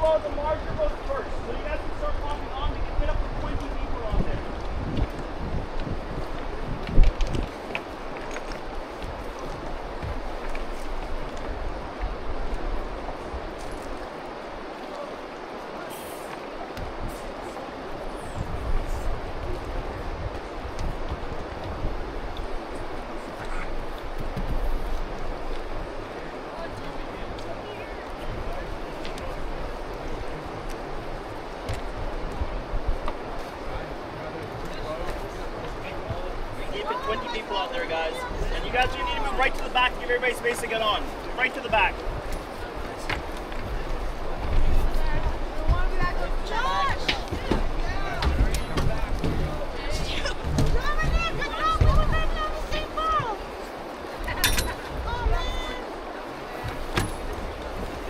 load the larger boat first. So you guys can start popping on. We can fit up to 20 people on there. People out there, guys. And you guys need to move right to the back to give everybody space to get on. Right to the back.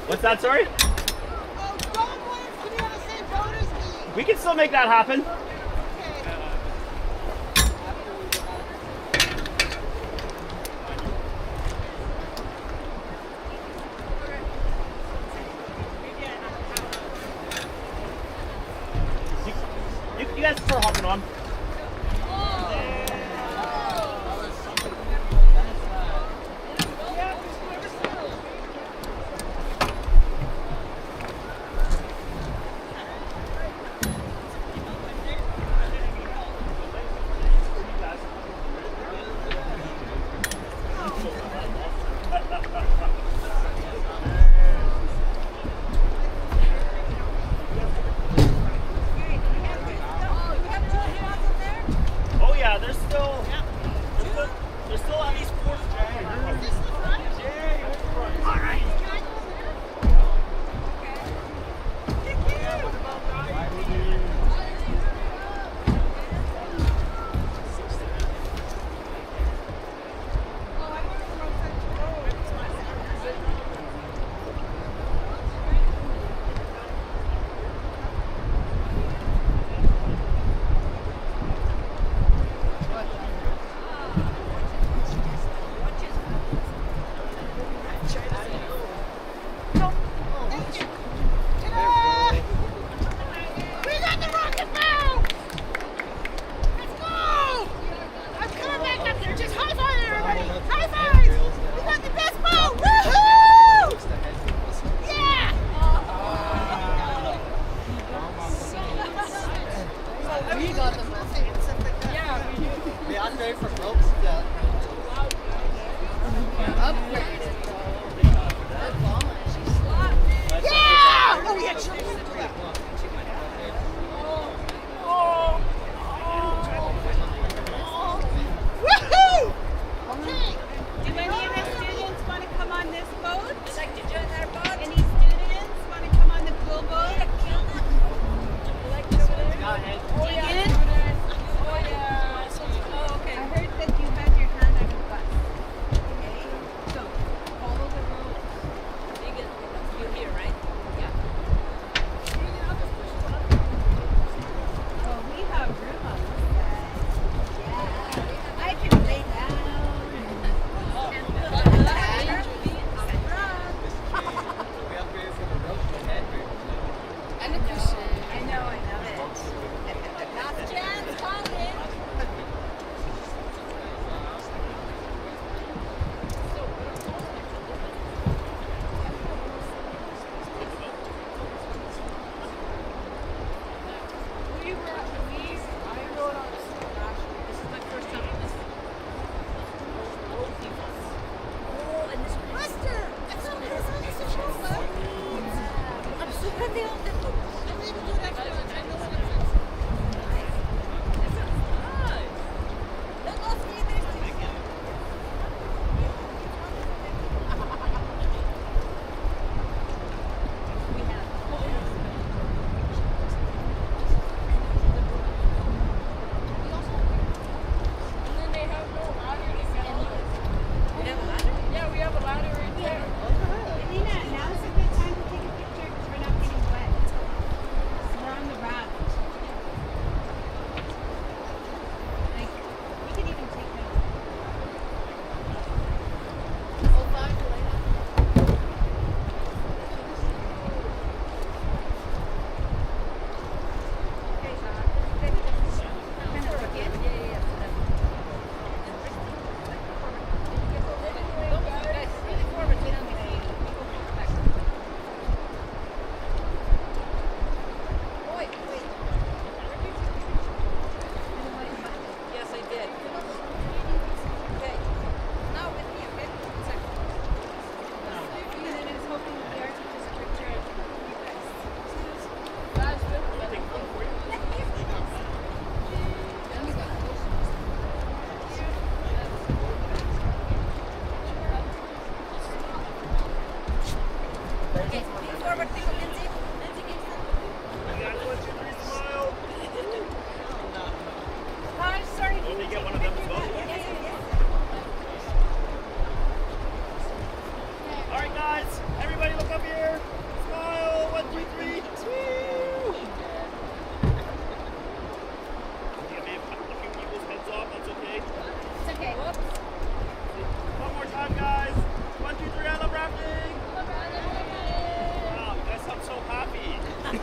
What's that, sorry? We can still make that happen. You guys start hopping on.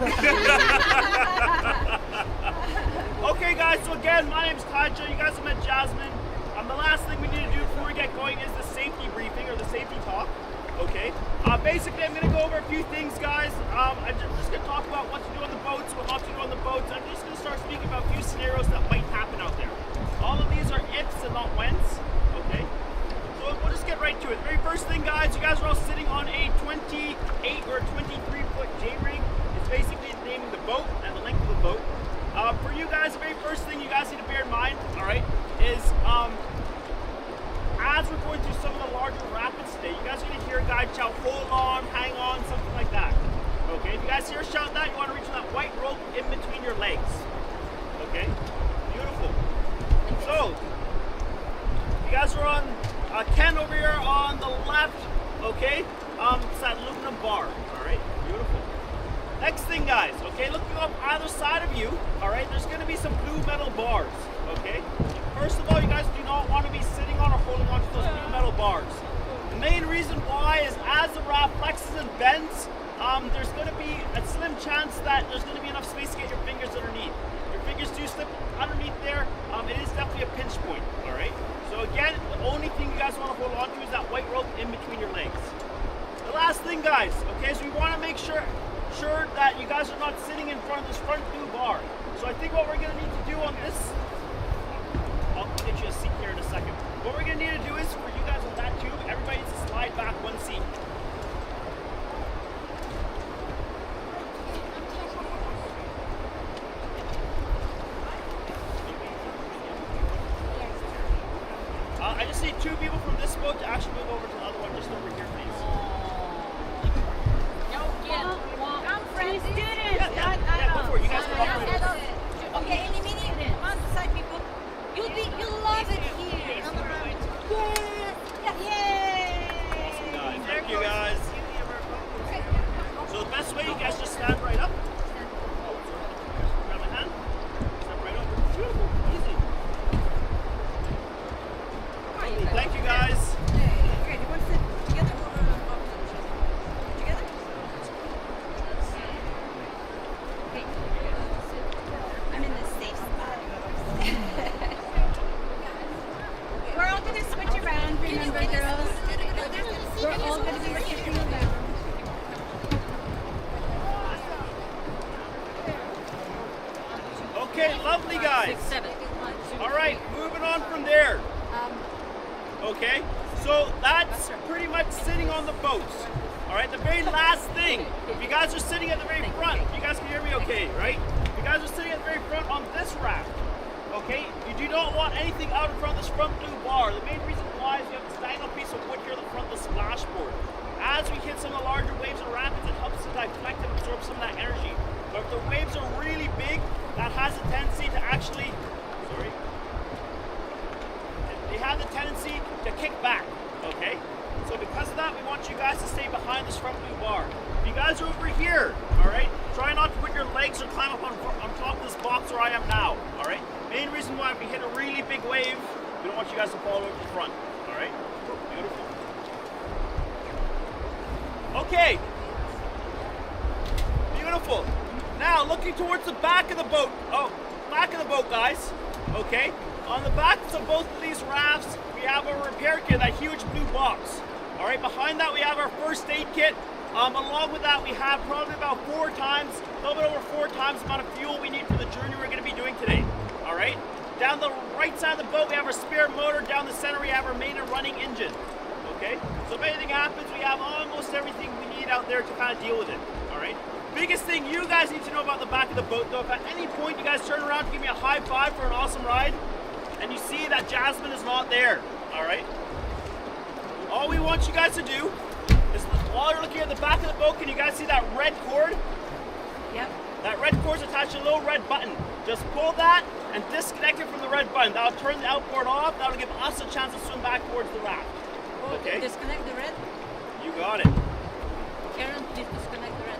Okay, guys, so again, my name's Kaja. You guys have met Jasmine. The last thing we need to do before we get going is the safety briefing or the safety talk. Okay. Basically, I'm going to go over a few things, guys. I'm just going to talk about what to do on the boats, what not to do on the boats. I'm just going to start speaking about a few scenarios that might happen out there. All of these are ifs and not whens. Okay. So we'll just get right to it. The very first thing, guys, you guys are all sitting on a 28 or 23-foot J-rig. It's basically naming the boat and the length of the boat. For you guys, the very first thing you guys need to bear in mind, all right, is as we're going through some of the larger rapids today, you guys are going to hear a guy shout, hold on, hang on, something like that. Okay, if you guys hear a shout that, you want to reach that white rope in between your legs. Okay, beautiful. So, you guys are on Ken over here on the left, okay? It's that aluminum bar, all right, beautiful. Next thing, guys, okay, looking up either side of you, all right, there's going to be some blue metal bars, okay? First of all, you guys do not want to be sitting on or holding onto those blue metal bars. The main reason why is as the raft flexes and bends, there's going to be a slim chance that there's going to be enough space to get your fingers underneath. If your fingers do slip underneath there, it is definitely a pinch point, all right? So again, the only thing you guys want to hold on to is that white rope in between your legs. The last thing, guys, okay, so we want to make sure that you guys are not sitting in front of this front blue bar. So I think what we're going to need to do on this, I'll get you a seat here in a second. What we're going to need to do is, for you guys on that tube, everybody needs to slide back one seat. I just need 2 people from this boat to actually move over to the other one, just over here, please. I'm friends. Students. Yeah, go for it. You guys can operate. Okay, any minute. On the side, people. You love it here. Yes. Yay. Awesome, guys. Thank you, guys. So the best way, you guys just stand right up. Grab my hand. Step right over. Beautiful. Easy. Thank you, guys. Okay, you want to sit together or together? Okay. I'm in the safe spot. We're all going to switch around, remember, girls? We're all going to be switching around. Okay, lovely, guys. 6, 7. All right, moving on from there. Okay, so that's pretty much sitting on the boats. All right, the very last thing, if you guys are sitting at the very front, you guys can hear me okay, right? If you guys are sitting at the very front on this raft, okay, you do not want anything out in front of this front blue bar. The main reason why is you have this diagonal piece of wood here in the front of the splashboard. As we hit some of the larger waves and rapids, it helps to deflect and absorb some of that energy. But if the waves are really big, that has a tendency to actually, they have the tendency to kick back, okay? So because of that, we want you guys to stay behind this front blue bar. If you guys are over here, all right, try not to put your legs or climb up on top of this box where I am now, all right? Main reason why, if we hit a really big wave, we don't want you guys to fall over the front, all right? Beautiful. Okay. Beautiful. Now, looking towards the back of the boat. Oh, back of the boat, guys, okay? On the backs of both of these rafts, we have our repair kit, that huge blue box. All right, behind that we have our first aid kit. Along with that, we have probably about 4 times, a little bit over 4 times the amount of fuel we need for the journey we're going to be doing today. All right, down the right side of the boat, we have our spare motor. Down the center, we have our main and running engine. Okay, so if anything happens, we have almost everything we need out there to kind of deal with it. All right. Biggest thing you guys need to know about the back of the boat, though, if at any point you guys turn around to give me a high five for an awesome ride, and you see that Jasmine is not there, all right? All we want you guys to do is, while you're looking at the back of the boat, can you guys see that red cord? Yep. That red cord's attached to a little red button. Just pull that and disconnect it from the red button. That'll turn the outboard off. That'll give us a chance to swim back towards the raft. Okay? Disconnect the red. You got it. Karen, please disconnect the red.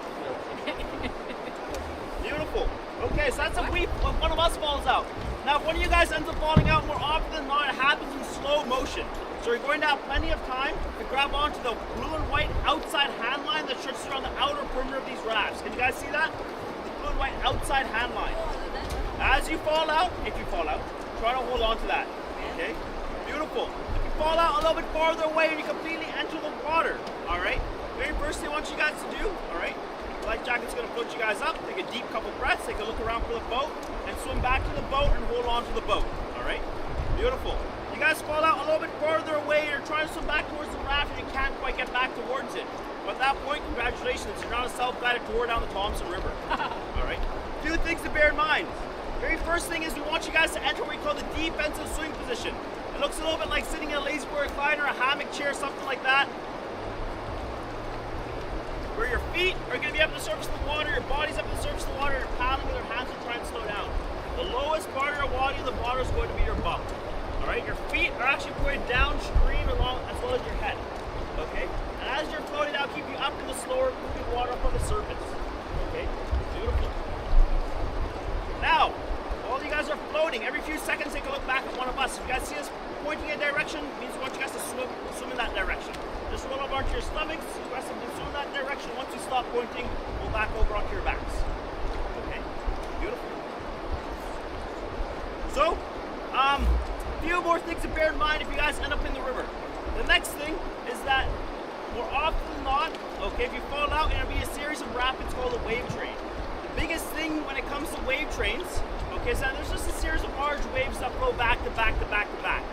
Beautiful. Okay, so that's if one of us falls out. Now, if one of you guys ends up falling out, more often than not, it happens in slow motion. So you're going to have plenty of time to grab onto the blue and white outside hand line that stretches around the outer perimeter of these rafts. Can you guys see that? blue and white outside hand line. As you fall out, if you fall out, try to hold on to that. Okay? Beautiful. If you fall out a little bit farther away and you completely enter the water, all right? Very first thing I want you guys to do, all right? The life jacket's gonna float you guys up. Take a deep couple breaths. Take a look around for the boat and swim back to the boat and hold on to the boat. All right? Beautiful. You guys fall out a little bit farther away. You're trying to swim back towards the raft and you can't quite get back towards it. But at that point, congratulations. You're on a self-guided tour down the Thompson River. All right? Few things to bear in mind. Very first thing is we want you guys to enter what we call the defensive swing position. It looks a little bit like sitting in a lazy boy recliner, a hammock chair, something like that. Where your feet are going to be up to the surface of the water, your body's up to the surface of the water, you're paddling with your hands and trying to slow down. The lowest part of your body in the water is going to be your bum. Alright, your feet are actually going downstream along as well as your head. Okay? And as you're floating out, keep you up in the slower moving water up on the surface. Okay? Beautiful. Now, while you guys are floating, every few seconds take a look back at one of us. If you guys see us pointing in a direction, it means we want you guys to swim in that direction. Just roll up onto your stomachs, aggressively swim in that direction. Once you stop pointing, roll back over onto your backs. Okay? Beautiful. So, a few more things to bear in mind if you guys end up in the river. The next thing is that more often than not, okay, if you fall out, it'll be a series of rapids called a wave train. The biggest thing when it comes to wave trains, okay, is that there's just a series of large waves that flow back to back to back to back.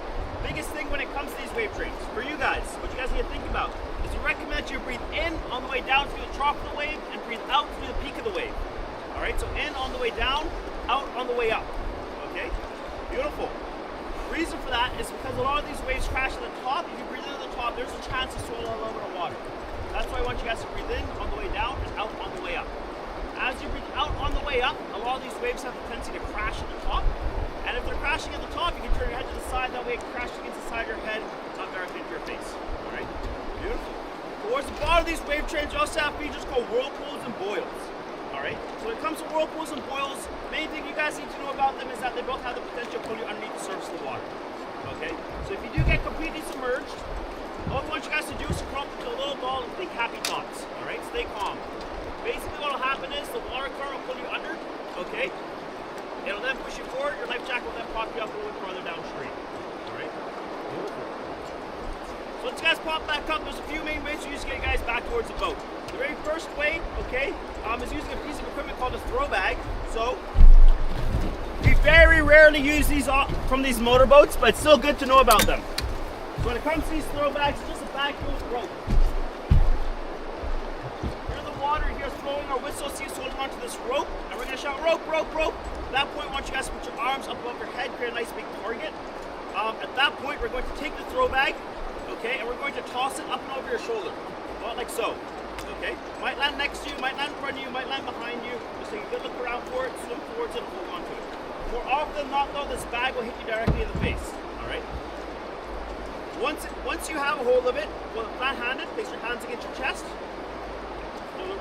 Biggest thing when it comes to these wave trains, for you guys, what you guys need to think about is we recommend you breathe in on the way down through the trough of the wave and breathe out through the peak of the wave. All right, so in on the way down, out on the way up. Okay, beautiful. The reason for that is because a lot of these waves crash at the top. If you breathe into the top, there's a chance to swallow a little bit of water. That's why I want you guys to breathe in on the way down and out on the way up. As you breathe out on the way up, a lot of these waves have the tendency to crash at the top. And if they're crashing at the top, you can turn your head to the side. That way it crashes against the side of your head, not directly into your face. All right? Beautiful. Towards the bottom of these wave trains, you also have features called whirlpools and boils. All right? So when it comes to whirlpools and boils, the main thing you guys need to know about them is that they both have the potential to pull you underneath the surface of the water. Okay? So if you do get completely submerged, all I want you guys to do is to crumple into a little ball and think happy thoughts. All right? Stay calm. Basically what will happen is the water current will pull you under. Okay? It'll then push you forward, your life jacket will then pop you up a little bit further downstream. Alright? So let's guys pop back up. There's a few main ways to use to get you guys back towards the boat. The very first way, okay, is using a piece of equipment called a throw bag. So we very rarely use these from these motorboats, but it's still good to know about them. So when it comes to these throw bags, it's just a bag filled with rope. Water here is flowing our whistle, so you're holding onto this rope, and we're going to shout rope, rope, rope. At that point, I want you guys to put your arms up above your head, create a nice big target. At that point, we're going to take the throw bag, okay, and we're going to toss it up and over your shoulder, about like so, okay? Might land next to you, might land in front of you, might land behind you. Just take a good look around for it, swim towards it, and hold on to it. More often than not, though, this bag will hit you directly in the face, all right? Once you have a hold of it, well, flat-handed, place your hands against your chest. Throw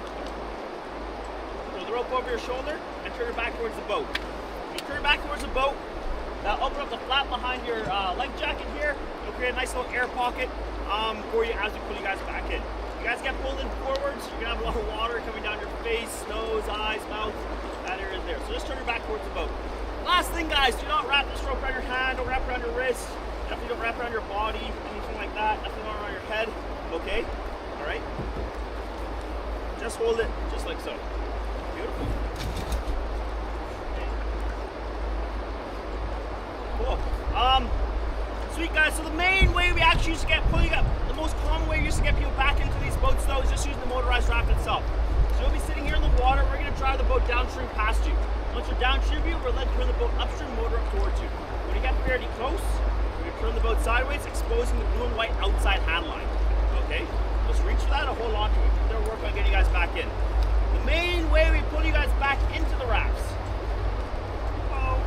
the rope over your shoulder and turn it back towards the boat. When you turn it back towards the boat, that'll open up the flap behind your life jacket here. It'll create a nice little air pocket for you as we pull you guys back in. If you guys get pulled in forwards, you're going to have a lot of water coming down your face, nose, eyes, mouth, that area there. So just turn it back towards the boat. Last thing, guys, do not wrap this rope around your hand, don't wrap it around your wrist, definitely don't wrap it around your body, anything like that, definitely not around your head, okay? All right? Just hold it, just like so. Beautiful. Okay. Cool. Sweet guys, so the main way we actually used to get pulling up, the most common way we used to get people back into these boats though is just using the motorized raft itself. So you'll be sitting here in the water, we're going to drive the boat downstream past you. Once you're downstream you, we're going to turn the boat upstream, motor up towards you. When you get fairly close, we're going to turn the boat sideways, exposing the blue and white outside hand line. Okay? Just reach for that and hold on to it. They'll work on getting you guys back in. The main way we pull you guys back into the rafts. Oh.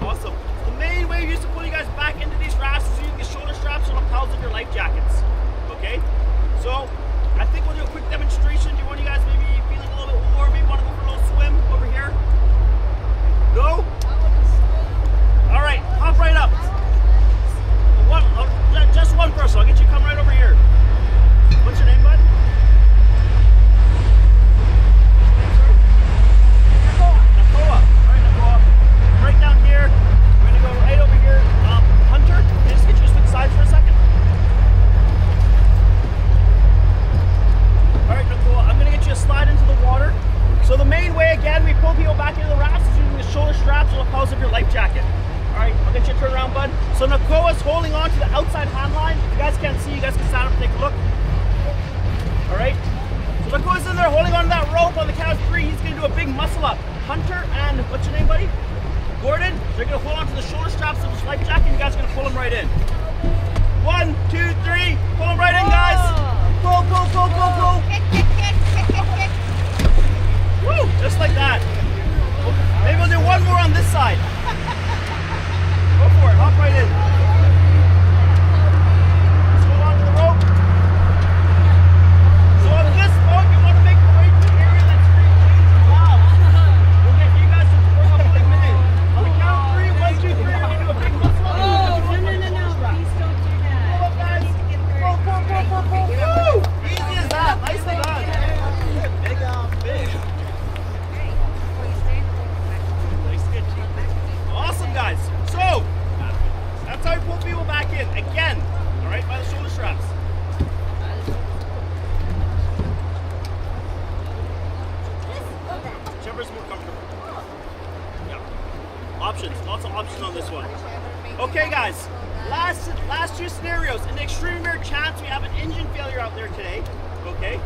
Awesome. The main way we used to pull you guys back into these rafts is using the shoulder straps or lapels of your life jackets. Okay? So, I think we'll do a quick demonstration. Do you want you guys maybe feeling a little bit warm, maybe want to go for a little swim over here? No? Alright, hop right up. Just one person. I'll get you to come right over here. What's your name, bud? jacket. All right, I'll get you a turn around, bud. So Nakoa's holding on to the outside hand line. If you guys can't see, you guys can stand up and take a look. All right. So Nakoa's in there holding on to that rope on the count of 3. He's gonna do a big muscle up. Hunter and what's your name, buddy? Gordon. They're gonna hold on to the shoulder straps of his life jacket. And you guys are gonna pull him right in. 1, 2, 3. Pull him right in, guys. Pull, pull, pull, pull, pull. Woo! Just like that. Maybe we'll do one more on this side. Go for it. Hop right in. Just hold on to the rope. So on this boat, you want to make the way to the area that's free to change your valves. We'll get you guys to work up in a minute. On the count of 3, 1, 2, 3, we're going to do a big muscle up. No. Please don't do that. Pull up, guys. Pull, pull, pull, pull, pull. Woo! Easy as that. Nicely done. Big on big. Awesome, guys. So, that's how we pull people back in. Again, all right, by the shoulder straps. Whichever is more comfortable. Yeah. Options. Lots of options on this one. Okay, guys. Last 2 scenarios. In the extreme rare chance we have an engine failure out there today, okay,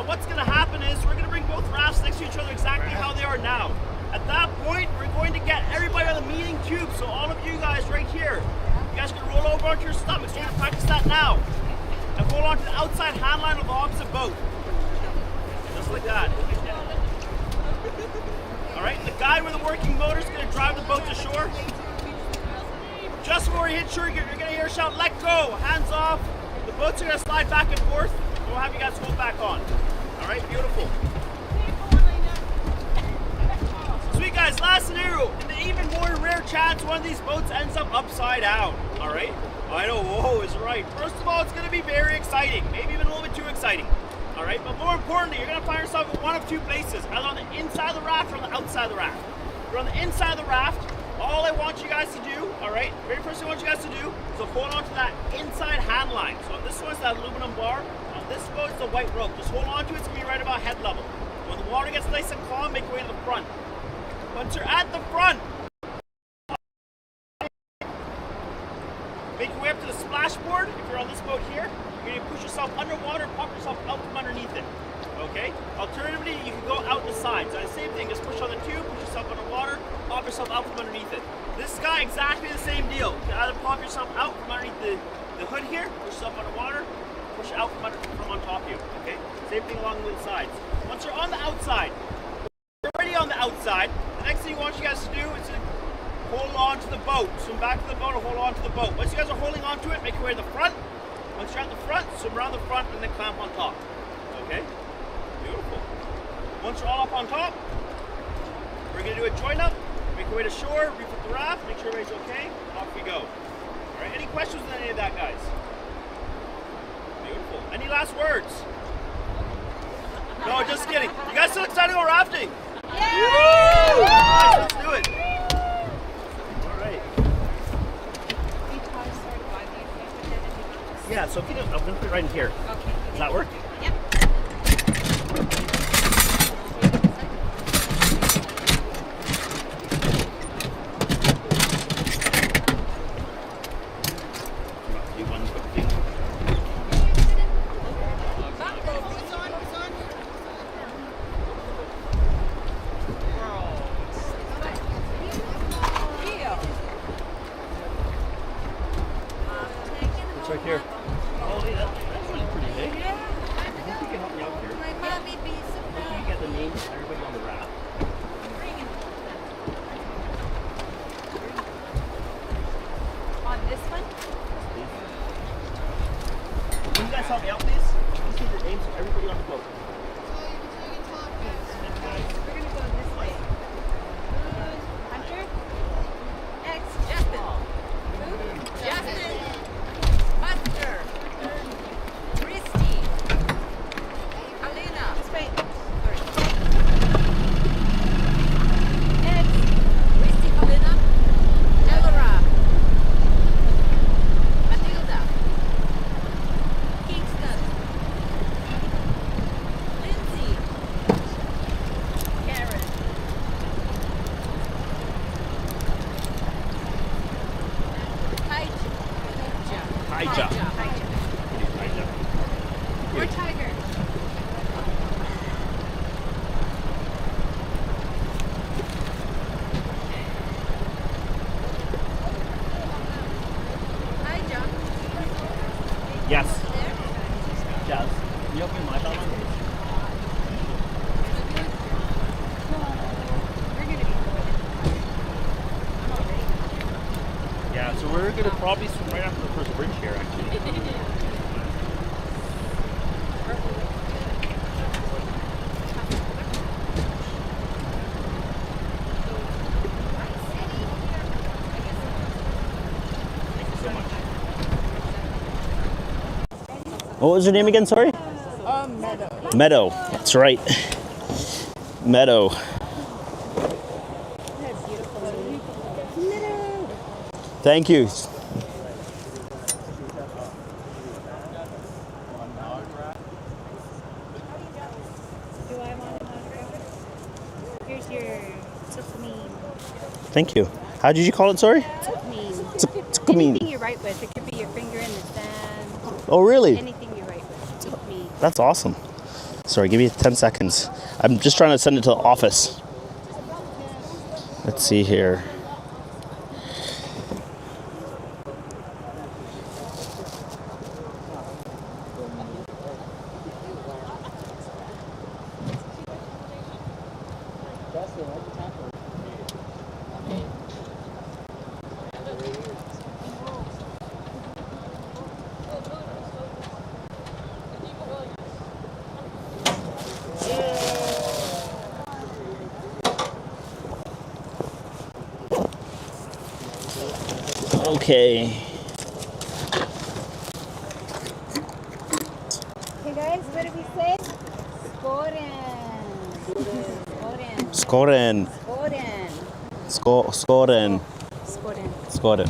what's going to happen is we're going to bring both rafts next to each other exactly how they are now. At that point, we're going to get everybody on the meeting tube. So all of you guys right here, you guys can roll over onto your stomachs. We're going to practice that now. And hold on to the outside hand line of the opposite boat. Just like that. All right, the guy with the working motor is going to drive the boat to shore. Just before you hit shore, you're going to hear a shout, let go, hands off. The boats are going to slide back and forth. We'll have you guys hold back on. All right, beautiful. Sweet, guys, last scenario. In the even more rare chance one of these boats ends up upside down. All right? I know, whoa is right. First of all, it's going to be very exciting. Maybe even a little bit too exciting. All right? But more importantly, you're going to find yourself in one of 2 places, either on the inside of the raft or on the outside of the raft. If you're on the inside of the raft, all I want you guys to do, all right, very first thing I want you guys to do is to hold on to that inside hand line. So on this one's that aluminum bar. On this boat is the white rope. Just hold on to it. It's going to be right about head level. When the water gets nice and calm, make your way to the front. Once you're at the front, make your way up to the splashboard. If you're on this boat here, you're going to push yourself underwater and pop yourself out from underneath it. Okay? Alternatively, you can go out the sides. So the same thing, just push on the tube, push yourself underwater, pop yourself out from underneath it. This guy, exactly the same deal. You can either pop yourself out from underneath the hood here, push yourself underwater, push it out from on top of you. Okay? Same thing along the sides. Once you're on the outside, you're already on the outside, the next thing I want you guys to do is to hold on to the boat. Swim back to the boat or hold on to the boat. Once you guys are holding on to it, make your way to the front. Once you're at the front, swim around the front and then clamp on top. Okay? Beautiful. Once you're all up on top, we're going to do a join up, make your way to shore, refit the raft, make sure everybody's okay, and off we go. Alright, any questions on any of that, guys? Beautiful. Any last words? No, just kidding. You guys still excited to go rafting? Yeah! Woo! Nice, let's do it. Alright. Yeah, so if you don't, I'm going to put it right in here. Okay. Does that work? Yep. It's right here. Oh, hey, that's really pretty, eh? Yeah. we're gonna probably swim right after the first bridge here, actually. What was your name again, sorry? Meadow. Meadow, that's right. Meadow. Thank you. Here's your Tukmeen. Thank you. How did you call it, sorry? Tukmeen. Anything you write with. It could be your finger in the sand. Oh, really? Anything you write with. Tukmeen. That's awesome. Sorry, give me 10 seconds. I'm just trying to send it to the office. Let's see here. Okay. Hey guys, what did we say? Skoren. Skoren. Skoren.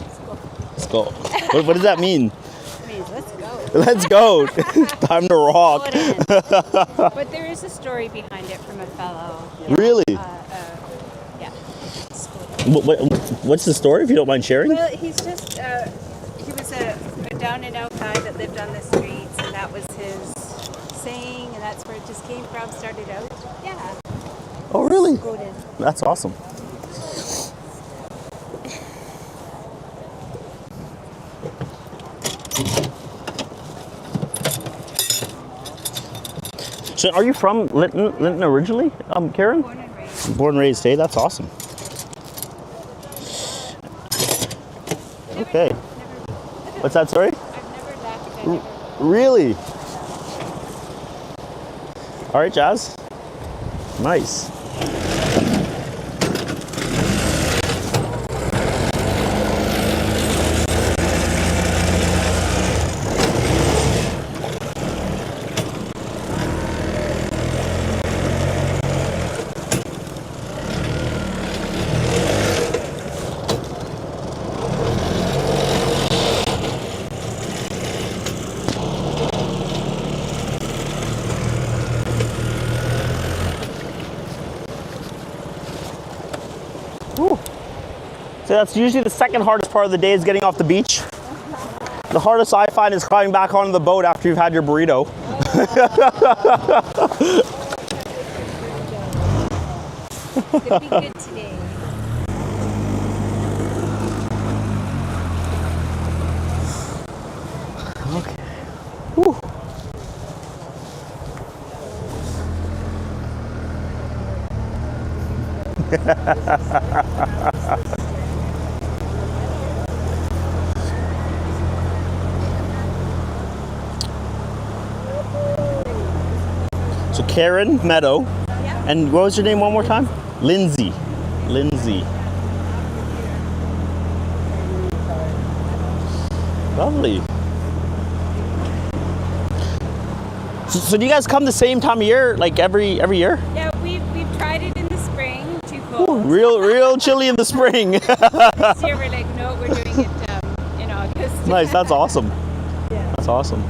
Skoren. What does that mean? It means let's go. Let's go. Time to rock. Skoren. But there is a story behind it from a fellow. Really? Yeah. What's the story, if you don't mind sharing? Well, he's just, he was a down and out guy that lived on the streets, and that was his saying, and that's where it just came from, started out. Yeah. Oh, really? Skoren. That's awesome. So are you from Lytton originally, Karen? Born and raised. Born and raised, hey? That's awesome. Okay. What's that, sorry? I've never left. Really? All right, Jazz. Nice. So that's usually the second hardest part of the day, is getting off the beach. The hardest I find is climbing back onto the boat after you've had your burrito. It'll be good today. Okay. Whew. So Karen Meadow, Yeah. and what was your name one more time? Lindsay. Lovely. So do you guys come the same time of year, like every year? Yeah, we've tried it in the spring, too cold. Real chilly in the spring. This year we're like, no, we're doing it in August. Nice, that's awesome. Yeah. That's awesome.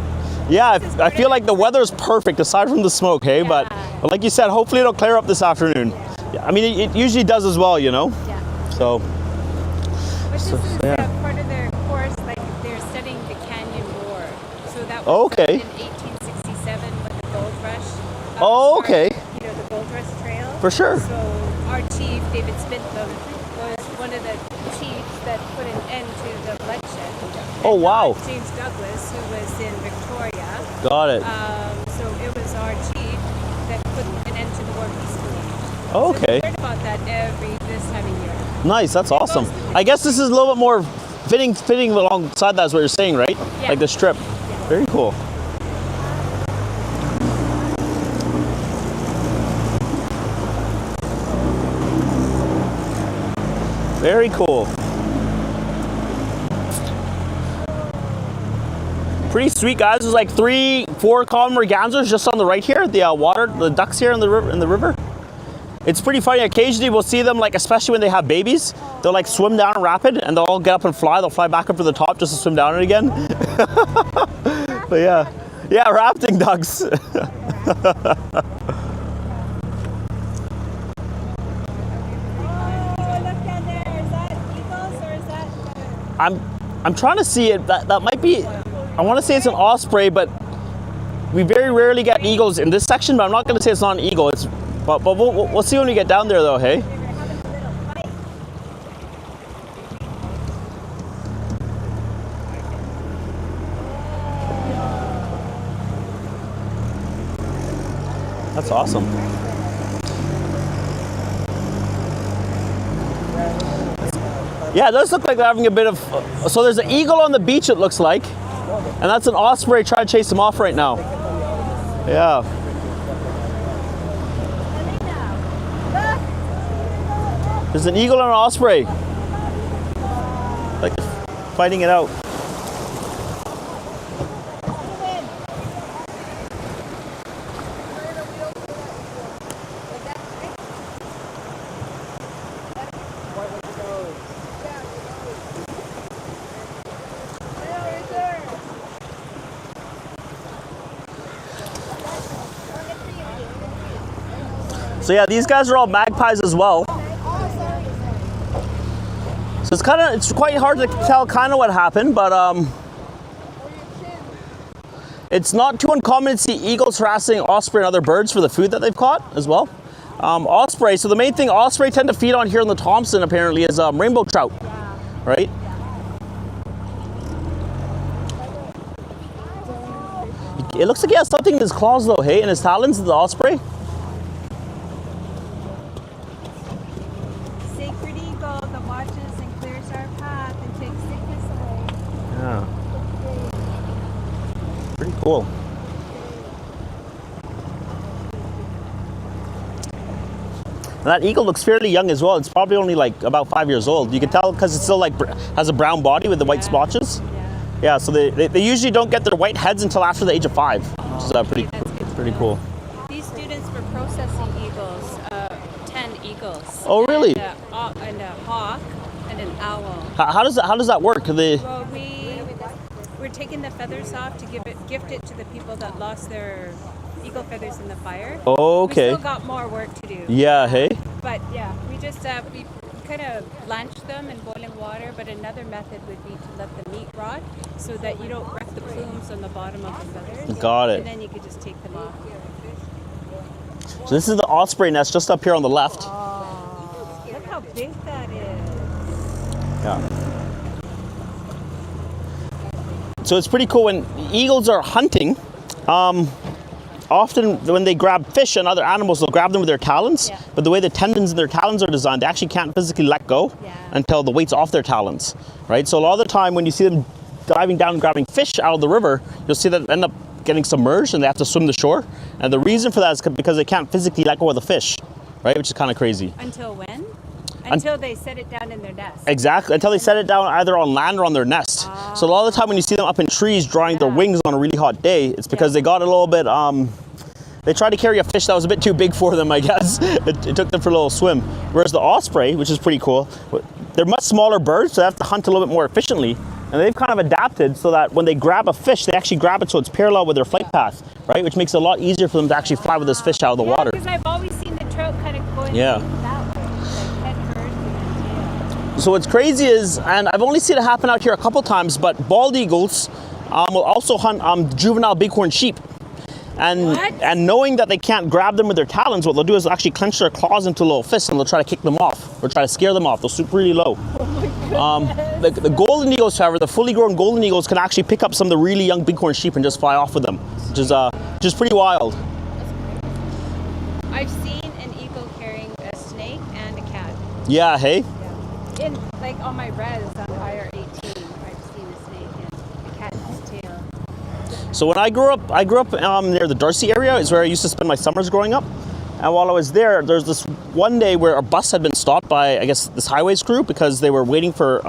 Yeah, I feel like the weather's perfect aside from the smoke, hey? But like you said, hopefully it'll clear up this afternoon. Yeah, I mean, it usually does as well, you know? Yeah. So. But this is part of their course, like they're studying the canyon lore. So that was in 1867 with the gold rush. Oh, okay. You know, the gold rush trail. For sure. So our chief, David Spences, was one of the chiefs that put an end to the bloodshed. Oh, wow. James Douglas, who was in Victoria. Got it. So it was our chief that put an end to the war peacefully. Okay. So we learn about that this time of year. Nice, that's awesome. I guess this is a little bit more fitting alongside that is what you're saying, right? Yeah. Like the strip. Yeah. Very cool. Very cool. Pretty sweet, guys. There's like 3-4 common mergansers just on the right here. The ducks here in the river. It's pretty funny. Occasionally we'll see them, like especially when they have babies, they'll like swim down a rapid and they'll all get up and fly. They'll fly back up to the top just to swim down it again. But yeah, rafting ducks. I'm trying to see it. That might be. I want to say it's an osprey, but we very rarely get eagles in this section. But I'm not going to say it's not an eagle. But we'll see when we get down there, though. Hey. That's awesome. Yeah, it does look like they're having a bit of... So there's an eagle on the beach, it looks like. And that's an osprey trying to chase him off right now. Yeah. There's an eagle and an osprey. Like, fighting it out. So yeah, these guys are all magpies as well. So it's quite hard to tell kind of what happened, but it's not too uncommon to see eagles harassing osprey and other birds for the food that they've caught as well. Osprey, so the main thing osprey tend to feed on here in the Thompson apparently is rainbow trout, right? It looks like he has something in his claws though, hey, in his talons, the osprey. Pretty cool. And that eagle looks fairly young as well. It's probably only like about 5 years old. You can tell because it still like has a brown body with the white splotches. Yeah, so they usually don't get their white heads until after the age of 5, which is pretty cool. These students were processing eagles, 10 eagles. Oh, really? And a hawk and an owl. How does that work? Well, we're taking the feathers off to gift it to the people that lost their eagle feathers in the fire. Oh, okay. We still got more work to do. Yeah, hey. But yeah, we just we kind of blanch them in boiling water. But another method would be to let the meat rot so that you don't wreck the plumes on the bottom of the feathers. Got it. And then you could just take them off. So this is the osprey nest just up here on the left. Oh, look how big that is. Yeah. So it's pretty cool when eagles are hunting. Often when they grab fish and other animals, they'll grab them with their talons. Yeah. But the way the tendons in their talons are designed, they actually can't physically let go until the weight's off their talons, right? So a lot of the time when you see them diving down and grabbing fish out of the river, you'll see that end up getting submerged and they have to swim the shore. And the reason for that is because they can't physically let go of the fish, right? Which is kind of crazy. Until when? Until they set it down in their nest. Exactly, until they set it down either on land or on their nest. So a lot of the time when you see them up in trees drying their wings on a really hot day, it's because they got a little bit, they tried to carry a fish that was a bit too big for them, I guess. It took them for a little swim. Whereas the osprey, which is pretty cool, they're much smaller birds, so they have to hunt a little bit more efficiently. And they've kind of adapted so that when they grab a fish, they actually grab it so it's parallel with their flight path, right? Which makes it a lot easier for them to actually fly with this fish out of the water. Because I've always seen the trout kind of going that way, like head first and then So what's crazy is, and I've only seen it happen out here a couple times, but bald eagles will also hunt juvenile bighorn sheep. And knowing that they can't grab them with their talons, what they'll do is they'll actually clench their claws into little fists and they'll try to kick them off or try to scare them off. They'll swoop really low. The golden eagles, however, the fully grown golden eagles can actually pick up some of the really young bighorn sheep and just fly off with them, which is just pretty wild. I've seen an eagle carrying a snake and a cat. Yeah, hey? Yeah. Like on my res on IR 18. So when I grew up near the Darcy area is where I used to spend my summers growing up. And while I was there's this one day where a bus had been stopped by, I guess, this highways crew because they were waiting for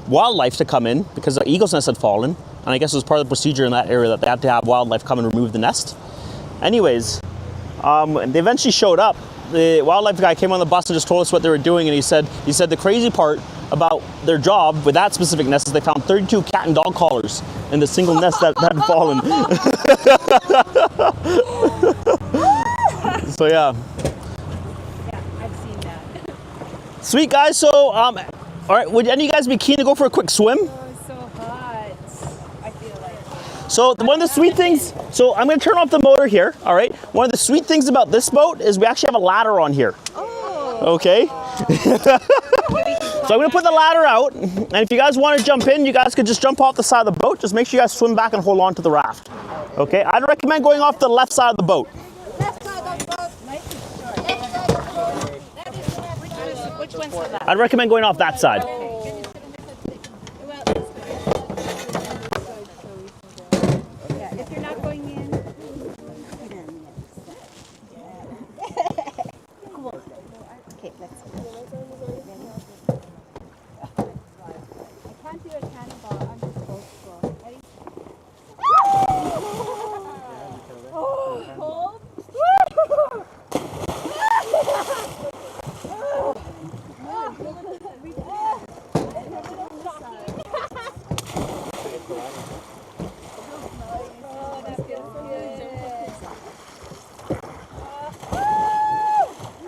wildlife to come in because the eagle's nest had fallen. And I guess it was part of the procedure in that area that they had to have wildlife come and remove the nest. Anyways, they eventually showed up. The wildlife guy came on the bus and just told us what they were doing, and he said the crazy part about their job with that specific nest is they found 32 cat and dog collars in the single nest that had fallen. So yeah. Yeah, I've seen that. Sweet guys. So all right, would any of you guys be keen to go for a quick swim? Oh, it's so hot. I feel like. So one of the sweet things, so I'm going to turn off the motor here, all right? One of the sweet things about this boat is we actually have a ladder on here. Oh. Okay? So I'm going to put the ladder out, and if you guys want to jump in, you guys could just jump off the side of the boat. Just make sure you guys swim back and hold on to the raft. Okay? I'd recommend going off the left side of the boat. Left side of the boat. Left side of the boat. That is the left. Which one's the left? I'd recommend going off that side. Yeah, if you're not going in. Okay, let's go. I can't do a cannonball. I'm just old school. Ready? Cold.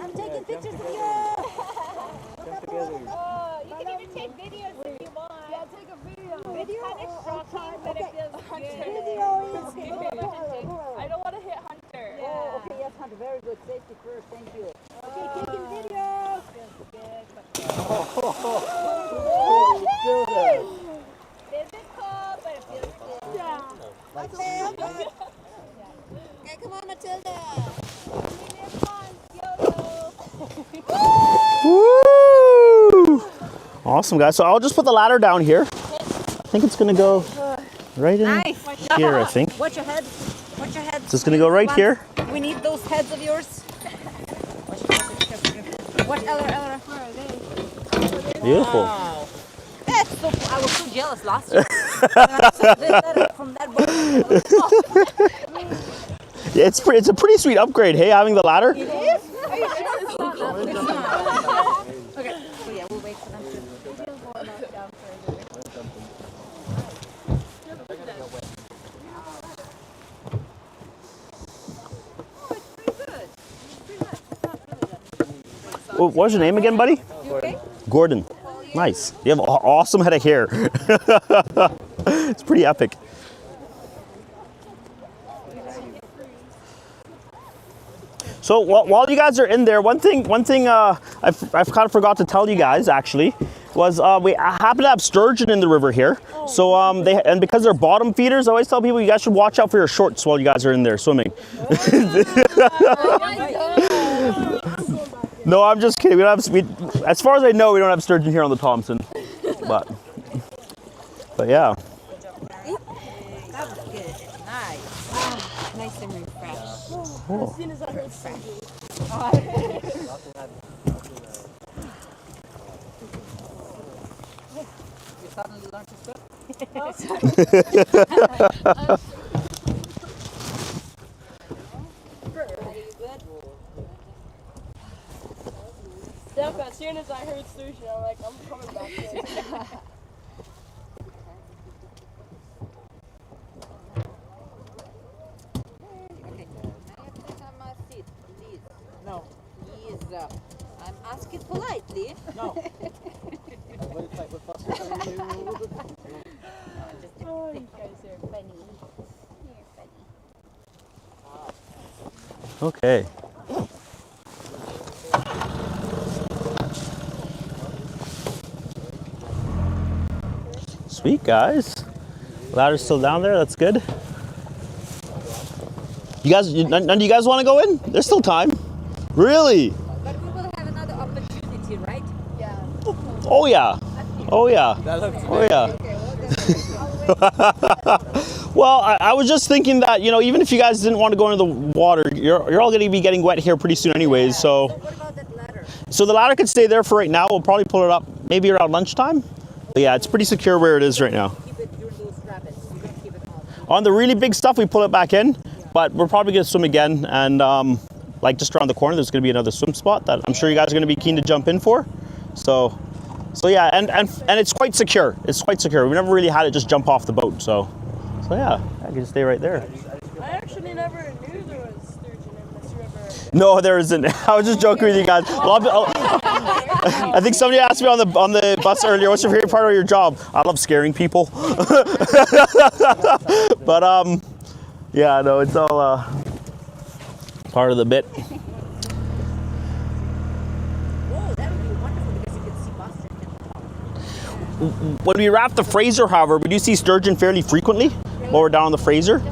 I'm taking pictures of you. You can even take videos if you want. Yeah, take a video. Video? It's kind of shocking, but it feels good. Video is good. I don't want to hit Hunter. Yeah. Oh, okay, yes, Hunter. Very good. Safety first. Thank you. Okay, taking video. Feels good. Physical, but it feels good. Yeah. Okay, okay, come on, Matilda. Woo! Awesome, guys. So I'll just put the ladder down here. I think it's going to go right in here, I think. Watch your head. Watch your head. So it's going to go right here. We need those heads of yours. Watch Ella. Where are they? Beautiful. Wow. That's so cool. I was so jealous last year. I saw this from that boat. Yeah, it's a pretty sweet upgrade, hey, having the ladder. It is? Are you sure? Okay. So yeah, we'll wait for them to. What was your name again, buddy? Okay. Gordon. Nice. You have an awesome head of hair. It's pretty epic. So while you guys are in there, one thing I've kind of forgot to tell you guys actually was we happen to have sturgeon in the river here. So and because they're bottom feeders, I always tell people you guys should watch out for your shorts while you guys are in there swimming. No, I'm just kidding. We don't have. As far as I know, we don't have sturgeon here on the Thompson. But yeah. That was good. Nice. Nice and refreshed. Cool. As soon as I heard singing. You suddenly learned to swim? Steph, as soon as I heard sushi, I'm like, I'm coming back here. Okay. Now you sit on my seat, please. No, Please. I'm asking politely. no. Oh, you guys are funny. Okay. Sweet, guys. Ladder's still down there. That's good. You guys, none of you guys want to go in? There's still time. Really? But we will have another opportunity, right? Yeah. Oh yeah. Oh yeah. That looks Oh yeah. Well, I was just thinking that, you know, even if you guys didn't want to go into the water, you're all going to be getting wet here pretty soon anyways, so. So what about that ladder? So the ladder could stay there for right now. We'll probably pull it up maybe around lunchtime. But yeah, it's pretty secure where it is right now. Keep it during those rapids. You don't keep it out. On the really big stuff, we pull it back in, but we're probably going to swim again. And like just around the corner, there's going to be another swim spot that I'm sure you guys are going to be keen to jump in for. So yeah, and it's quite secure. It's quite secure. We never really had it just jump off the boat. So yeah, I can just stay right there. I actually never knew there was sturgeon in this river. No, there isn't. I was just joking with you guys. I think somebody asked me on the bus earlier, what's your favorite part of your job? I love scaring people. But yeah, no, it's all part of the bit. Whoa, that would be wonderful because you could see Boston. When we raft the Fraser, however, we do see sturgeon fairly frequently while we're down on the Fraser.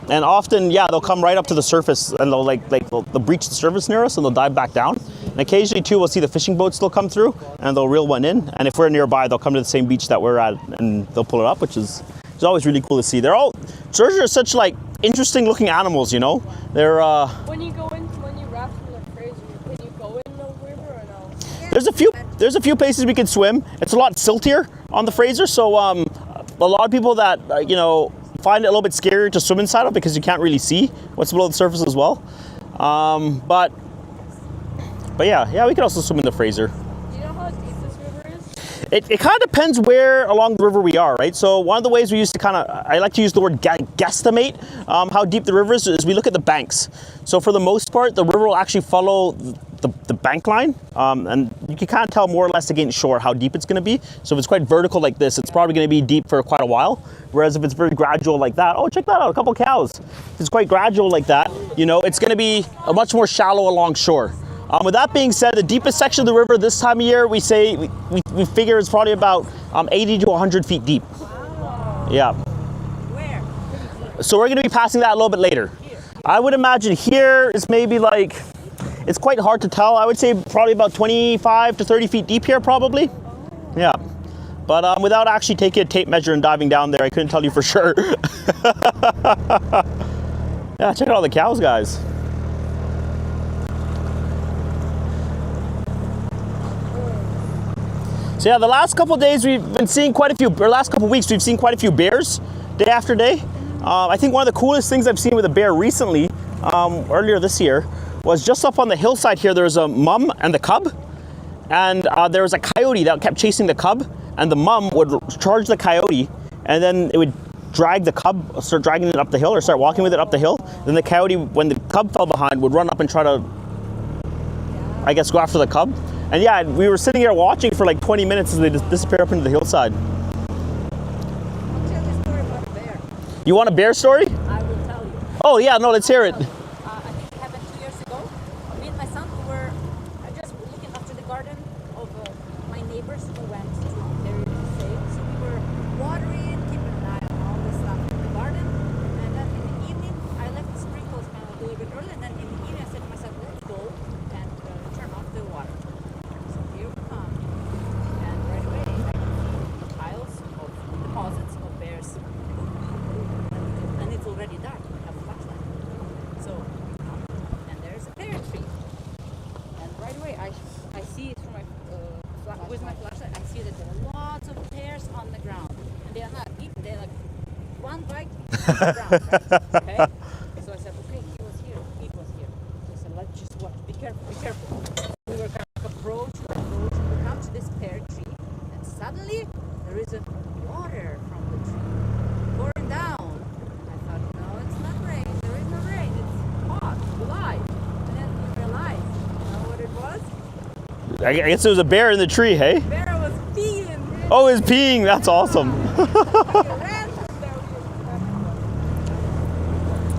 And often, yeah, they'll come right up to the surface and they'll they'll breach the surface near us and they'll dive back down. And occasionally too, we'll see the fishing boats still come through and they'll reel one in. And if we're nearby, they'll come to the same beach that we're at and they'll pull it up, which is always really cool to see. Sturgeon are such like interesting looking animals, you know. They're When you raft in the Fraser, can you go in the river or no? there's a few places we can swim. It's a lot siltier on the Fraser, so a lot of people that you know find it a little bit scarier to swim inside of because you can't really see what's below the surface as well. But yeah, we can also swim in the Fraser. Do you know how deep this river is? It kind of depends where along the river we are, right? So one of the ways we used to I like to use the word guesstimate how deep the river is we look at the banks. So for the most part, the river will actually follow the bank line, and you can kind of tell more or less against shore how deep it's going to be. So if it's quite vertical like this, it's probably going to be deep for quite a while. Whereas if it's very gradual like that, oh, check that out, a couple cows. If it's quite gradual like that, you know, it's going to be a much more shallow along shore. With that being said, the deepest section of the river this time of year, we figure is probably about 80 to 100 feet deep. Yeah. Where? So we're going to be passing that a little bit later. I would imagine here is maybe like, it's quite hard to tell. I would say probably about 25 to 30 feet deep here probably. Yeah. But without actually taking a tape measure and diving down there, I couldn't tell you for sure. Yeah, check out all the cows, guys. So yeah, the last couple of days we've been seeing last couple of weeks we've seen quite a few bears day after day. I think one of the coolest things I've seen with a bear recently, earlier this year, was just up on the hillside here. There was a mom and the cub, and there was a coyote that kept chasing the cub, and the mom would charge the coyote, and then it would drag the cub, start dragging it up the hill, or start walking with it up the hill. Then the coyote, when the cub fell behind, would run up and try to, I guess, go after the cub. And yeah, we were sitting here watching for like 20 minutes as they just disappear up into the hillside. I'll tell you a story about a bear. You want a bear story? I will tell you. Oh yeah, no, let's hear it. I think it happened 2 years ago. Me and my son were just looking after the garden of my neighbors who went to their sale. So we were watering, keeping an eye on all this stuff in the garden. And then in the evening, I left the sprinkles kind of a little bit early. And then in the evening, I said to myself, let's go and turn off the water. So here we come. And right away, I can see piles of deposits of bears. And it's already dark. We have a flashlight. So we come, and there's a pear tree. And right away, I see it from with my flashlight. I see that there are lots of pears on the ground, and they are not deep. They're like one bite on the ground. Right? Okay. So I said, okay, he was here. So I said, let's just watch. Be careful. We were kind of approach. We come to this pear tree, and suddenly there is a water from the tree pouring down. I thought, no, it's not rain. There is no rain. It's hot, alive. And then we realized, you know what it was? I guess there was a bear in the tree, hey? Bear was peeing. Oh, it's peeing. That's awesome. He ran from there.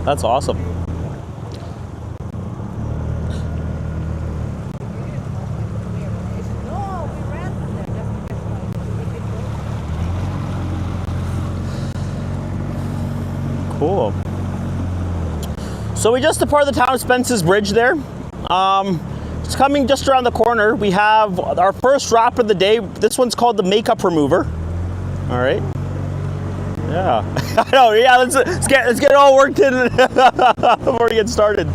That's awesome. No, we ran from there. That's because Cool. So we just departed the town of Spences Bridge there. It's coming just around the corner. We have our first wrap of the day. This one's called the makeup remover. All right. Yeah. I know, yeah, let's get it all worked in before we get started.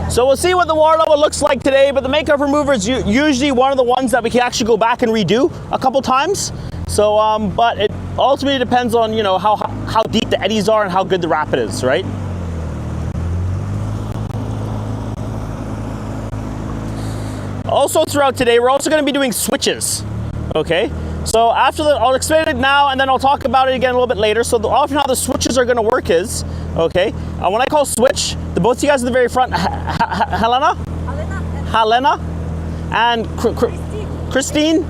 So we'll see what the water level looks like today, but the makeup remover is usually one of the ones that we can actually go back and redo a couple times. So, but it ultimately depends on, you know, how deep the eddies are and how good the rapid is, right? Also throughout today, we're also going to be doing switches, okay? So after that, I'll explain it now and then I'll talk about it again a little bit later. So often how the switches are going to work is, okay, when I call switch, the both of you guys at the very front, Helena and Christine,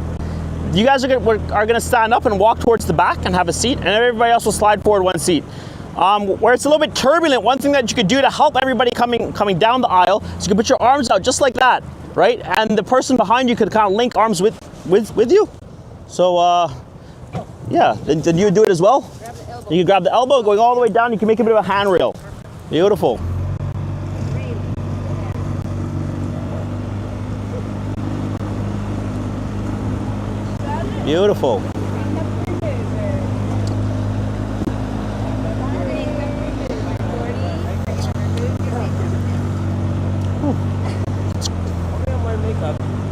you guys are going to stand up and walk towards the back and have a seat, and everybody else will slide forward one seat. Where it's a little bit turbulent, one thing that you could do to help everybody coming down the aisle is you can put your arms out just like that, right? And the person behind you could kind of link arms with you. So, yeah, then you do it as well. You can grab the elbow, going all the way down. You can make a bit of a handrail. Beautiful. Beautiful.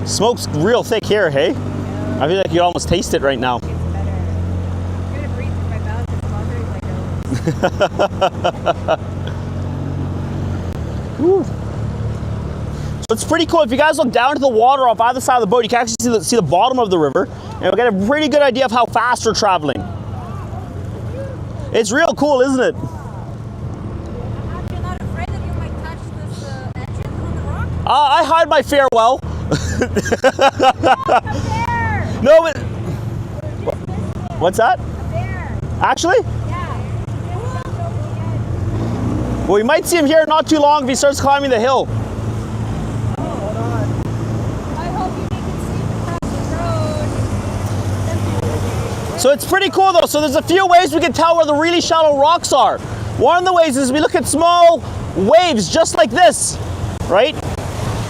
Smoke's real thick here, hey? I feel like you almost taste it right now. Ooh. So it's pretty cool. If you guys look down to the water off either side of the boat, you can actually see the bottom of the river, and you'll get a pretty good idea of how fast we're traveling. It's real cool, isn't it? You're not afraid that you might touch this engine on the rock? I hide my farewell. There! No, but what's that? There! Actually? Yeah. Well, we might see him here not too long if he starts climbing the hill. So it's pretty cool though. So there's a few ways we can tell where the really shallow rocks are. One of the ways is we look at small waves just like this, right?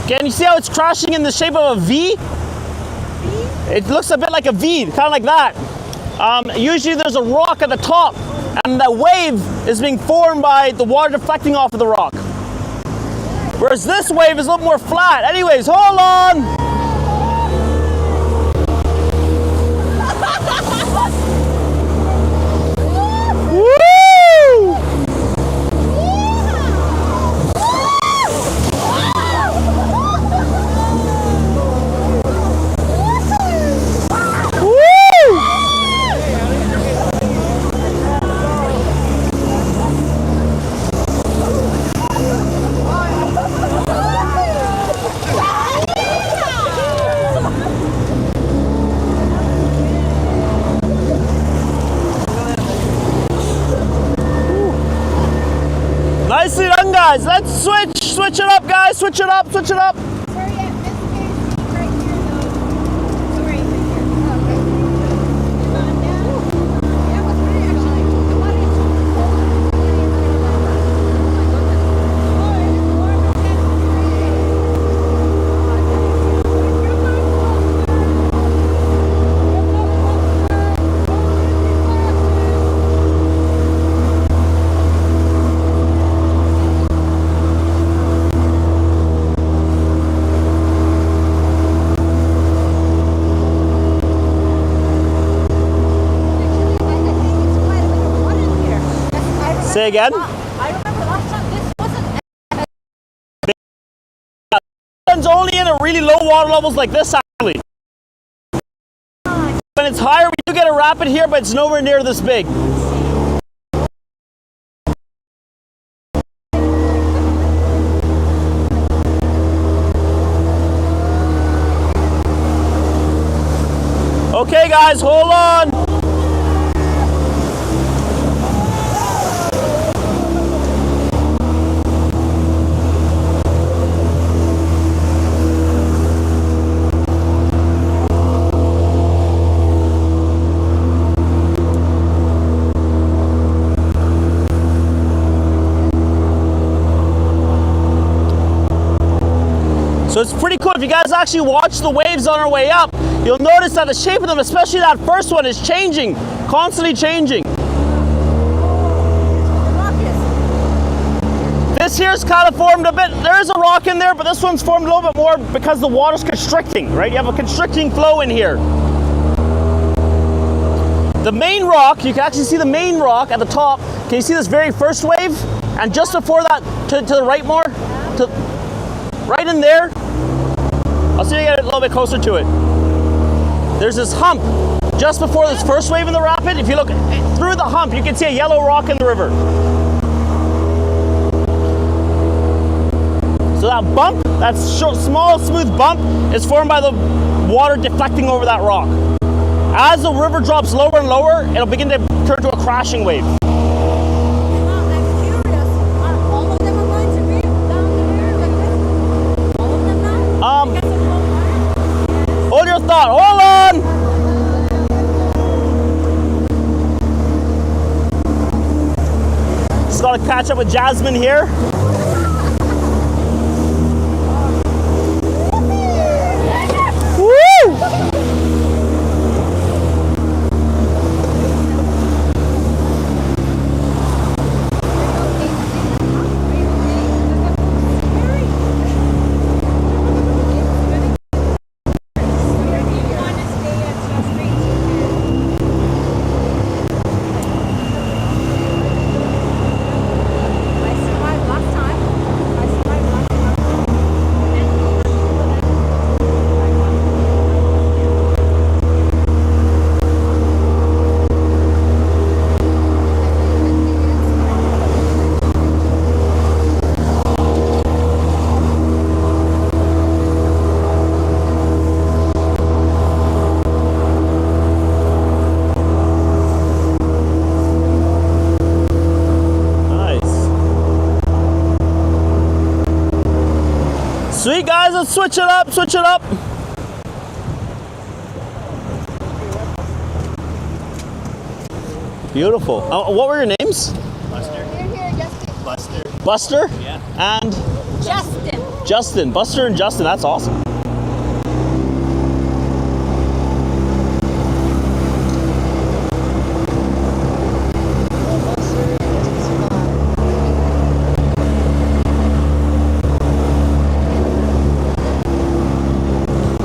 Can you see how it's crashing in the shape of a V? It looks a bit like a V, kind of like that. Usually there's a rock at the top, and the wave is being formed by the water deflecting off of the rock. Whereas this wave is a little more flat. Anyways, hold on. Nicely done, guys. Let's switch it up, guys. Switch it up. Say again? I remember last time this wasn't. It's only in a really low water levels like this, actually. When it's higher, we do get a rapid here, but it's nowhere near this big. Okay, guys, hold on. So it's pretty cool. If you guys actually watch the waves on our way up, you'll notice that the shape of them, especially that first one, is changing, constantly changing. This here's kind of formed a bit, there is a rock in there, but this one's formed a little bit more because the water's constricting, right? You have a constricting flow in here. The main rock, you can actually see the main rock at the top. Can you see this very first wave? And just before that, to the right more, right in there. I'll see you get a little bit closer to it. There's this hump just before this first wave in the rapid. If you look through the hump, you can see a yellow rock in the river. So that bump, that small smooth bump, is formed by the water deflecting over that rock. As the river drops lower and lower, it'll begin to turn to a crashing wave. I'm curious. Are all of them going to be down there like this? All of them now? Because of cold water? Hold your thought. Hold on. Just gotta catch up with Jasmine here. Woo! Sweet guys, let's switch it up, switch it up. Beautiful. What were your names? Buster. Buster. Buster? Yeah. And? Justin. Justin. Buster and Justin, that's awesome.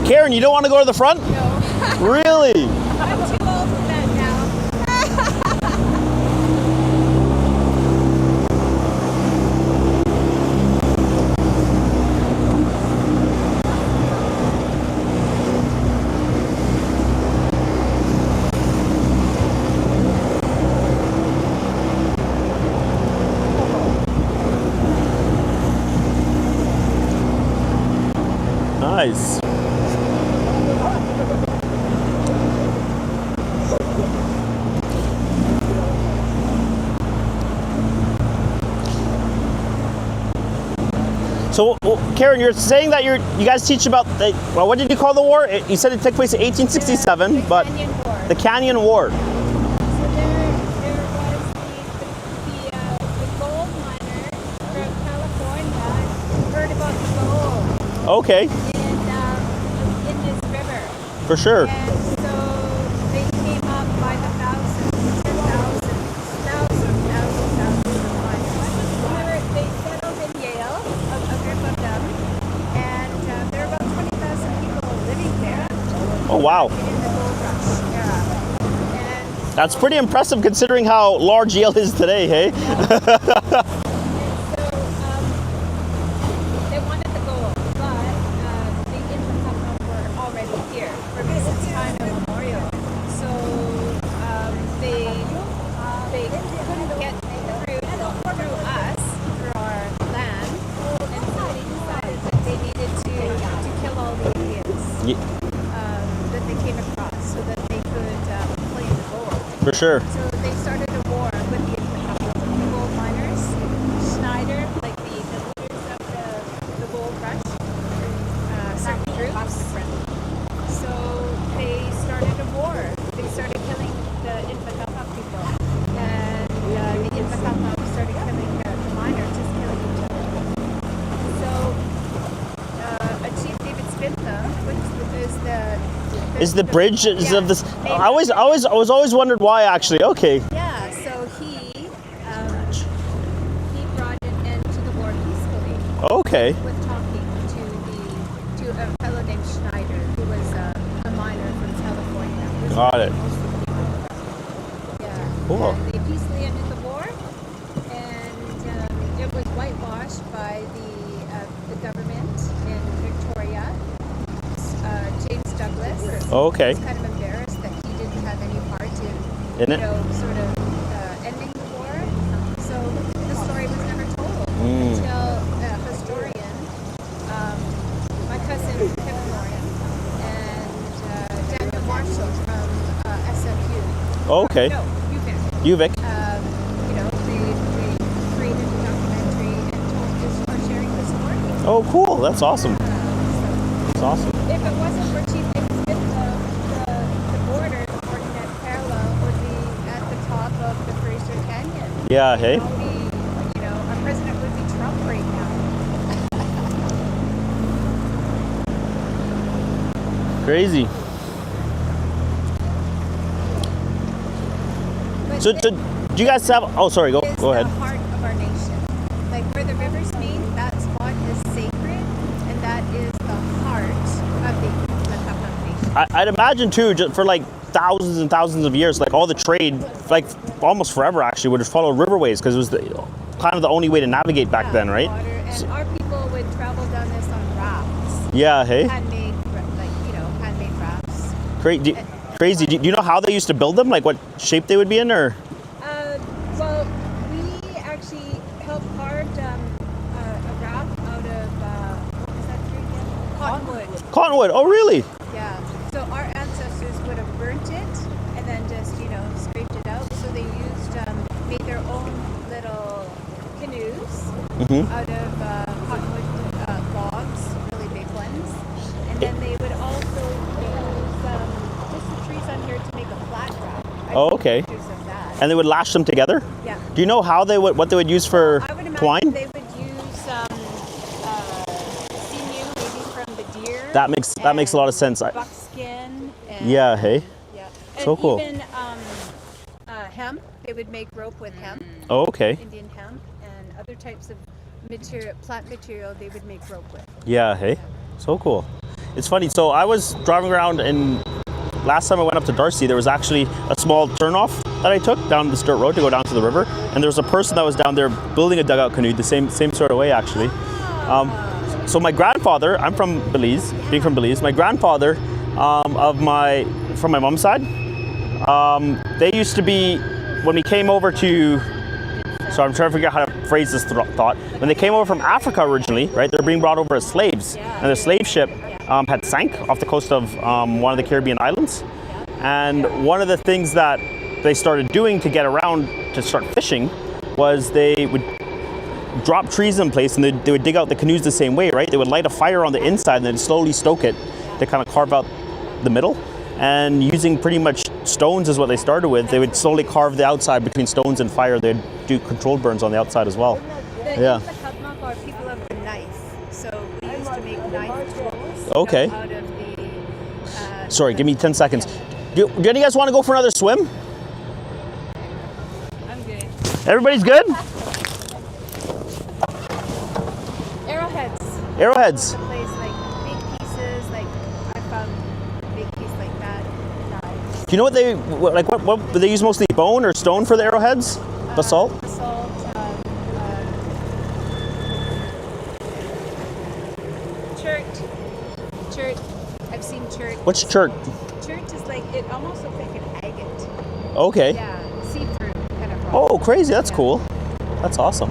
Karen, you don't want to go to the front? No. Really? I'm too old for that now. Nice. So, Karen, you're saying that you guys teach about the, well, what did you call the war? You said it took place in 1867, The but Canyon War. the Canyon War. So there was the gold miners from California heard about the gold Okay, in this river. for sure. And so they came up by the thousands, 10,000, thousands of miners. They settled in Yale, a group of them, and there are about 20,000 people living there Oh, wow. in the gold rush era. And That's pretty impressive considering how large Yale is today, hey? so they wanted the gold, but the Pitquah were already here since time immemorial. So they couldn't get through us, through our land, and so they decided that they needed to kill all the Indians that they came across so that they could claim the gold. For sure. So they started a war with the gold miners. Schneider, like the leaders of the gold rush, certain groups. So they started a war. They started killing the Pitquah people, and the Pitquah started killing the miners, just killing each other. So a Is the bridge is Yeah. of this? I was always wondered why actually. Okay. Yeah, so he brought it into the war peacefully Okay. with talking to a fellow named Schneider, who was a miner from California. Who was Got it. Yeah. Cool. And they peacefully ended the war, and it was whitewashed by the government in Victoria. James Douglas. Okay. He was kind of embarrassed that he didn't have any part In it? sort of ending the war. So the story was never told until a historian, my cousin Kevin Moran, and Daniel Marshall from SFU. Okay. No, UVic. UVic. They created a documentary and are sharing the story. Oh, cool. That's awesome. That's awesome. If it wasn't for Chief Davis Pitquah, the border, the Fortinet parallel, would be at the top of the Fraser Canyon. Yeah. Hey. Our president would be Trump right now. Crazy. But So, do you guys have? Oh, sorry. Go it's ahead. the heart of our nation. Like where the rivers meet, that spot is sacred, and that is the heart of the Nation. I'd imagine too, just for like thousands and thousands of years, like all the trade, like almost forever actually, would have followed riverways because it was kind of the only way to navigate back then, right? Water, and our people would travel down this on rafts. Yeah. Hey. Handmade rafts. Crazy. Do you know how they used to build them? Like what shape they would be in, or? Well, we actually helped carve a raft out of what was that tree again? Cottonwood. Cottonwood. Oh, really? Yeah. So our ancestors would have burnt it and then just scraped it out. So they made their own little canoes out of cottonwood logs, really big ones, and then they would also use just the trees on here to make a flat raft. Oh, okay. Pictures of that. And they would lash them together? Yeah. Do you know what they would use for I would imagine twine? they would use sinew, maybe from the deer. That makes a lot of sense. Buckskin. And, Yeah. Hey. Yeah. So and cool. even hemp. They would make rope with hemp, Oh, okay. Indian hemp, and other types of plant material they would make rope with. Yeah. Hey. So cool. It's funny. So I was driving around, and last time I went up to Darcy, there was actually a small turnoff that I took down this dirt road to go down to the river, and there was a person that was down there building a dugout canoe the same sort of way actually. So my grandfather, I'm from Belize, being from Belize, my grandfather from my mom's side, they used to be, when we came over to, so I'm trying to figure out how to phrase this thought. When they came over from Africa originally, right, they're being brought over as slaves, and the slave ship had sank off the coast of one of the Caribbean islands. And one of the things that they started doing to get around to start fishing was they would drop trees in place, and they would dig out the canoes the same way, right? They would light a fire on the inside and then slowly stoke it to kind of carve out the middle. And using pretty much stones is what they started with. They would slowly carve the outside between stones and fire. They'd do controlled burns on the outside as well. Yeah. The Katmak are people of the knife, so we used to make knife tools. Okay. Out of the. Sorry, give me 10 seconds. Do any of you guys want to go for another swim? I'm good. Everybody's good? Arrowheads. Arrowheads. The place, like big pieces, like I found a big piece like that. Do you know what they use mostly bone or stone for the arrowheads? Basalt? Basalt. Chert. I've seen chert. What's chert? Chert is like, it almost looks like an agate. Okay. Yeah, see-through kind of rock. Oh, crazy. That's Yeah. cool. That's awesome.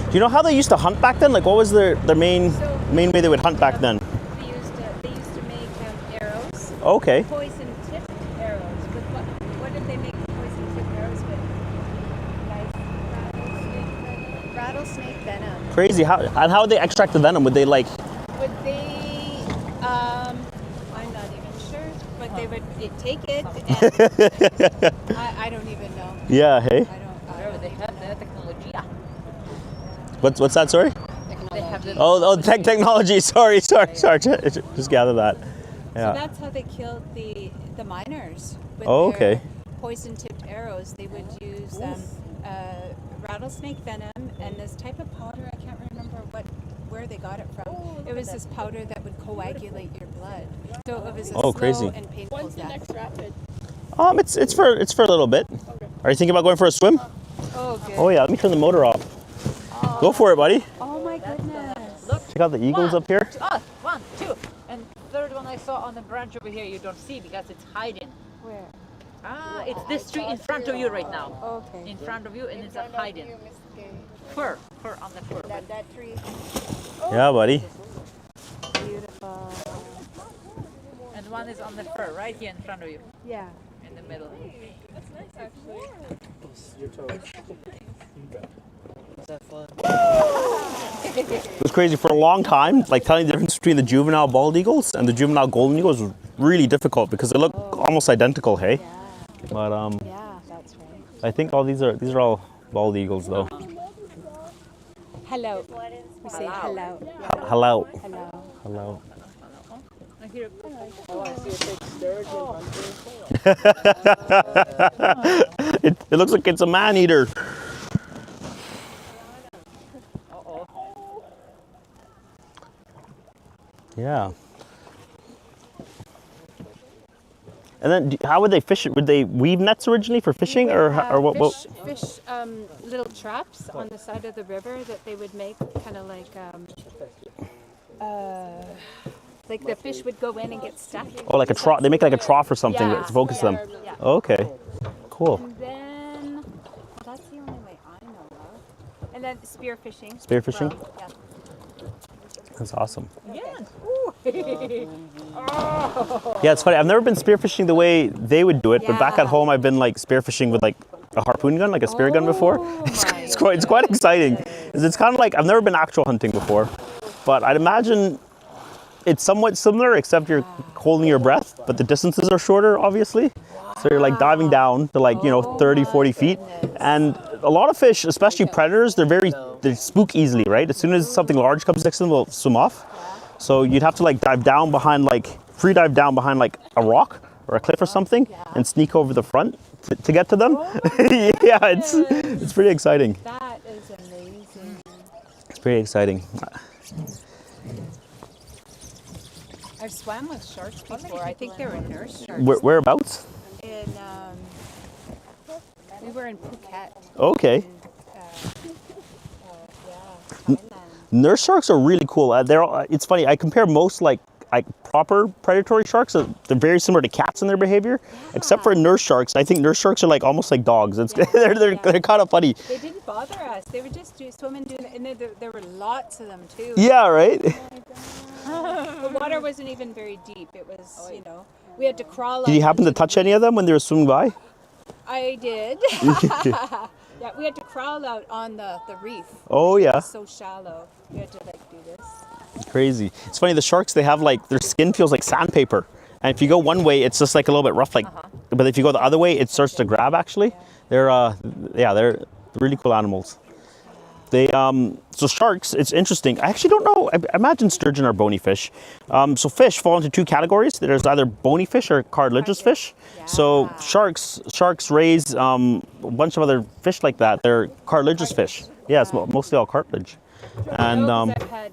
Do you know how they used to hunt back then? Like, what was their main way they would hunt back then? They used to make arrows. Okay. Poison-tipped arrows. With what did they make poison-tipped arrows with? Rattlesnake venom. Crazy. How would they extract the venom? Would they like? Would they? I'm not even sure, but they would take it. And I don't even know. Yeah. Hey. I don't. They have the technology. What's that? Sorry. They have Oh, technology. Sorry. Just gather that. Yeah. So that's how they killed the miners. With Oh, their okay. poison-tipped arrows. They would use rattlesnake venom and this type of powder. I can't remember where they got it from. It was this powder that would coagulate your blood. So it was a slow crazy. and painful When's the death. next rapid? It's for a little bit. Okay. Are you thinking about going for a swim? Oh, good. Oh yeah, let me turn the motor off. Go for it, buddy. Oh my goodness. Look. Check out the eagles up here. One, two. And third one I saw on the branch over here you don't see because it's hiding. Where? It's this tree in front of you right now. Okay. In front of you and it's hiding. Fur on the fur. That tree. Yeah, buddy. Beautiful. And one is on the fur right here in front of you, Yeah. in the middle. That's nice actually. It was crazy for a long time. Like telling the difference between the juvenile bald eagles and the juvenile golden eagles was really difficult because they look almost identical. Hey, Yeah. but Yeah, that's right. I think all these are all bald eagles though. Hello. We say hello. Hello. Hello. Hello. I hear It looks like it's a man eater. Yeah. And then, how would they fish it? Would they weave nets originally for fishing, or what? Fish little traps on the side of the river that they would make, kind of like the fish would go in and get stuck. Oh, like a trough. They make like a trough or something Yeah. to focus them. Yeah. Okay. Cool. And then that's the only way I know of. And then spear fishing. Spear fishing? Well, yeah. That's awesome. Yeah. Yeah, it's funny. I've never been spearfishing the way they would do it, but back at Yeah. home, I've been like spearfishing with like a harpoon gun, like a spear gun before. It's quite exciting. It's kind of like I've never been actual hunting before, but I'd imagine it's somewhat similar, except you're holding your breath, but the distances are shorter, obviously. So you're like diving down to like 30, 40 feet, and a lot of fish, especially predators, they spook easily, right? As soon as something large comes next to them, they'll swim off. So you'd have to like dive down behind free dive down behind like a rock or a cliff or something, and sneak over the front to get to them. Yeah, it's pretty exciting. That is amazing. It's pretty exciting. I've swam with sharks before. I think they were nurse sharks. Whereabouts? We were in Phuket. Okay. Thailand. Nurse sharks are really cool. It's funny. I compare most like proper predatory sharks. They're very similar to cats in their behavior, except for nurse sharks. I think nurse sharks are like almost like dogs. They're kind of funny. They didn't bother us. They would just swim and do it. And there were lots of them too. Yeah, right. The water wasn't even very deep. It was, we had to crawl out. Did you happen to touch any of them when they were swimming by? I did. Yeah, we had to crawl out on the reef. Oh yeah. It's so shallow. We had to do this. Crazy. It's funny. The sharks, they have like their skin feels like sandpaper, and if you go one way, it's just like a little bit rough. But if you go the other way, it starts to grab. Actually, they're really cool animals. They so sharks. It's interesting. I actually don't know. I imagine sturgeon are bony fish. So fish fall into two categories. There's either bony fish or cartilaginous fish. So sharks raise a bunch of other fish like that. They're cartilaginous fish. Yeah, it's mostly all cartilage. And I've had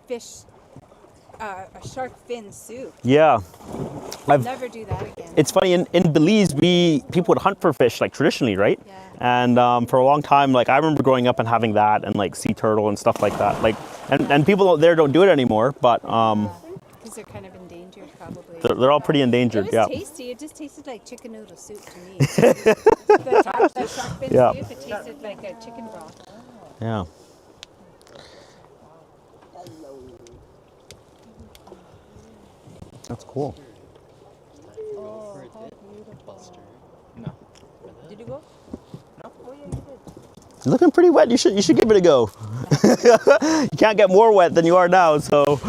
fish, a shark fin soup. yeah. Never do that again. It's funny, in Belize, people would hunt for fish, like traditionally, right? Yeah. And for a long time, like I remember growing up and having that and like sea turtle and stuff like that. Like, and people there don't do it anymore, but Because they're kind of endangered, probably. they're all pretty endangered, It was yeah. tasty. It just tasted like chicken noodle soup to me. the shark fin Yeah. soup, it tasted like a chicken broth. Yeah. That's cool. Oh, how beautiful. Did you go? Oh, yeah, you did. It's looking pretty wet. You should give it a go. You can't get more wet than you are now, so.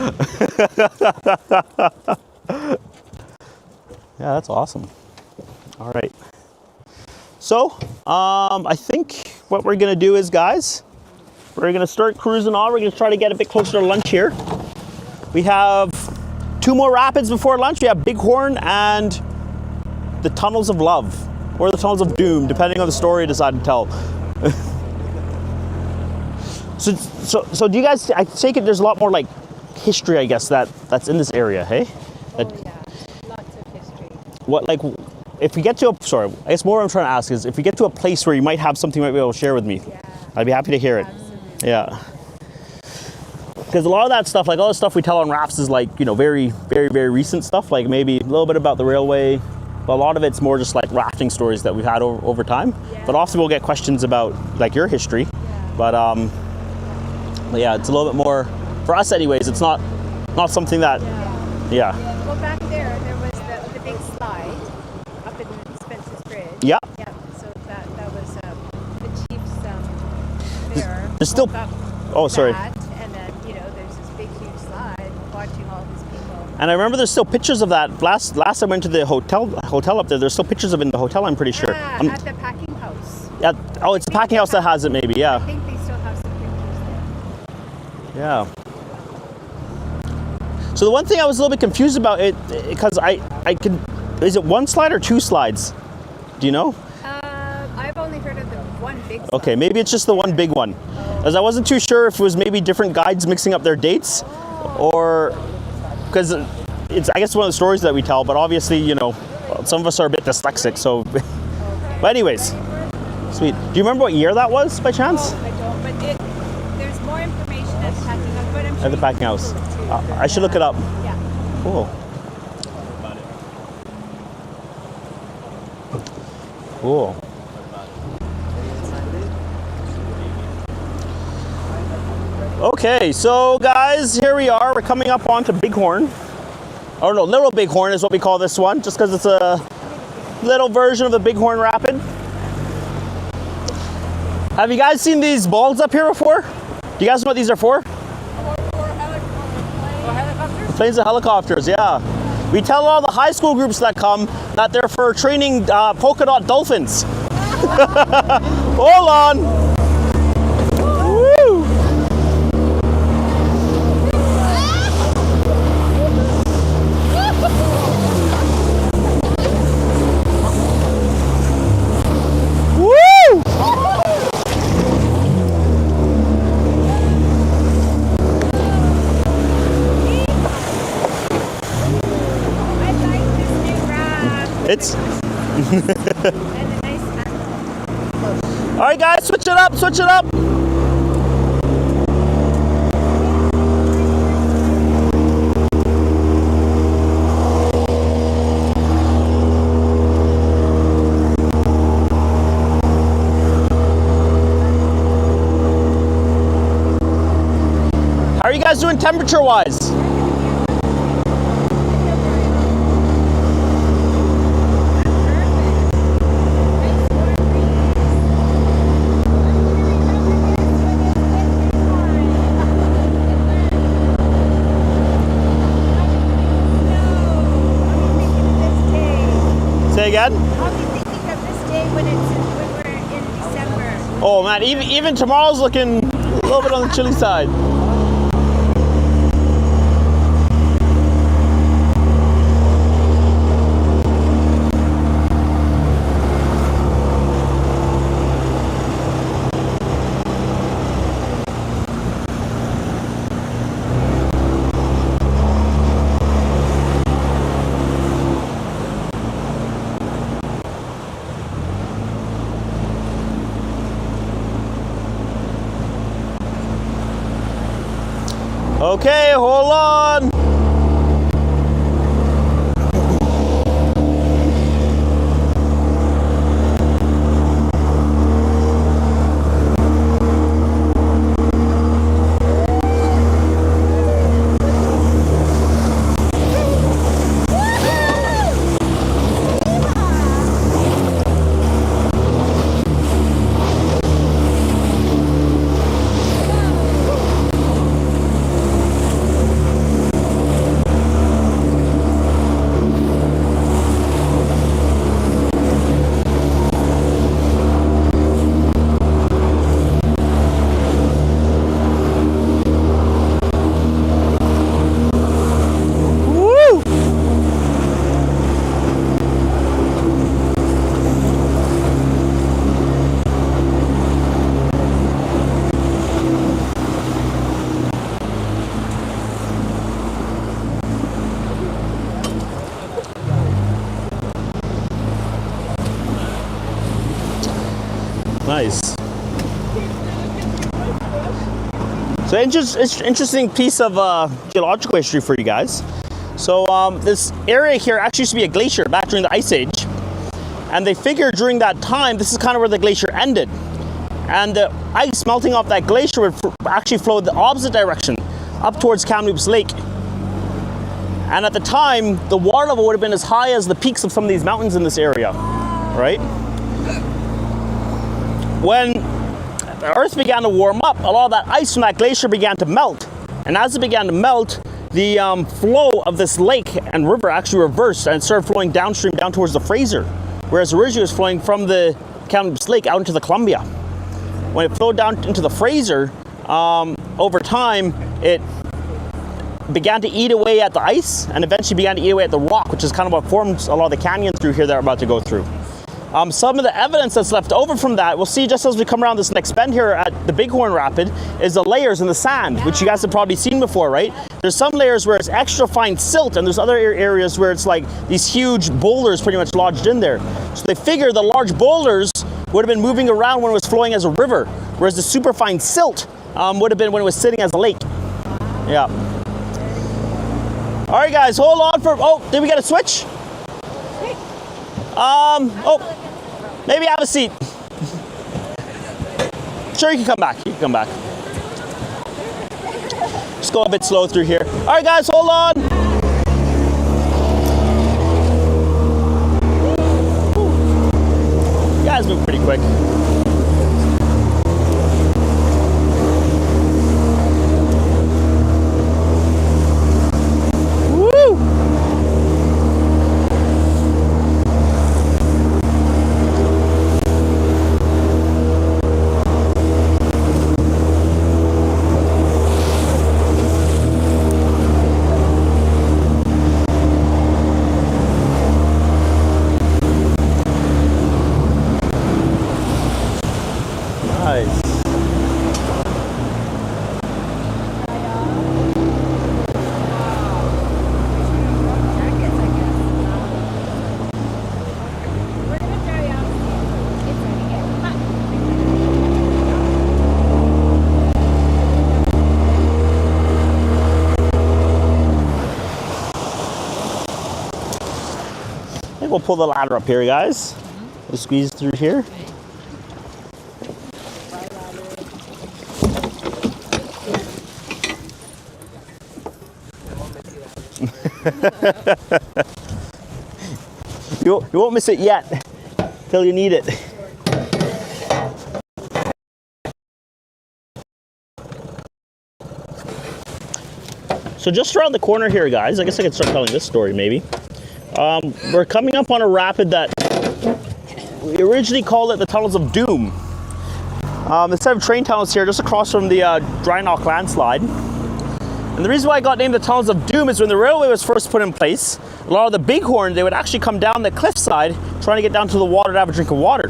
Yeah, that's awesome. All right. So, I think what we're gonna do is, guys, We're gonna start cruising on. We're gonna try to get a bit closer to lunch here. We have 2 more rapids before lunch. We have Bighorn and the Tunnels of Love, or the Tunnels of Doom, depending on the story you decide to tell. So do you guys, I take it there's a lot more like history, I guess, that's in this area, hey? Oh yeah, lots of history. What, like, if we get to a, sorry, I guess more what I'm trying to ask is, if we get to a place where you might have something you might be able to share with me, Yeah. I'd be happy to hear it. Absolutely. Yeah. Because a lot of that stuff, like all the stuff we tell on rafts is like, you know, very, very, very recent stuff, like maybe a little bit about the railway, but a lot of it's more just like rafting stories that we've had over time. Yeah. But often we'll get questions about like your history. Yeah. But yeah, it's a little bit more, for us anyways, it's not something that, yeah. Well, back there was the big slide up in Spences Bridge. Yeah. Yeah. So that was the chief's there. There's still- woke up oh, sorry. that, and then there's this big huge slide watching all these people. And I remember there's still pictures of that. Last I went to the hotel up there, there's still pictures of it in the hotel, I'm pretty sure. Yeah, at the packing house. Oh, it's the packing house that has it maybe, I yeah. think they still have some pictures there. Yeah. So the one thing I was a little bit confused about it, because I can, is it 1 slide or 2 slides? Do you know? I've only heard of the one big slide. Okay, maybe it's just the one big one. As I wasn't too sure if it was maybe different guides mixing up their dates, or because it's, I guess, one of the stories that we tell, but obviously, some of us are a bit dyslexic, so. But anyways, sweet. Do you remember what year that was by chance? Oh, I don't, but there's more information at the packing house, but I'm sure At the you packing can house. Google it too. I should look it up. Yeah. Cool. Cool. Okay, so guys, here we are. We're coming up onto Bighorn. Oh no, Little Bighorn is what we call this one, just because it's a little version of the Bighorn Rapid. Have you guys seen these balls up here before? Do you guys know what these are for? Planes and helicopters, yeah. We tell all the high school groups that come that they're for training polka dot dolphins. Hold on. Woo. Woo. I like this new raft. It's And a nice handle. all right, guys. Switch it up. Switch it up. How are you guys doing temperature-wise? Say again? I'll be thinking of this day when we're in December. Oh man, even tomorrow's looking a little bit on the chilly side. Okay, hold on. Nice. So interesting piece of geological history for you guys. So this area here actually used to be a glacier back during the Ice Age. And they figured during that time, this is kind of where the glacier ended. And the ice melting off that glacier would actually flow the opposite direction, up towards Kamloops Lake. And at the time, the water level would have been as high as the peaks of some of these mountains in this area, right? When the earth began to warm up, a lot of that ice from that glacier began to melt. And as it began to melt, the flow of this lake and river actually reversed and started flowing downstream down towards the Fraser, whereas originally it was flowing from the Kamloops Lake out into the Columbia. When it flowed down into the Fraser, over time, it began to eat away at the ice and eventually began to eat away at the rock, which is kind of what forms a lot of the canyons through here that we're about to go through. Some of the evidence that's left over from that, we'll see just as we come around this next bend here at the Bighorn Rapid, is the layers in the sand, which you guys have probably seen before, right? There's some layers where it's extra fine silt, and there's other areas where it's like these huge boulders pretty much lodged in there. So they figure the large boulders would have been moving around when it was flowing as a river, whereas the super fine silt would have been when it was sitting as a lake. Yeah. All right, guys, hold on for, oh, did we get a switch? Oh, maybe have a seat. Sure, you can come back. You can come back. Just go a bit slow through here. All right, guys, hold on. You guys move pretty quick. We'll pull the ladder up here, guys. We'll squeeze through here. You won't miss it yet till you need it. So just around the corner here, guys, I guess I can start telling this story maybe. We're coming up on a rapid that we originally called it the Tunnels of Doom. The set of train tunnels here just across from the Dry Knock landslide. And the reason why I got named the Tunnels of Doom is when the railway was first put in place, a lot of the bighorn, they would actually come down the cliffside trying to get down to the water to have a drink of water.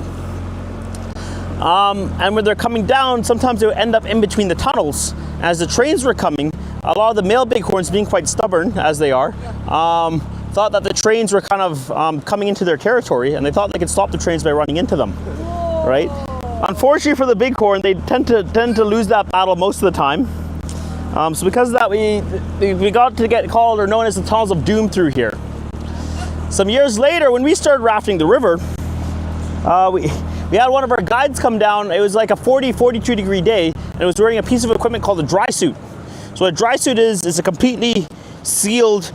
And when they're coming down, sometimes they would end up in between the tunnels. As the trains were coming, a lot of the male bighorns, being quite stubborn as they are, thought that the trains were kind of coming into their territory, and they thought they could stop the trains by running into them. Whoa. Right? Unfortunately for the bighorn, they tend to lose that battle most of the time. So because of that, we got to get called or known as the Tunnels of Doom through here. Some years later, when we started rafting the river, we had one of our guides come down. It was like a 42 degree day, and it was wearing a piece of equipment called a dry suit. So what a dry suit is a completely sealed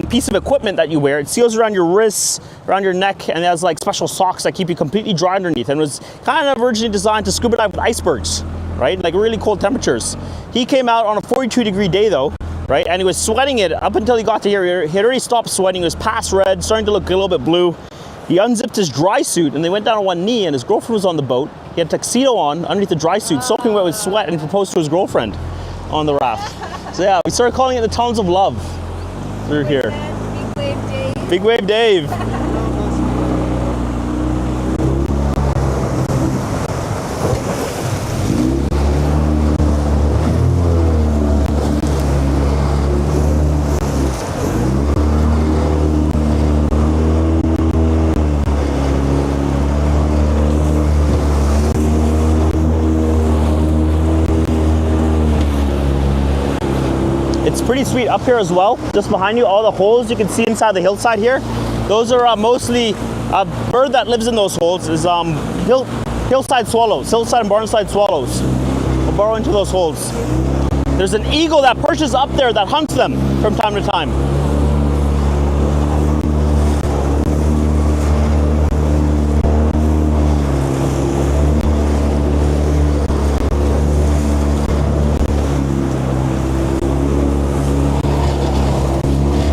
piece of equipment that you wear. It seals around your wrists, around your neck, and it has like special socks that keep you completely dry underneath, and was kind of originally designed to scuba dive with icebergs, right? Like really cold temperatures. He came out on a 42 degree day though, right? And he was sweating it up until he got to here. He had already stopped sweating. It was past red, starting to look a little bit blue. He unzipped his dry suit and they went down on one knee, and his girlfriend was on the boat. He had a tuxedo on underneath the dry suit, soaking wet with sweat, and proposed to his girlfriend on the raft. So yeah, we started calling it the Tunnels of Love through here. Big Wave Dave. Big Wave Dave. Pretty sweet up here as well. Just behind you, all the holes you can see inside the hillside here. Those are mostly a bird that lives in those holes is hillside swallows, hillside and barnside swallows. Will burrow into those holes. There's an eagle that perches up there that hunts them from time to time.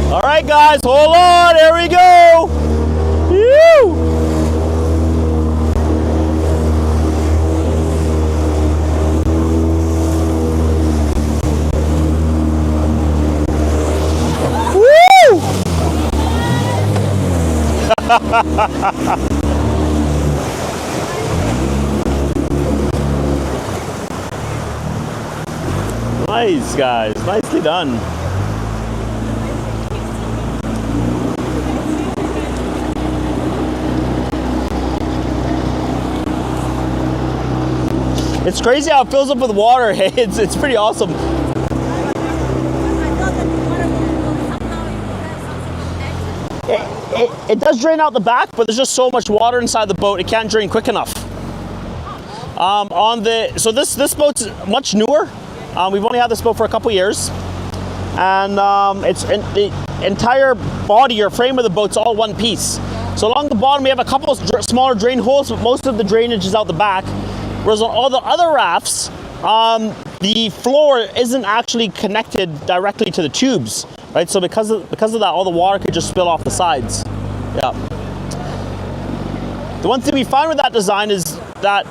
All right, guys, hold on. Here we go. Woo! Woo! Nice, guys. Nicely done. It's crazy how it fills up with water. Hey, it's pretty awesome. It does drain out the back, but there's just so much water inside the boat, it can't drain quick enough. So this boat's much newer. We've only had this boat for a couple years, and the entire body or frame of the boat's all one piece. So along the bottom we have a couple of smaller drain holes, but most of the drainage is out the back. Whereas on all the other rafts, the floor isn't actually connected directly to the tubes, right? So because of that, all the water could just spill off the sides. Yeah. The one thing we find with that design is that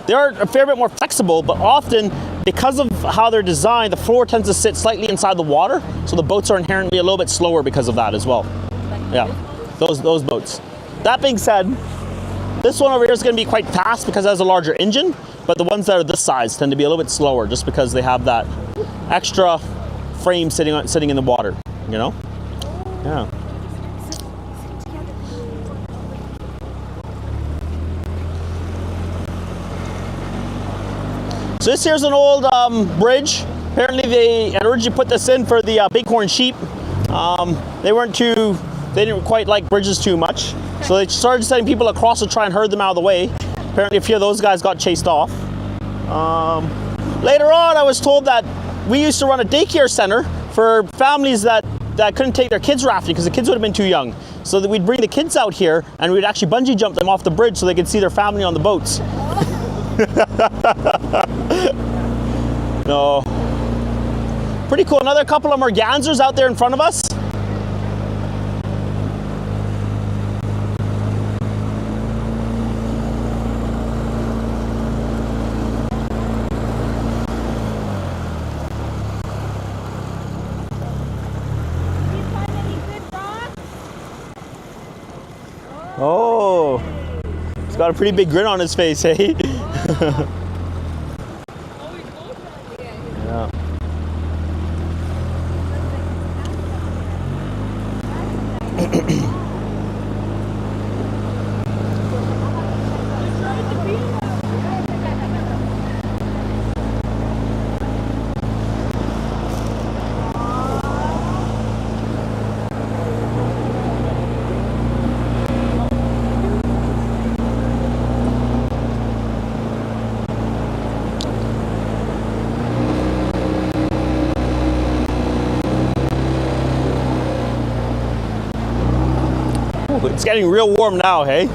they are a fair bit more flexible, but often because of how they're designed, the floor tends to sit slightly inside the water, so the boats are inherently a little bit slower because of that as well. Yeah, those boats. That being said, this one over here is going to be quite fast because it has a larger engine, but the ones that are this size tend to be a little bit slower just because they have that extra frame sitting in the water, you know? Yeah. So this here's an old bridge. Apparently they had originally put this in for the bighorn sheep. They didn't quite like bridges too much. So they started sending people across to try and herd them out of the way. Apparently a few of those guys got chased off. Later on, I was told that we used to run a daycare center for families that couldn't take their kids rafting because the kids would have been too young. So that we'd bring the kids out here and we'd actually bungee jump them off the bridge so they could see their family on the boats. No. Pretty cool. Another couple of mergansers out there in front of us. Oh, he's got a pretty big grin on his face, hey? Yeah. It's getting real warm now, hey?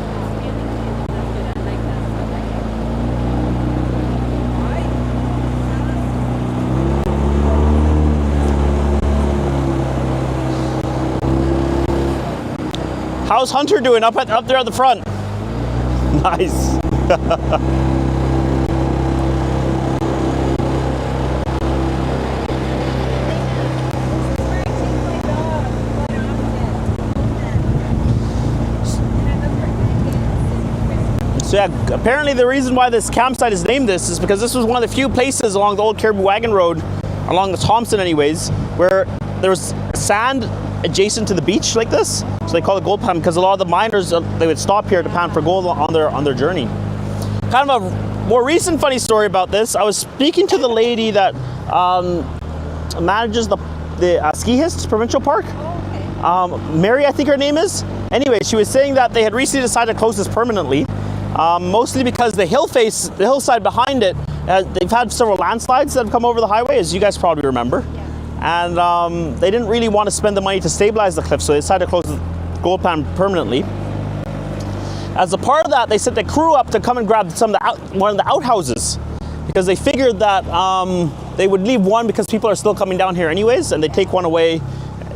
How's Hunter doing up there at the front? Nice. So yeah, apparently the reason why this campsite is named this is because this was one of the few places along the old Caribou Wagon Road, along the Thompson anyways, where there was sand adjacent to the beach like this. So they call it gold pan because a lot of the miners, they would stop here to pan for gold on their journey. Kind of a more recent funny story about this, I was speaking to the lady that manages the the Ski Hist Provincial Park. Oh, okay. Mary, I think her name is. Anyway, she was saying that they had recently decided to close this permanently, mostly because the hillside behind it, they've had several landslides that have come over the highway, as you guys probably remember. Yeah. And they didn't really want to spend the money to stabilize the cliff, so they decided to close the gold pan permanently. As a part of that, they sent the crew up to come and grab one of the outhouses, because they figured that they would leave one because people are still coming down here anyways, and they take one away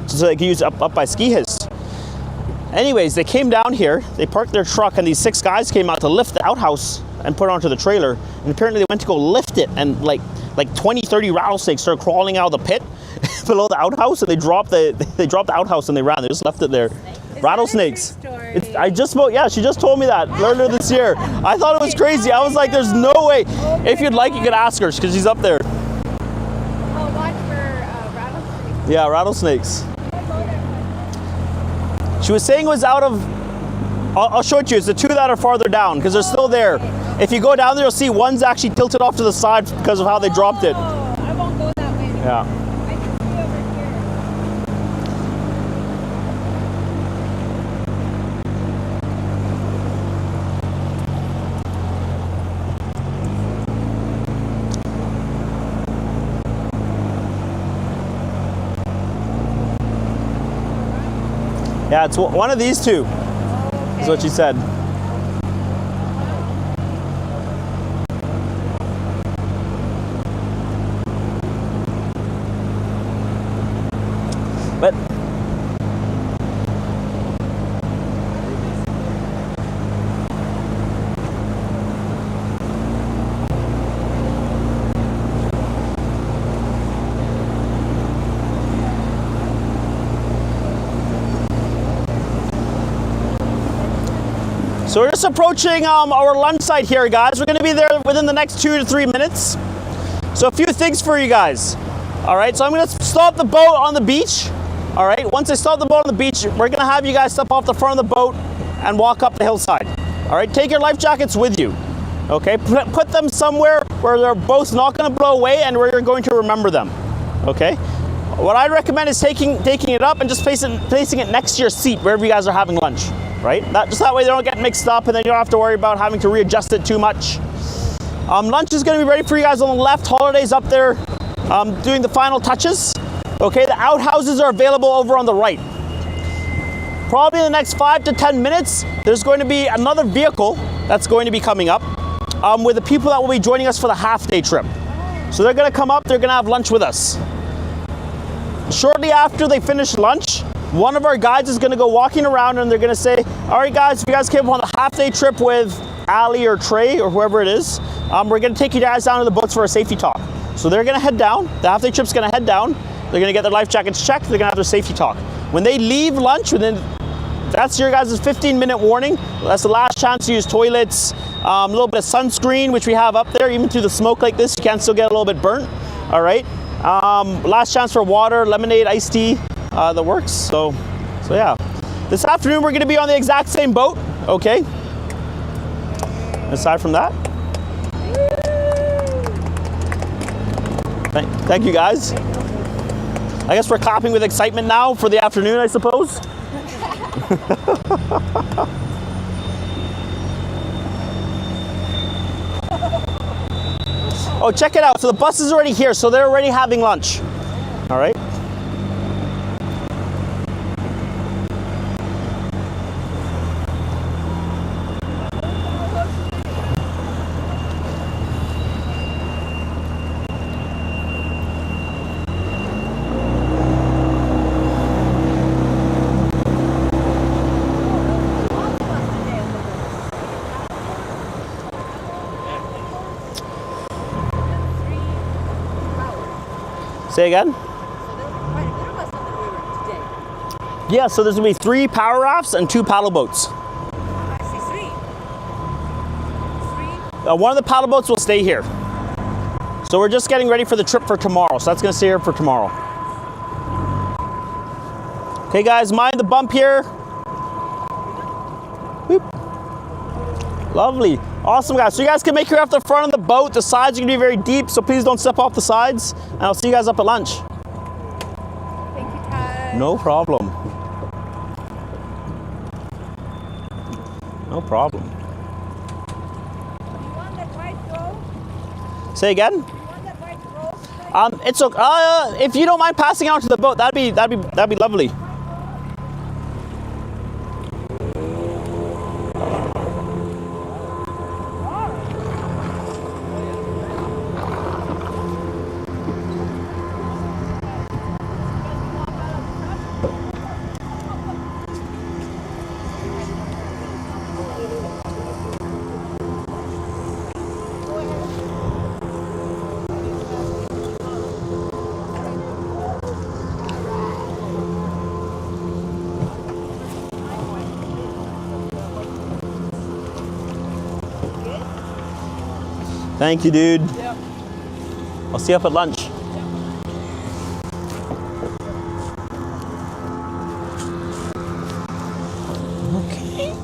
so they can use it up by Ski Hist. Anyways, they came down here, they parked their truck, and these 6 guys came out to lift the outhouse and put it onto the trailer. And apparently they went to go lift it, and like 20, 30 rattlesnakes started crawling out of the pit below the outhouse, and they dropped the outhouse and they ran. They just left it there. Rattlesnakes. I just spoke, yeah, she just told me that earlier this year. I thought it was crazy. I was like, there's no way. If you'd like, you could ask her, because she's up there. Oh, watch for rattlesnakes. Yeah, rattlesnakes. She was saying it was out of, I'll show it to you, it's the 2 that are farther down, because they're still there. If you go down there, you'll see one's actually tilted off to the side because of how they dropped it. Oh, I won't go that way anymore. Yeah. I can see over here. Yeah, it's one of these 2, is what she said. But so we're just approaching our lunch site here, guys. We're going to be there within the next 2 to 3 minutes. So a few things for you guys. All right, so I'm going to stop the boat on the beach. All right, once I stop the boat on the beach, we're going to have you guys step off the front of the boat and walk up the hillside. All right, take your life jackets with you. Okay, put them somewhere where they're both not going to blow away and where you're going to remember them. Okay, what I recommend is taking it up and just placing it next to your seat wherever you guys are having lunch. Right? Just that way they don't get mixed up, and then you don't have to worry about having to readjust it too much. Lunch is going to be ready for you guys on the left. Holiday's up there doing the final touches. Okay, the outhouses are available over on the right. Probably in the next 5 to 10 minutes, there's going to be another vehicle that's going to be coming up with the people that will be joining us for the half-day trip. So they're going to come up, they're going to have lunch with us. Shortly after they finish lunch, one of our guides is going to go walking around, and they're going to say, all right guys, if you guys came on the half-day trip with Ali or Trey or whoever it is, we're going to take you guys down to the boats for a safety talk. So they're going to head down, the half-day trip's going to head down, they're going to get their life jackets checked, they're going to have their safety talk. When they leave lunch, that's your guys' 15-minute warning. That's the last chance to use toilets, a little bit of sunscreen, which we have up there. Even through the smoke like this, you can still get a little bit burnt. All right, last chance for water, lemonade, iced tea, the works. So yeah, this afternoon we're going to be on the exact same boat. Okay, aside from that, thank you guys. I guess we're clapping with excitement now for the afternoon, I suppose. Oh, check it out. So the bus is already here, so they're already having lunch. All right. Say again? So there were quite a bit of us on the river today. Yeah, so there's going to be 3 power rafts and 2 paddle boats. I see 3. 3? One of the paddle boats will stay here. So we're just getting ready for the trip for tomorrow. So that's going to stay here for tomorrow. Okay, guys, mind the bump here. Whoop. Lovely. Awesome, guys. So you guys can make your way off the front of the boat. The sides are going to be very deep, so please don't step off the sides. And I'll see you guys up at lunch. No problem. No problem. You want that white rose? Say again? You want that white rose? It's okay. If you don't mind passing out to the boat, that'd be lovely. Thank you, dude. Yep. I'll see you up at lunch. Okay.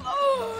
Oh!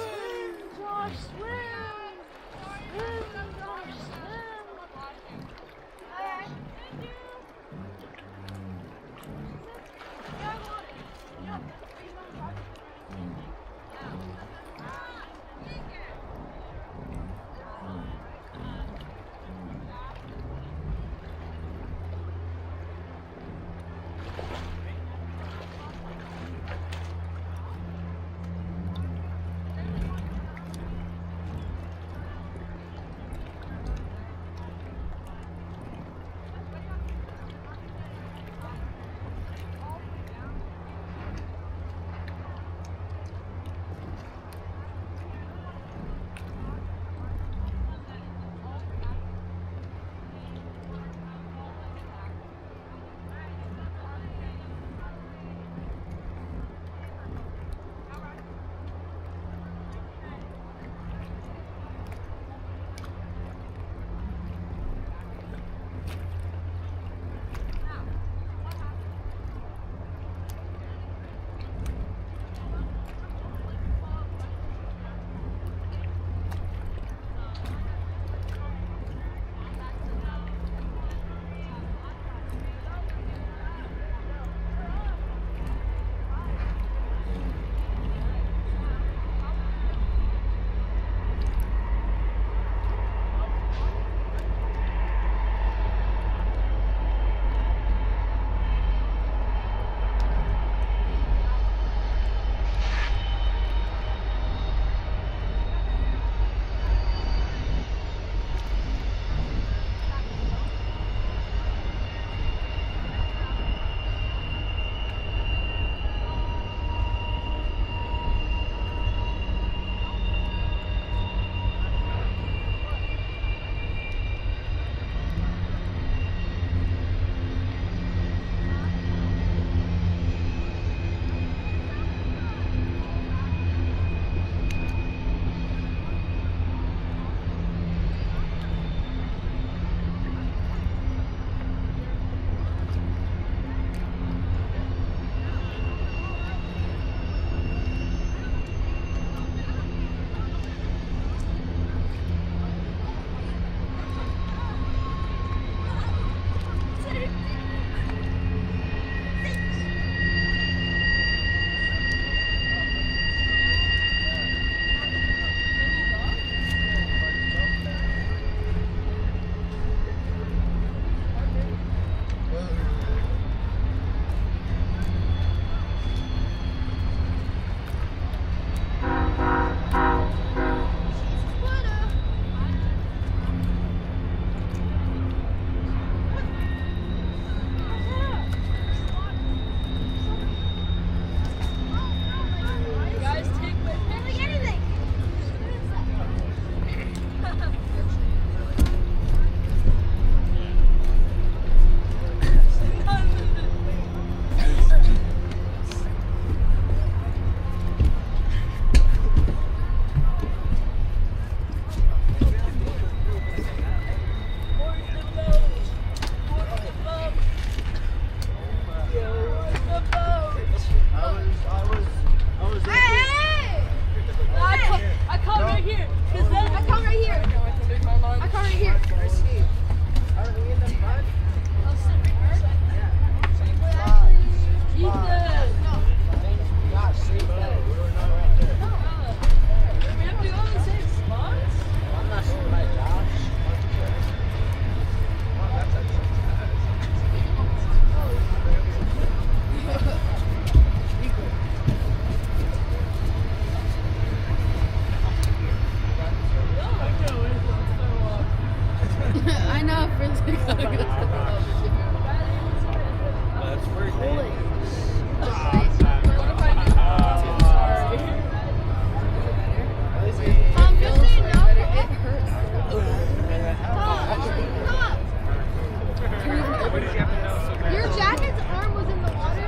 Your jacket's arm was in the water.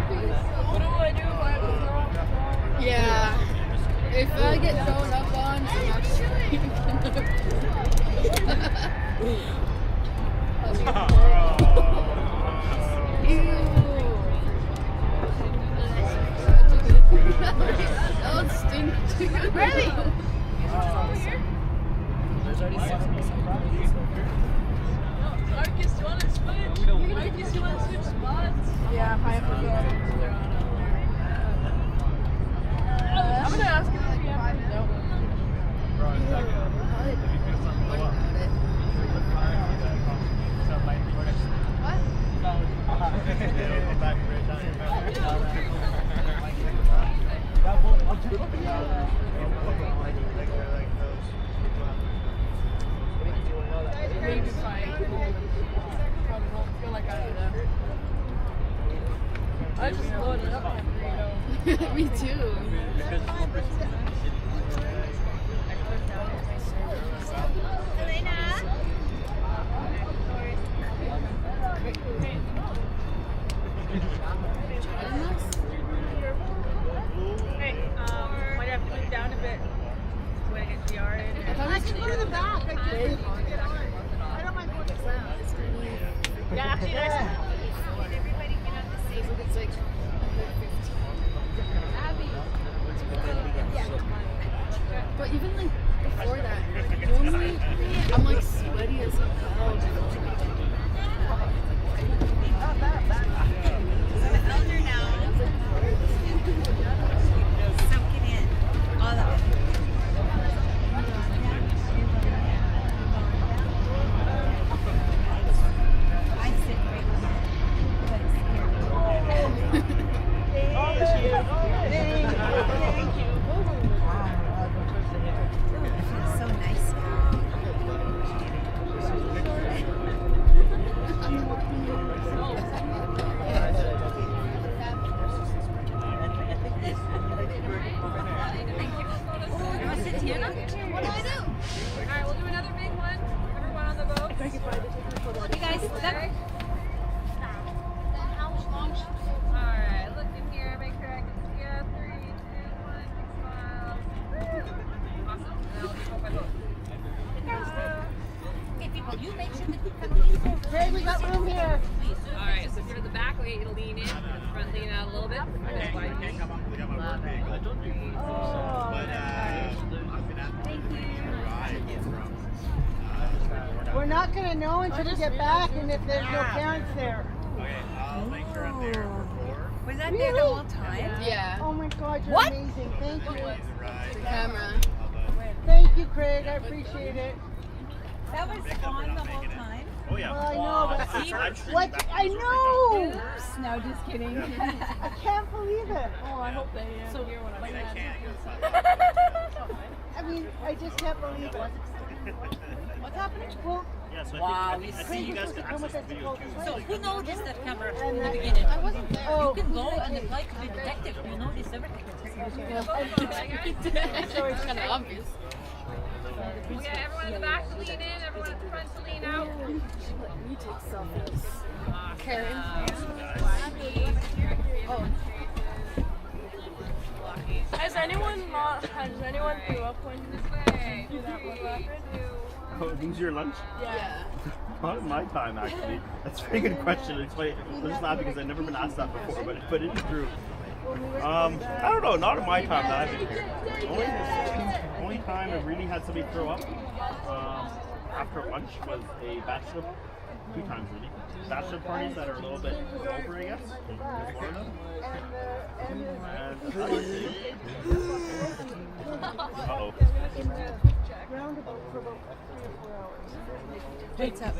What do I do? Yeah. If I get thrown up on, I'm actually. That would stink too. Really? There's already 6 Marcus, you want to switch? Marcus, you want to switch spots? Yeah, I have to go. I'm going to ask him if he has to. Nope. Maybe fine. Probably won't feel like I do that. I just loaded up my burrito. Me too. Hey, might have to move down a bit when I get the yard in. I can go to the back. I don't mind going to the back. Yeah, actually, there's Everybody get on the same. It's like Abby. But even like before that, normally I'm like sweaty as hell. I'm an elder now. Soak it in. All of it. I sit right here. But it's here. Thank you. It feels so nice now. Alright, we'll do another big one. Everyone on the boat. You guys, Alright, look in here. Make sure I can see you. 3, 2, 1. Big smile. Awesome. Now we'll just go by boat. Okay, people, you make sure that you kind of lean over. Hey, we got room here. Alright, so if you're in the back, we'll get you to lean in. The front, lean out a little bit. We're not going to know until we get back and if there's no parents there. Okay, I'll make sure I'm there for 4. Was that there the whole time? Yeah. Oh my God, you're amazing. Thank you. Right. The camera. Thank you, Craig. I appreciate it. That was on the whole time? Oh yeah. Well, I know, but what? I know. Oops. No, just kidding. I can't believe it. Oh, I hope they hear what I'm saying. I mean, I just can't believe it. What's happening? Well, Yeah, so Wow, I think you guys can access the video too. So who noticed that camera in the and beginning? I wasn't there. Oh, You can go and apply to be detective. You notice everything. so it's kind of obvious. We'll get everyone in the back to lean in, everyone in the front to lean out. We take selfies. Karen. Has anyone threw up when you do that one rapid? Oh, these your lunch? Yeah. Not in my time, actually. That's a very good question. It's funny. I'm just laughing because I've never been asked that before, but it is true. I don't know. Not in my time that I've been here. Only time I've really had somebody throw up after lunch was a bachelor. 2 times really. Bachelor parties that are a little bit over, I guess. There's one of them. Uh-oh. Roundabout for about 3 or 4 hours. What's up?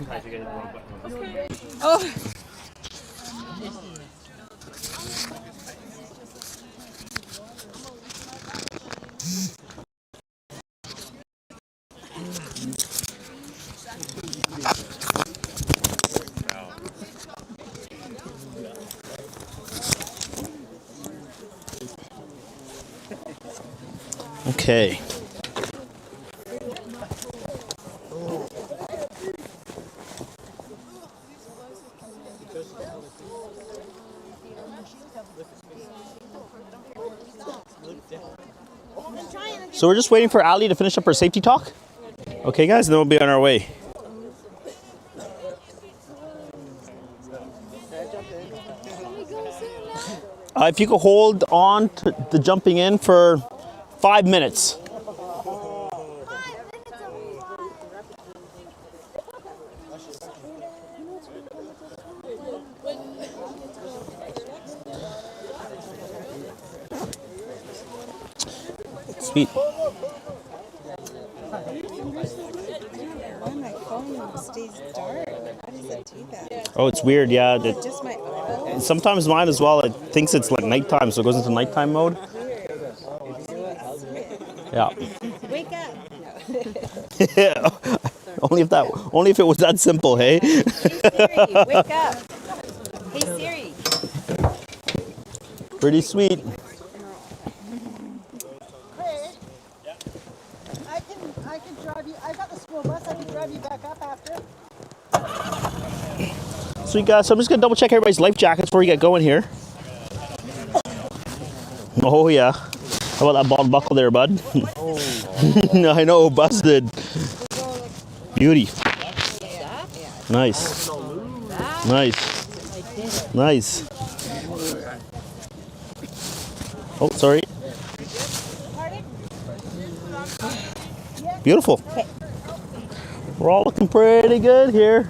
Guys, you get the wrong button. Okay. Oh. Okay. So we're just waiting for Ali to finish up her safety talk. Okay, guys, and then we'll be on our way. If you could hold on to the jumping in for 5 minutes. Sweet. Why my phone stays dark? How does it do that? Oh, it's weird, yeah. Just my eyeball? Sometimes mine as well, it thinks it's like nighttime, so it goes into nighttime mode. Yeah. Wake up! Only if it was that simple, hey? Hey Siri, wake up! Hey Siri! Pretty sweet. Craig, I can drive you. I got the school bus. I can drive you back up after. Sweet guys, so I'm just gonna double check everybody's life jackets before we get going here. Oh yeah. How about that bald buckle there, bud? I know, busted. Beauty. Nice. Nice. Nice. Oh, sorry. Beautiful. We're all looking pretty good here.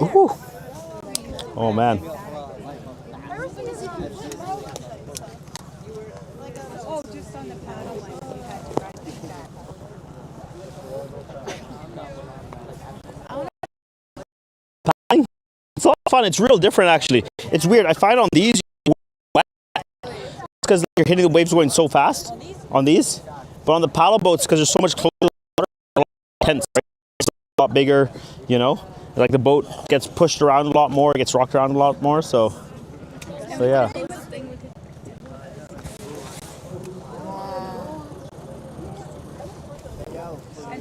Ooh. Oh man. Oh, just on the paddle line. You had to ride like that. It's a lot of fun. It's real different, actually. It's weird. I find on these, it's because you're hitting the waves going so fast on these. But on the paddle boats, because there's so much closer to the water, a lot tense, right? It's a lot bigger, you know? Like the boat gets pushed around a lot more, it gets rocked around a lot more, so yeah. And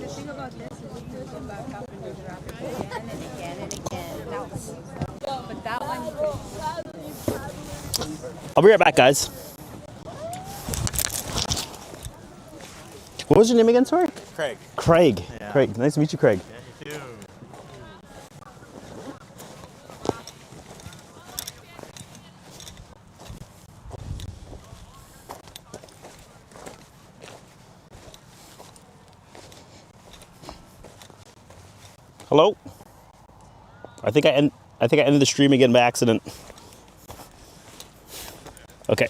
the thing about this is you can come back up and do the rapid again and again and again. But that one you can. I'll be right back, guys. What was your name again, sorry? Craig. Craig. Yeah. Craig. Nice to meet you, Craig. Yeah, you too. Hello? I think I ended the stream again by accident. Okay.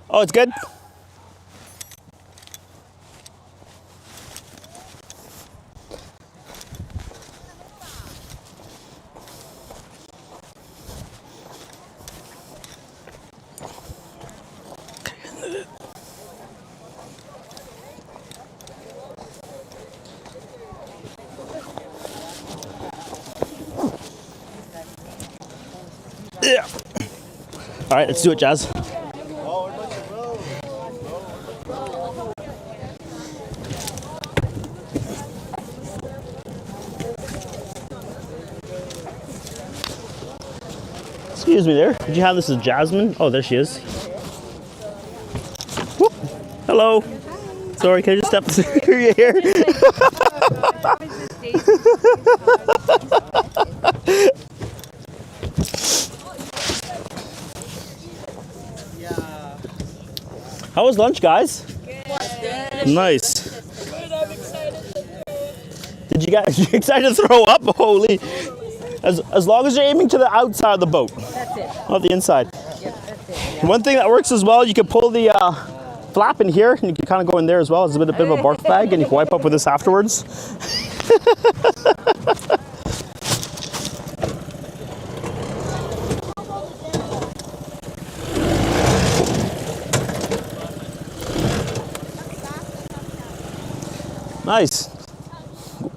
Oh, it's good? Yeah. All right, let's do it, Jazz. Excuse me there. Did you have this as Jasmine? Oh, there she is. Whoop. Hello. Sorry, can I just step through your hair? How was lunch, guys? Good. Nice. Good, I'm excited. Did you guys excited to throw up? Holy. As long as you're aiming to the outside of the boat, That's it. not the inside. Yep, that's it. Yeah. One thing that works as well, you can pull the flap in here, and you can kind of go in there as well. It's a bit of a barf bag, and you can wipe up with this afterwards. Nice.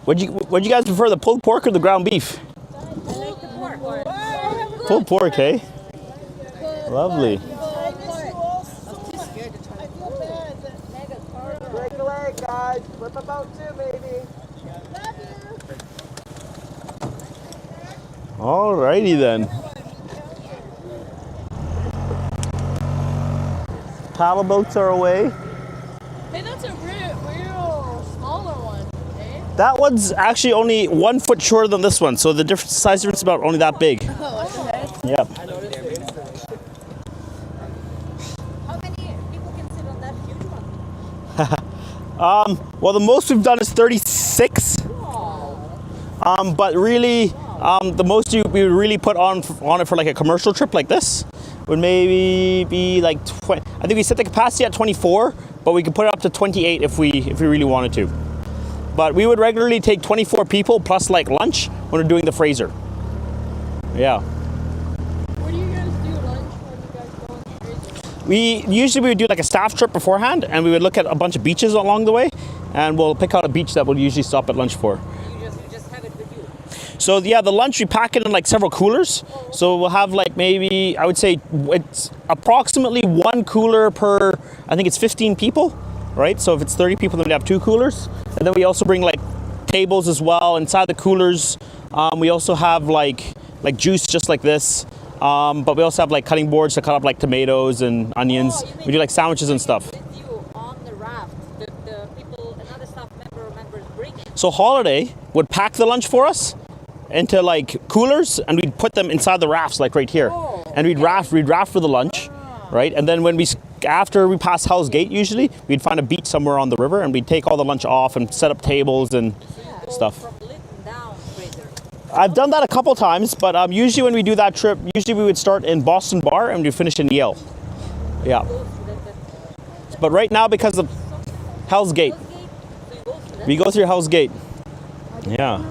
Would you guys prefer the pulled pork or the ground beef? I like the pork. Pulled pork, eh? Lovely. Break a leg, guys. Flip a boat too, maybe. Alrighty then. Paddle boats are away. Hey, that's a real smaller one, eh? That one's actually only 1 foot shorter than this one, so the size difference is about only that big. Yeah. How many people can sit on that huge one? Well, the most we've done is 36. But really, the most we would really put on it for like a commercial trip like this would maybe be like 20. I think we set the capacity at 24, but we could put it up to 28 if we really wanted to. But we would regularly take 24 people plus like lunch when we're doing the Fraser. Yeah. Where do you guys do lunch when you guys go on the Fraser? We would do like a staff trip beforehand, and we would look at a bunch of beaches along the way, and we'll pick out a beach that we'll usually stop at lunch for. You just have it with you. So yeah, the lunch we pack it in like several coolers. So we'll have like maybe, I would say it's approximately 1 cooler per, I think it's 15 people, right? So if it's 30 people, then we have 2 coolers. And then we also bring like tables as well. Inside the coolers, we also have like juice just like this. But we also have like cutting boards to cut up like tomatoes and onions. We do like sandwiches and stuff. With you on the raft, the people, another staff members bring it. So Holiday would pack the lunch for us into like coolers, and we'd put them inside the rafts like right here. And we'd raft for the lunch, right? And then after we pass Hell's Gate usually, we'd find a beach somewhere on the river, and we'd take all the lunch off and set up tables and stuff. From Lytton down, Fraser. I've done that a couple times, but usually when we do that trip, usually we would start in Boston Bar and we'd finish in Yale. Yeah. But right now, because of Hell's Gate, we go through Hell's Gate. Yeah.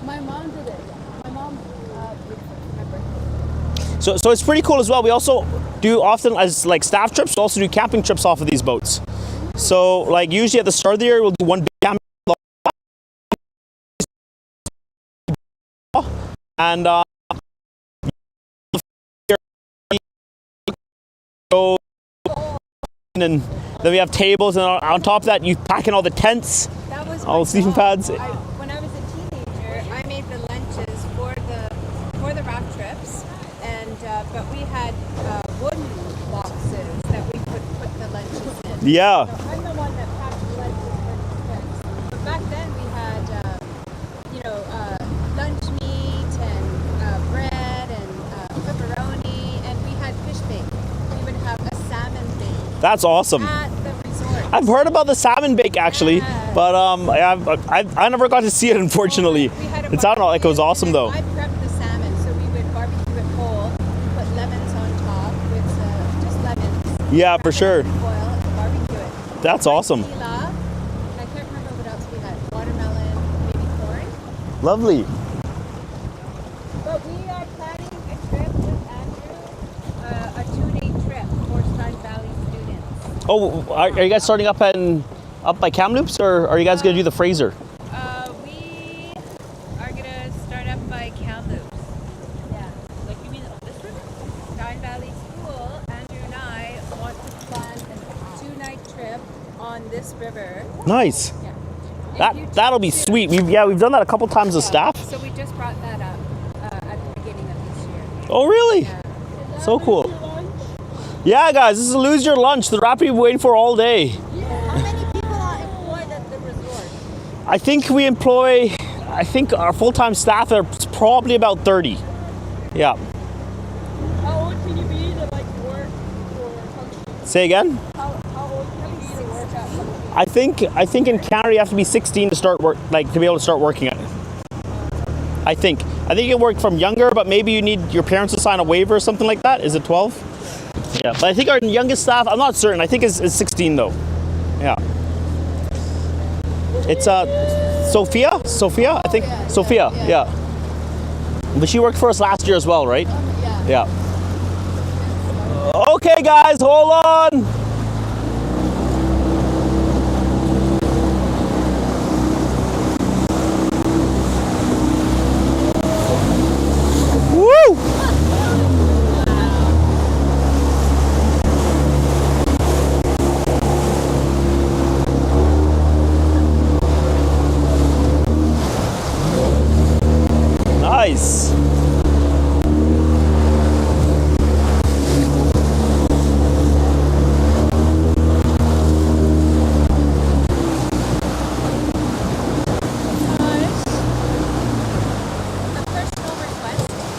My mom did it. My mom remember. So it's pretty cool as well. We also do often as like staff trips, we also do camping trips off of these boats. So like usually at the start of the year, we'll do one big camping and then we have tables, and on top of that, you pack in all the tents, That was all the sleeping pads. When I was a teenager, I made the lunches for the raft trips, and but we had wooden boxes that we could put the lunches in. Yeah. So I'm the one that packed the lunches for the trips. But back then we had, lunch meat and bread and pepperoni, and we had fish bake. We would have a salmon bake That's awesome. at the resort. I've heard about the salmon bake actually, but I never got to see it unfortunately. We had a It sounded like it was awesome though. I prepped the salmon, so we would barbecue it whole, put lemons on top with just lemons. Yeah, for sure. Boil and barbecue it. That's awesome. Tequila, and I can't remember what else we had. Watermelon, maybe corn. Lovely. But we are planning a trip with Andrew, a 2-day trip for Sun Valley students. Oh, are you guys starting up by Kamloops, or are you guys gonna do the Fraser? We are gonna start up by Kamloops. Yeah. Like you mean on this river? Sun Valley School, Andrew and I want to plan a 2-night trip on this river. Nice. Yeah. That'll be sweet. We've done that a couple times as staff. So we just brought that up at the beginning of this year. Oh really? Yeah. So cool. Yeah, guys, this is Lose Your Lunch. The rapid we've been waiting for all day. How many people are employed at the resort? I think our full-time staff are probably about 30. Yeah. How old can you be to like work for Kumsheen? Say again? How old can you be to work at Kumsheen? I think in Canada you have to be 16 to start work, like to be able to start working at it. I think you can work from younger, but maybe you need your parents to sign a waiver or something like that. Is it 12? Yeah, but I think our youngest staff, I'm not certain. I think is 16 though. Yeah. It's Sophia, I think. Sophia, yeah. But she worked for us last year as well, right? Yeah. Okay, guys, hold on. Woo! Nice.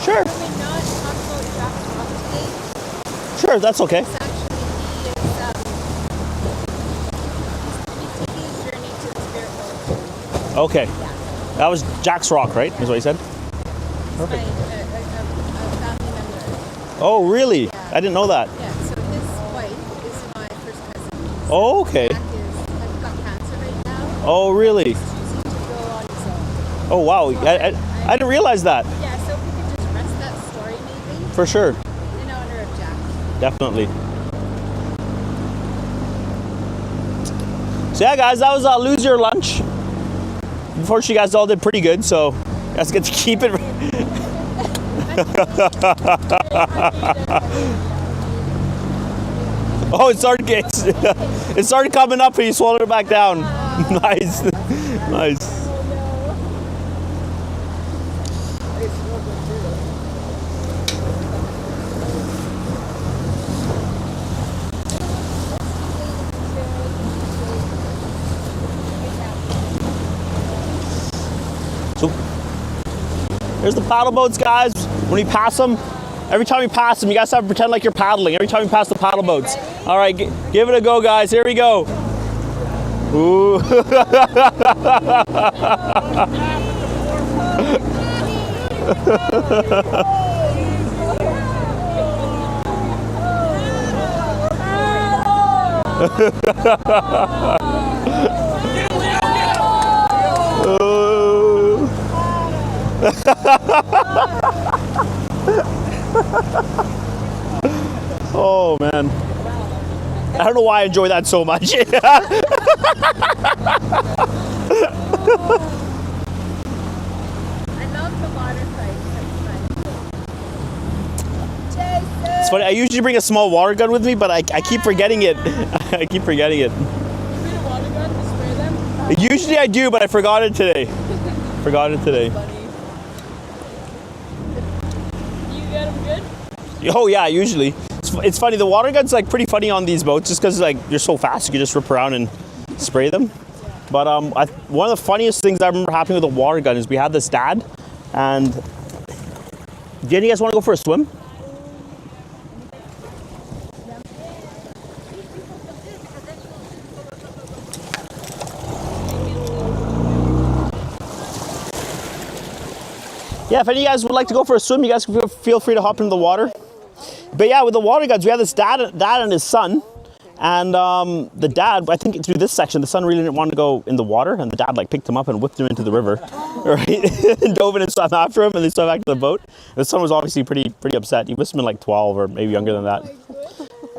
Sure. Sure, that's okay. Okay. That was Jack's Rock, right? Is what he said? Perfect. Oh, really? Yeah. I didn't know that. Yeah, so his wife is my first cousin. Oh, okay. Jack has got cancer right now. Oh, really? He's choosing to go on his own. Oh, wow. I didn't realize that. Yeah, so if we could just rest that story maybe. For sure. In honor of Jack. Definitely. So yeah, guys, that was Lose Your Lunch. Unfortunately, you guys all did pretty good, so you guys get to keep it. Oh, it started coming up and you swallowed it back down. Nice. Nice. So there's the paddle boats, guys. When you pass them, every time you pass them, you guys have to pretend like you're paddling. Every time you pass the paddle boats. All right, give it a go, guys. Here we go. Ooh. Oh man, I don't know why I enjoy that so much. I love the water fight. It's funny, I usually bring a small water gun with me, but I keep forgetting it. I keep forgetting it. You need a water gun to spray them? Usually I do, but I forgot it today. Forgot it today. You get them good? Oh yeah, usually. It's funny, the water gun's like pretty funny on these boats just because like you're so fast you can just rip around and spray them. But one of the funniest things I remember happening with a water gun is we had this dad, and do any of you guys want to go for a swim? Yeah, if any of you guys would like to go for a swim, you guys can feel free to hop into the water. But yeah, with the water guns, we had this dad and his son. And the dad, I think through this section, the son really didn't want to go in the water. And the dad like picked him up and whipped him into the river. Right? And dove in and swam after him, and they swam back to the boat. And the son was obviously pretty upset. He must have been like 12 or maybe younger than that.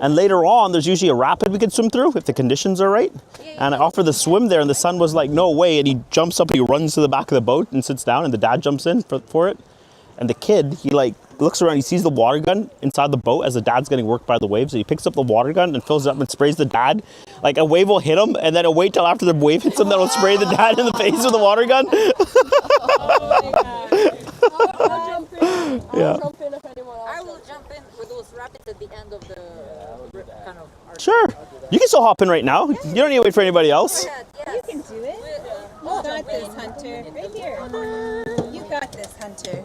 And later on, there's usually a rapid we could swim through if the conditions are right. And I offered the swim there, and the son was like, no way. And he jumps up, he runs to the back of the boat and sits down, and the dad jumps in for it. And the kid, he like looks around, he sees the water gun inside the boat as the dad's getting worked by the waves. So he picks up the water gun and fills it up and sprays the dad. Like a wave will hit him, and then it'll wait till after the wave hits him, then it'll spray the dad in the face with the water gun. I'll jump in. I'll jump in if anyone else. I will jump in with those rapids at the end of the kind of arc. Sure. You can still hop in right now. You don't need to wait for anybody else. You can do it. You got this, Hunter. Right here. You got this, Hunter.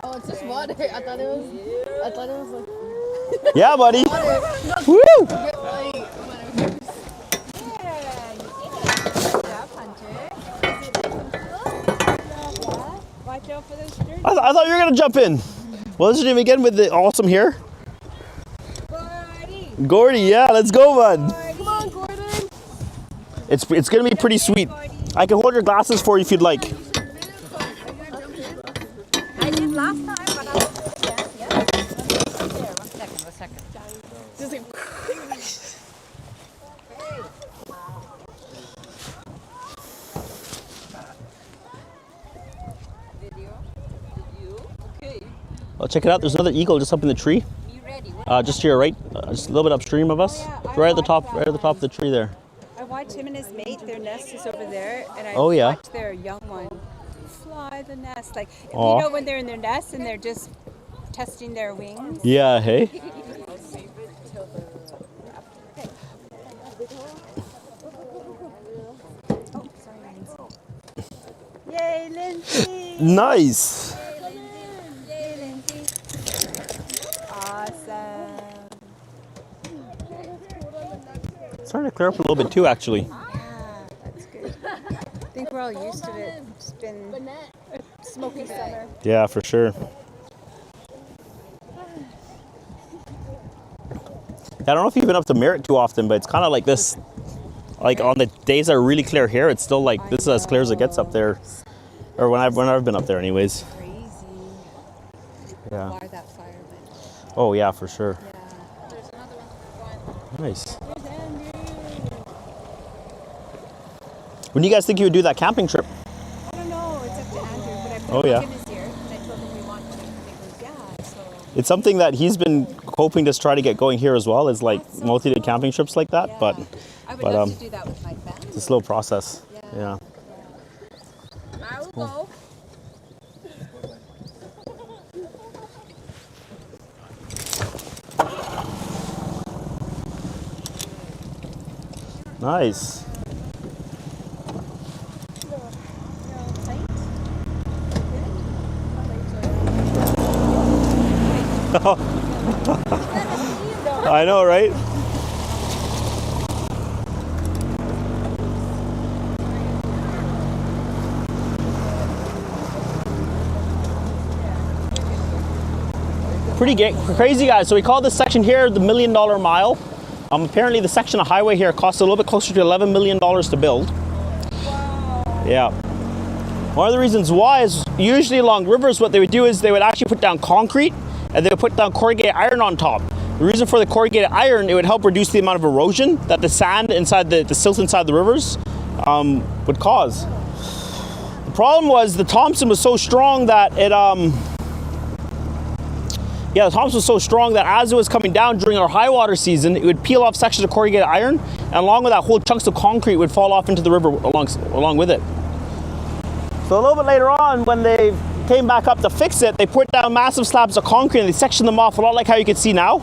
Oh, it's just water. I thought it was like Yeah, buddy. Woo! get light. watch out for those sturgeon. I thought you were gonna jump in. Well, let's do it again with the awesome hair. Gordy. Gordy, yeah, let's go, bud. Come on, Gordon. It's gonna be pretty sweet. I can hold your glasses for you if you'd like. I did last time, but I was yeah. There, one second. Just like, Well, check it out. There's another eagle just up in the tree. You ready? Just to your right, just a little bit upstream of us. Right at the top of the tree there. I watched him and his mate. Their nest is over there, and I yeah. watched their young one fly the nest. Like Aw. you know when they're in their nest and they're just testing their wings. Yeah, hey. Yay, Lindsay! Nice. Yay, Lindsay! Awesome. It's starting to clear up a little bit too, actually. Yeah, that's good. I think we're all used to it. It's been a smoky summer. Yeah, for sure. I don't know if you've been up to Merritt too often, but it's kind of like this. Like on the days that are really clear here, it's still like this is as clear as it gets up there. Or when I've been up there, anyways. Crazy. Yeah. Why that fire went. Oh yeah, for sure. Yeah. There's another one. Nice. When do you guys think you would do that camping trip? I don't know. It's up to Andrew, but I Oh, put yeah. Tim is here, and I told him we want to. And he goes, yeah. So It's something that he's been hoping to try to get going here as well. Is like multi-day camping trips like that, yeah. but I would but, love to do that with my family. it's a slow process. Yeah. I will go. Nice. I know, right? Crazy, guys. So we call this section here the $1 Million Mile. Apparently the section of highway here costs a little bit closer to $11 million to build. Wow. Yeah. One of the reasons why is usually along rivers what they would do is they would actually put down concrete and they would put down corrugated iron on top. The reason for the corrugated iron, it would help reduce the amount of erosion that the sand inside the silt inside the rivers would cause. The problem was the Thompson was so strong that it the Thompson was so strong that as it was coming down during our high water season, it would peel off sections of corrugated iron, and along with that, whole chunks of concrete would fall off into the river along with it. So a little bit later on, when they came back up to fix it, they put down massive slabs of concrete and they sectioned them off a lot like how you can see now.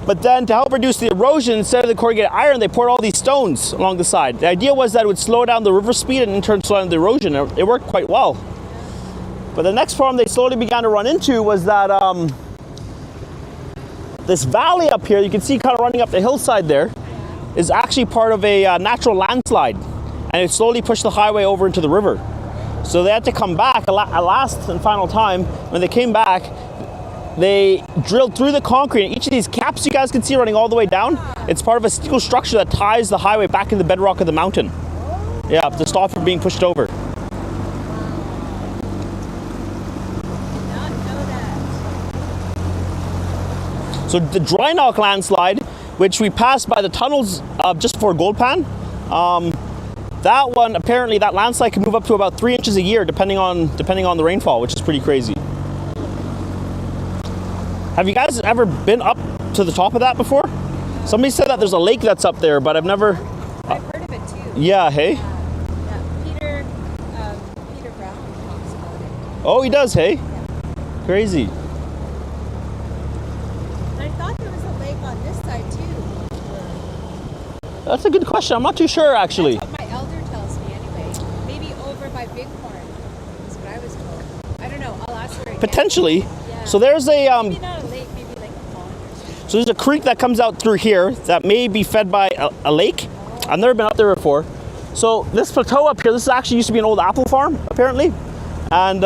But then to help reduce the erosion, instead of the corrugated iron, they poured all these stones along the side. The idea was that it would slow down the river speed and in turn slow down the erosion. It worked quite well. But the next problem they slowly began to run into was that this valley up here, you can see kind of running up the hillside there, is actually part of a natural landslide. And it slowly pushed the highway over into the river. So they had to come back a last and final time. When they came back, they drilled through the concrete. And each of these caps you guys can see running all the way down, it's part of a steel structure that ties the highway back in the bedrock of the mountain. Yeah, to stop it from being pushed over. So the Dry Knock landslide, which we passed by the tunnels just before Gold Pan, that one, apparently that landslide can move up to about 3 inches a year depending on the rainfall, which is pretty crazy. Have you guys ever been up to the top of that before? Somebody said that there's a lake that's up there, but I've never... I've heard of it too. Yeah, hey? Yeah. Peter Brown talks about it. Oh, he does, hey? Yeah. Crazy. I thought there was a lake on this side too. That's a good question. I'm not too sure, actually. That's what my elder tells me anyway. Maybe over by Bighorn is what I was told. I don't know. I'll ask her again. Potentially. Yeah. So there's a... maybe not a lake, maybe like a pond or something. So there's a creek that comes out through here that may be fed by a lake. I've never been up there before. So this plateau up here, this actually used to be an old apple farm, apparently. And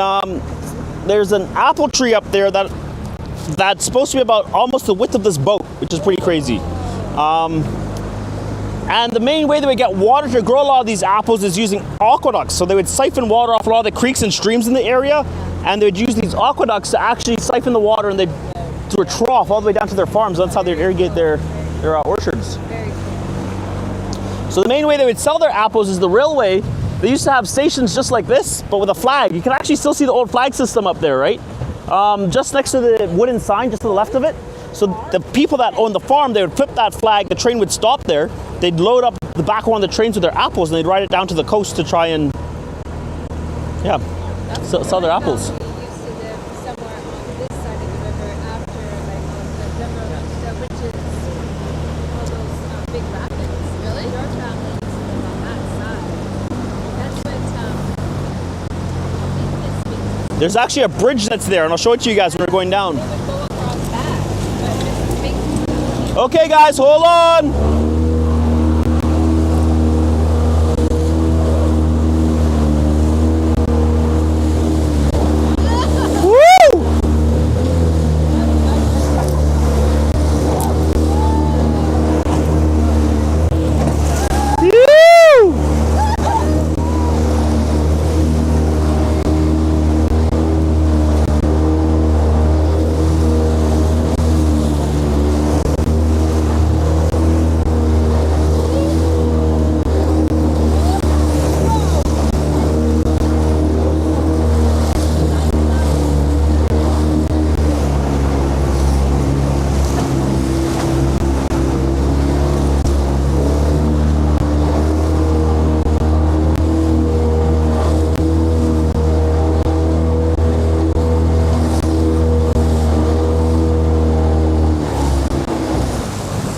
there's an apple tree up there that's supposed to be about almost the width of this boat, which is pretty crazy. And the main way they would get water to grow a lot of these apples is using aqueducts. So they would siphon water off a lot of the creeks and streams in the area, and they would use these aqueducts to actually siphon the water, and they'd through a trough all the way down to their farms. That's how they'd irrigate their orchards. So the main way they would sell their apples is the railway. They used to have stations just like this, but with a flag. You can actually still see the old flag system up there, right? Just next to the wooden sign, just to the left of it. So the people that owned the farm, they would flip that flag, the train would stop there, they'd load up the back of one of the trains with their apples, and they'd ride it down to the coast to try and, sell their apples. We used to live somewhere on this side of the river after the witches, all those big rapids. Really? Your family used to live on that side. That's what There's actually a bridge that's there, and I'll show it to you guys when we're going down. they would go across that. But just big. Okay guys, hold on!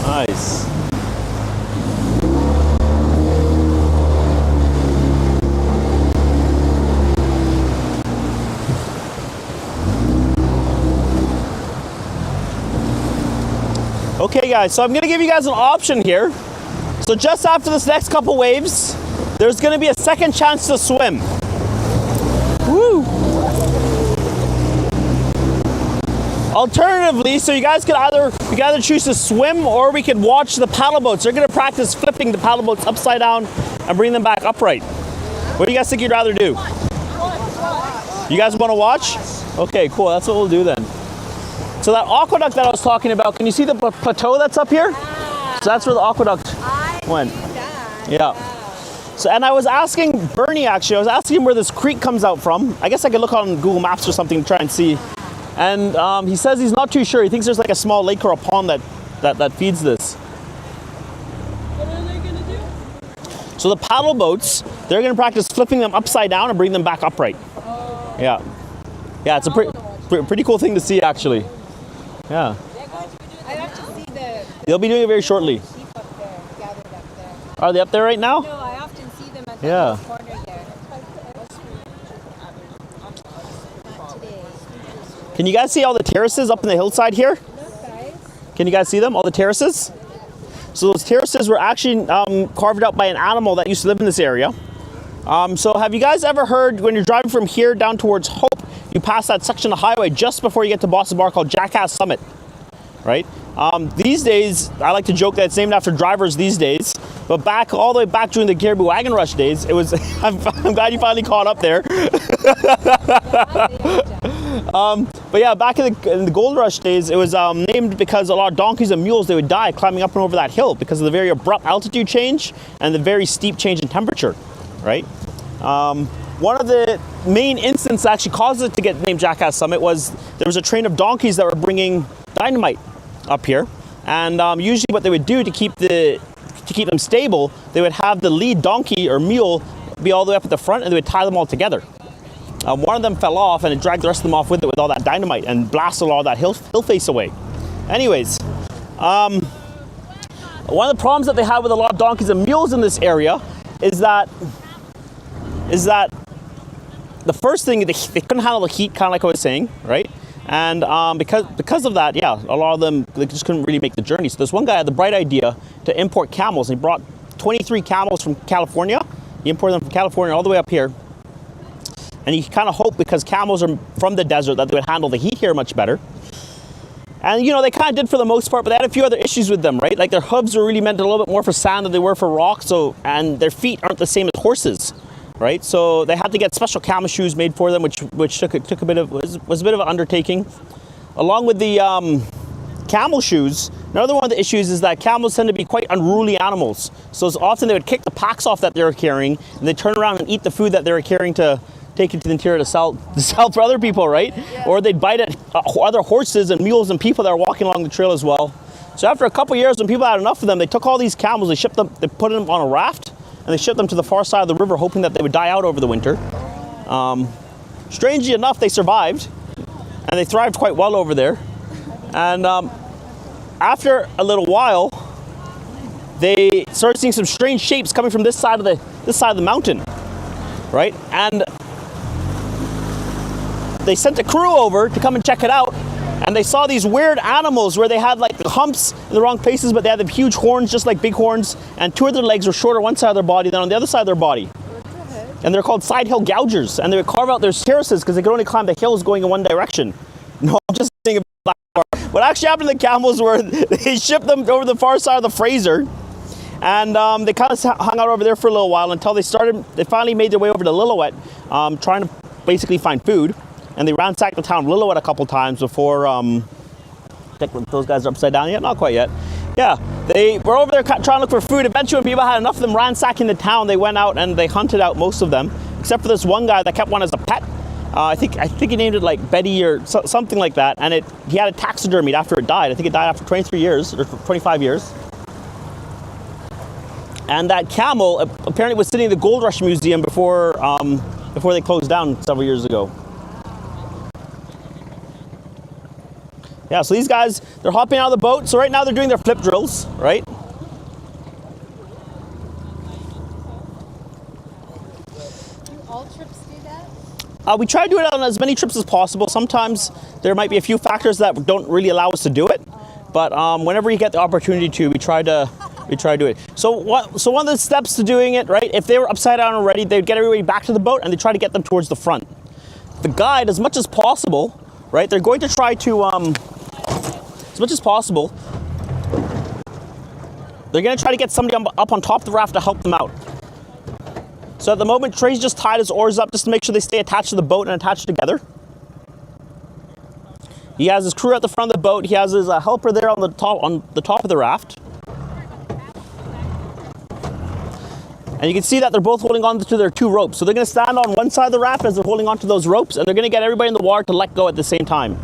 Nice. Okay guys, so I'm gonna give you guys an option here. So just after this next couple waves, there's gonna be a second chance to swim. Woo! Alternatively, so you guys could either choose to swim, or we could watch the paddle boats. They're gonna practice flipping the paddle boats upside down and bring them back upright. What do you guys think you'd rather do? You guys wanna watch? Okay, cool, that's what we'll do then. So that aqueduct that I was talking about, can you see the plateau that's up here? So that's where the aqueduct went. Yeah. So, and I was asking Bernie actually, I was asking him where this creek comes out from. I guess I could look on Google Maps or something to try and see. And he says he's not too sure. He thinks there's like a small lake or a pond that feeds this. What are they gonna do? So the paddle boats, they're gonna practice flipping them upside down and bring them back upright. Oh. Yeah. Yeah, it's a pretty cool thing to see actually. Yeah. I have to see the They'll be doing it very shortly. sheep up there, gathered up there. Are they up there right now? No, I often see them at the Yeah. little corner there. Not today. Can you guys see all the terraces up in the hillside here? Look, guys. Can you guys see them, all the terraces? So those terraces were actually carved out by an animal that used to live in this area. So have you guys ever heard, when you're driving from here down towards Hope, you pass that section of highway just before you get to Boston Bar called Jackass Summit, right? These days, I like to joke that it's named after drivers these days, but all the way back during the Caribou Wagon Rush days, it was, I'm glad you finally caught up there. But yeah, back in the Gold Rush days, it was named because a lot of donkeys and mules, they would die climbing up and over that hill because of the very abrupt altitude change and the very steep change in temperature, right? One of the main instances that actually caused it to get named Jackass Summit was there was a train of donkeys that were bringing dynamite up here, and usually what they would do to keep them stable, they would have the lead donkey or mule be all the way up at the front, and they would tie them all together. One of them fell off, and it dragged the rest of them off with it with all that dynamite and blasted all that hill face away. Anyways, one of the problems that they had with a lot of donkeys and mules in this area is that the first thing, they couldn't handle the heat, kind of like I was saying, right? And because of that, yeah, a lot of them, they just couldn't really make the journey. So this one guy had the bright idea to import camels. He brought 23 camels from California. He imported them from California all the way up here. And you kind of hope, because camels are from the desert, that they would handle the heat here much better. And you know, they kind of did for the most part, but they had a few other issues with them, right? Like their hooves are really meant a little bit more for sand than they were for rock, and their feet aren't the same as horses, right? So they had to get special camel shoes made for them, which took a bit of was a bit of an undertaking. Along with the camel shoes, another one of the issues is that camels tend to be quite unruly animals. So it's often they would kick the packs off that they were carrying, and they turn around and eat the food that they were carrying to take it to the interior to sell for other people, right? Yeah. Or they'd bite at other horses and mules and people that are walking along the trail as well. So after a couple of years, when people had enough of them, they took all these camels, they put them on a raft, and they shipped them to the far side of the river, hoping that they would die out over the winter. Strangely enough, they survived, and they thrived quite well over there. And after a little while, they started seeing some strange shapes coming from this side of the mountain, right? And they sent a crew over to come and check it out, and they saw these weird animals where they had like the humps in the wrong places, but they had the huge horns, just like big horns, and two of their legs were shorter on one side of their body than on the other side of their body. And they're called side hill gougers, and they would carve out their terraces because they could only climb the hills going in one direction. No, I'm just saying about that part. What actually happened to the camels were they shipped them over the far side of the Fraser, and they kind of hung out over there for a little while until they finally made their way over to Lillooet, trying to basically find food. And they ransacked the town of Lillooet a couple times before, those guys are upside down yet? Not quite yet. Yeah, they were over there trying to look for food. Eventually, when people had enough of them ransacking the town, they went out and they hunted out most of them, except for this one guy that kept one as a pet. I think he named it like Betty or something like that, and he had it taxidermied after it died. I think it died after 23 years, or 25 years. And that camel apparently was sitting in the Gold Rush Museum before they closed down several years ago. Yeah, so these guys, they're hopping out of the boat. So right now they're doing their flip drills, right? Do all trips do that? We try to do it on as many trips as possible. Sometimes there might be a few factors that don't really allow us to do it. But whenever you get the opportunity to, we try to do it. So one of the steps to doing it, right, if they were upside down already, they'd get everybody back to the boat and they try to get them towards the front. The guide, as much as possible, right, they're going to try to, as much as possible, they're going to try to get somebody up on top of the raft to help them out. So at the moment, Trey's just tied his oars up just to make sure they stay attached to the boat and attached together. He has his crew at the front of the boat. He has his helper there on the top of the raft. And you can see that they're both holding on to their two ropes. So they're going to stand on one side of the raft as they're holding on to those ropes, and they're going to get everybody in the water to let go at the same time.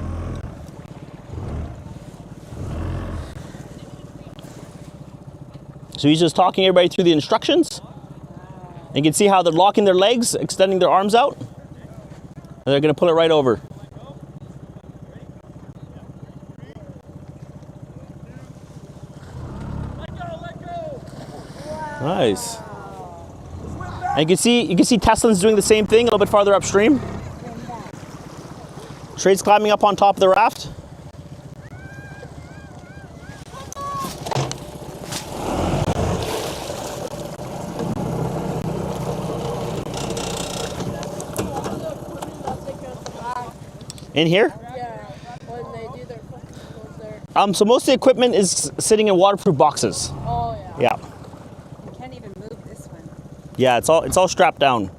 So he's just talking everybody through the instructions. And you can see how they're locking their legs, extending their arms out. And they're going to pull it right over. Let go. Nice. And you can see Teslin's doing the same thing a little bit farther upstream. Trade's climbing up on top of the raft. In here? Yeah, when they do their festivals there. So most of the equipment is sitting in waterproof boxes. Oh yeah. Yeah. You can't even move this one. Yeah, it's all strapped down.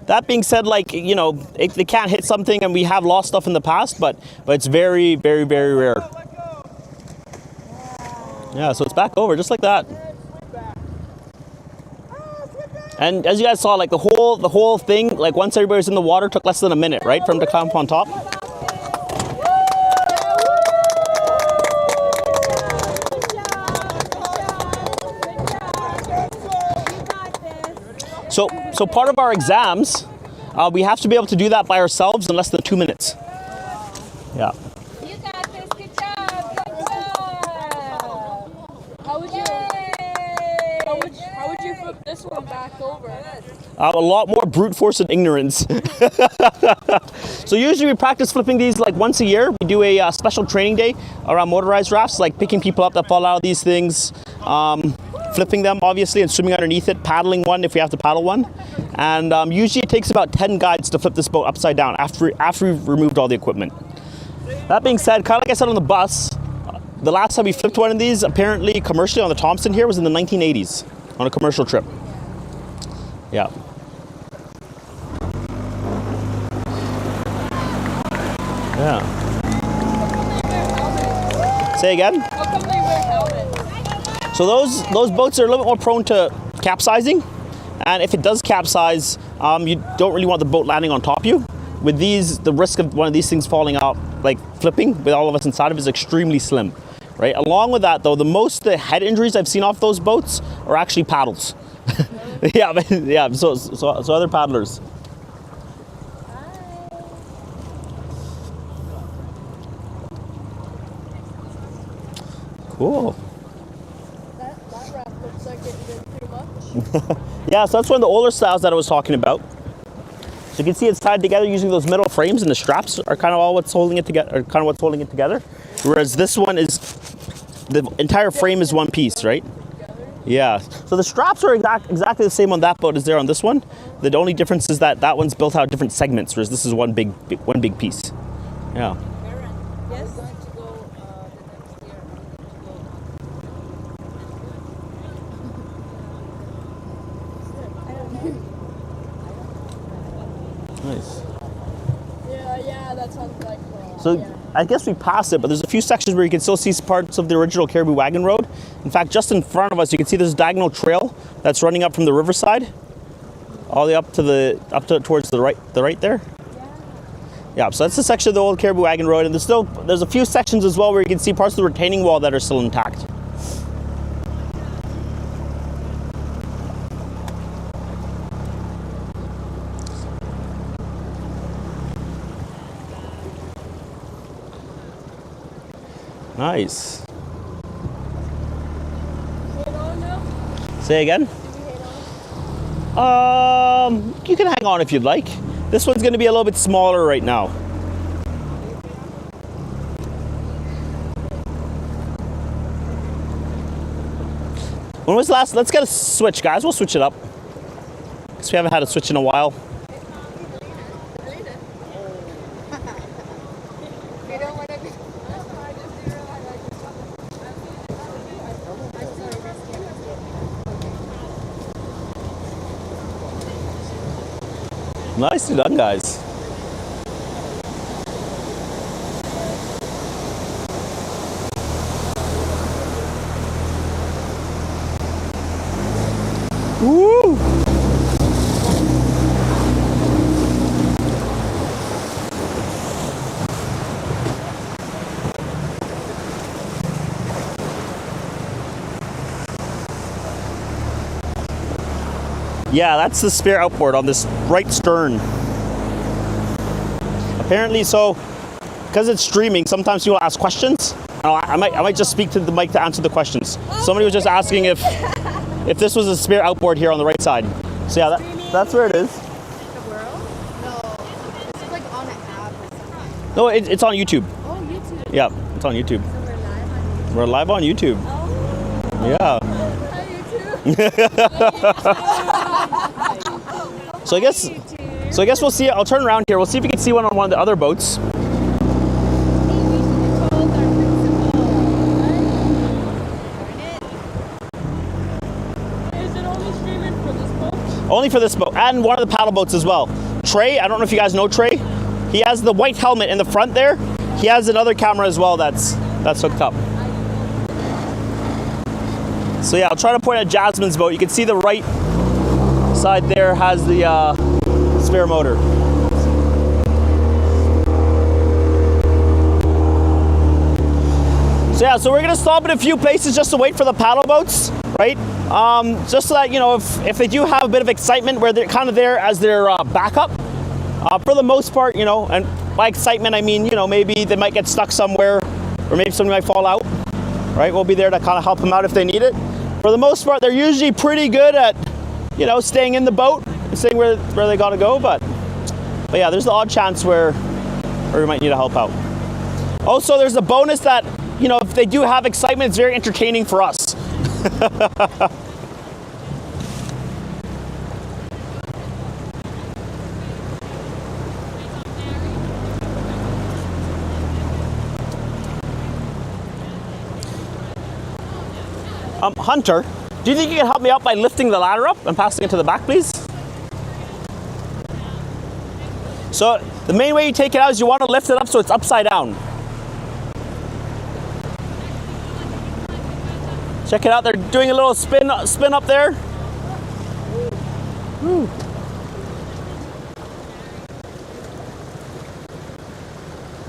That being said, like, you know, they can't hit something, and we have lost stuff in the past, but it's very, very, very rare. Yeah, so it's back over just like that. And as you guys saw, like the whole thing, like once everybody was in the water, took less than a minute, right, from to climb up on top. So part of our exams, we have to be able to do that by ourselves in less than 2 minutes. Yeah. You got this. Good job. Good job. How would you flip this one back over? A lot more brute force and ignorance. So usually we practice flipping these like once a year. We do a special training day around motorized rafts, like picking people up that fall out of these things, flipping them obviously and swimming underneath it, paddling one if we have to paddle one. And usually it takes about 10 guides to flip this boat upside down after we've removed all the equipment. That being said, kind of like I said on the bus, the last time we flipped one of these, apparently commercially on the Thompson here, was in the 1980s on a commercial trip. Yeah. Yeah. Say again? How come they wear helmets? So those boats are a little bit more prone to capsizing, and if it does capsize, you don't really want the boat landing on top of you. With these, the risk of one of these things falling out, like flipping with all of us inside of it, is extremely slim, right? Along with that, though, the head injuries I've seen off those boats are actually paddles. Yeah, yeah. So other paddlers. Cool. That raft looks like it did too much. Yeah, so that's one of the older styles that I was talking about. So you can see it's tied together using those metal frames, and the straps are kind of all what's holding it together. Whereas this one is, the entire frame is one piece, right? Yeah. So the straps are exactly the same on that boat as there on this one. The only difference is that that one's built out different segments, whereas this is one big piece. Yeah. Yes. Going to go the next year. Nice. Yeah, that sounds like So I guess we passed it, but there's a few sections where you can still see parts of the original Caribou Wagon Road. In fact, just in front of us, you can see this diagonal trail that's running up from the riverside, all the way up to towards the right there. Yeah, so that's the section of the old Caribou Wagon Road, and there's a few sections as well where you can see parts of the retaining wall that are still intact. Nice. Say again? You can hang on if you'd like. This one's going to be a little bit smaller right now. When was the last? Let's get a switch, guys. We'll switch it up, because we haven't had a switch in a while. Nicely done, guys. Woo! Yeah, that's the spare outboard on this right stern. Apparently, so because it's streaming, sometimes people ask questions. I might just speak to the mic to answer the questions. Somebody was just asking if this was a spare outboard here on the right side. So yeah, that's where it is. The world? No. This is like on an app or something. No, it's on YouTube. Oh, YouTube. Yeah, it's on YouTube. So we're live on YouTube. We're live on YouTube. Oh. Yeah. So I guess we'll see. I'll turn around here. We'll see if we can see one on one of the other boats. Is it only streaming for this boat? Only for this boat and one of the paddle boats as well. Trey, I don't know if you guys know Trey. He has the white helmet in the front there. He has another camera as well that's hooked up. So yeah, I'll try to point at Jasmine's boat. You can see the right side there has the spare motor. So yeah, so we're gonna stop at a few places just to wait for the paddle boats, right? Just so that, you know, if they do have a bit of excitement where they're kind of there as their backup. For the most part, you know, and by excitement I mean, you know, maybe they might get stuck somewhere, or maybe somebody might fall out, right? We'll be there to kind of help them out if they need it. For the most part, they're usually pretty good at, you know, staying in the boat, staying where they gotta go, but yeah, there's the odd chance where we might need to help out. Also, there's a bonus that, you know, if they do have excitement, it's very entertaining for us. Hunter, do you think you can help me out by lifting the ladder up and passing it to the back, please? So the main way you take it out is you want to lift it up so it's upside down. Check it out, they're doing a little spin up there. Woo.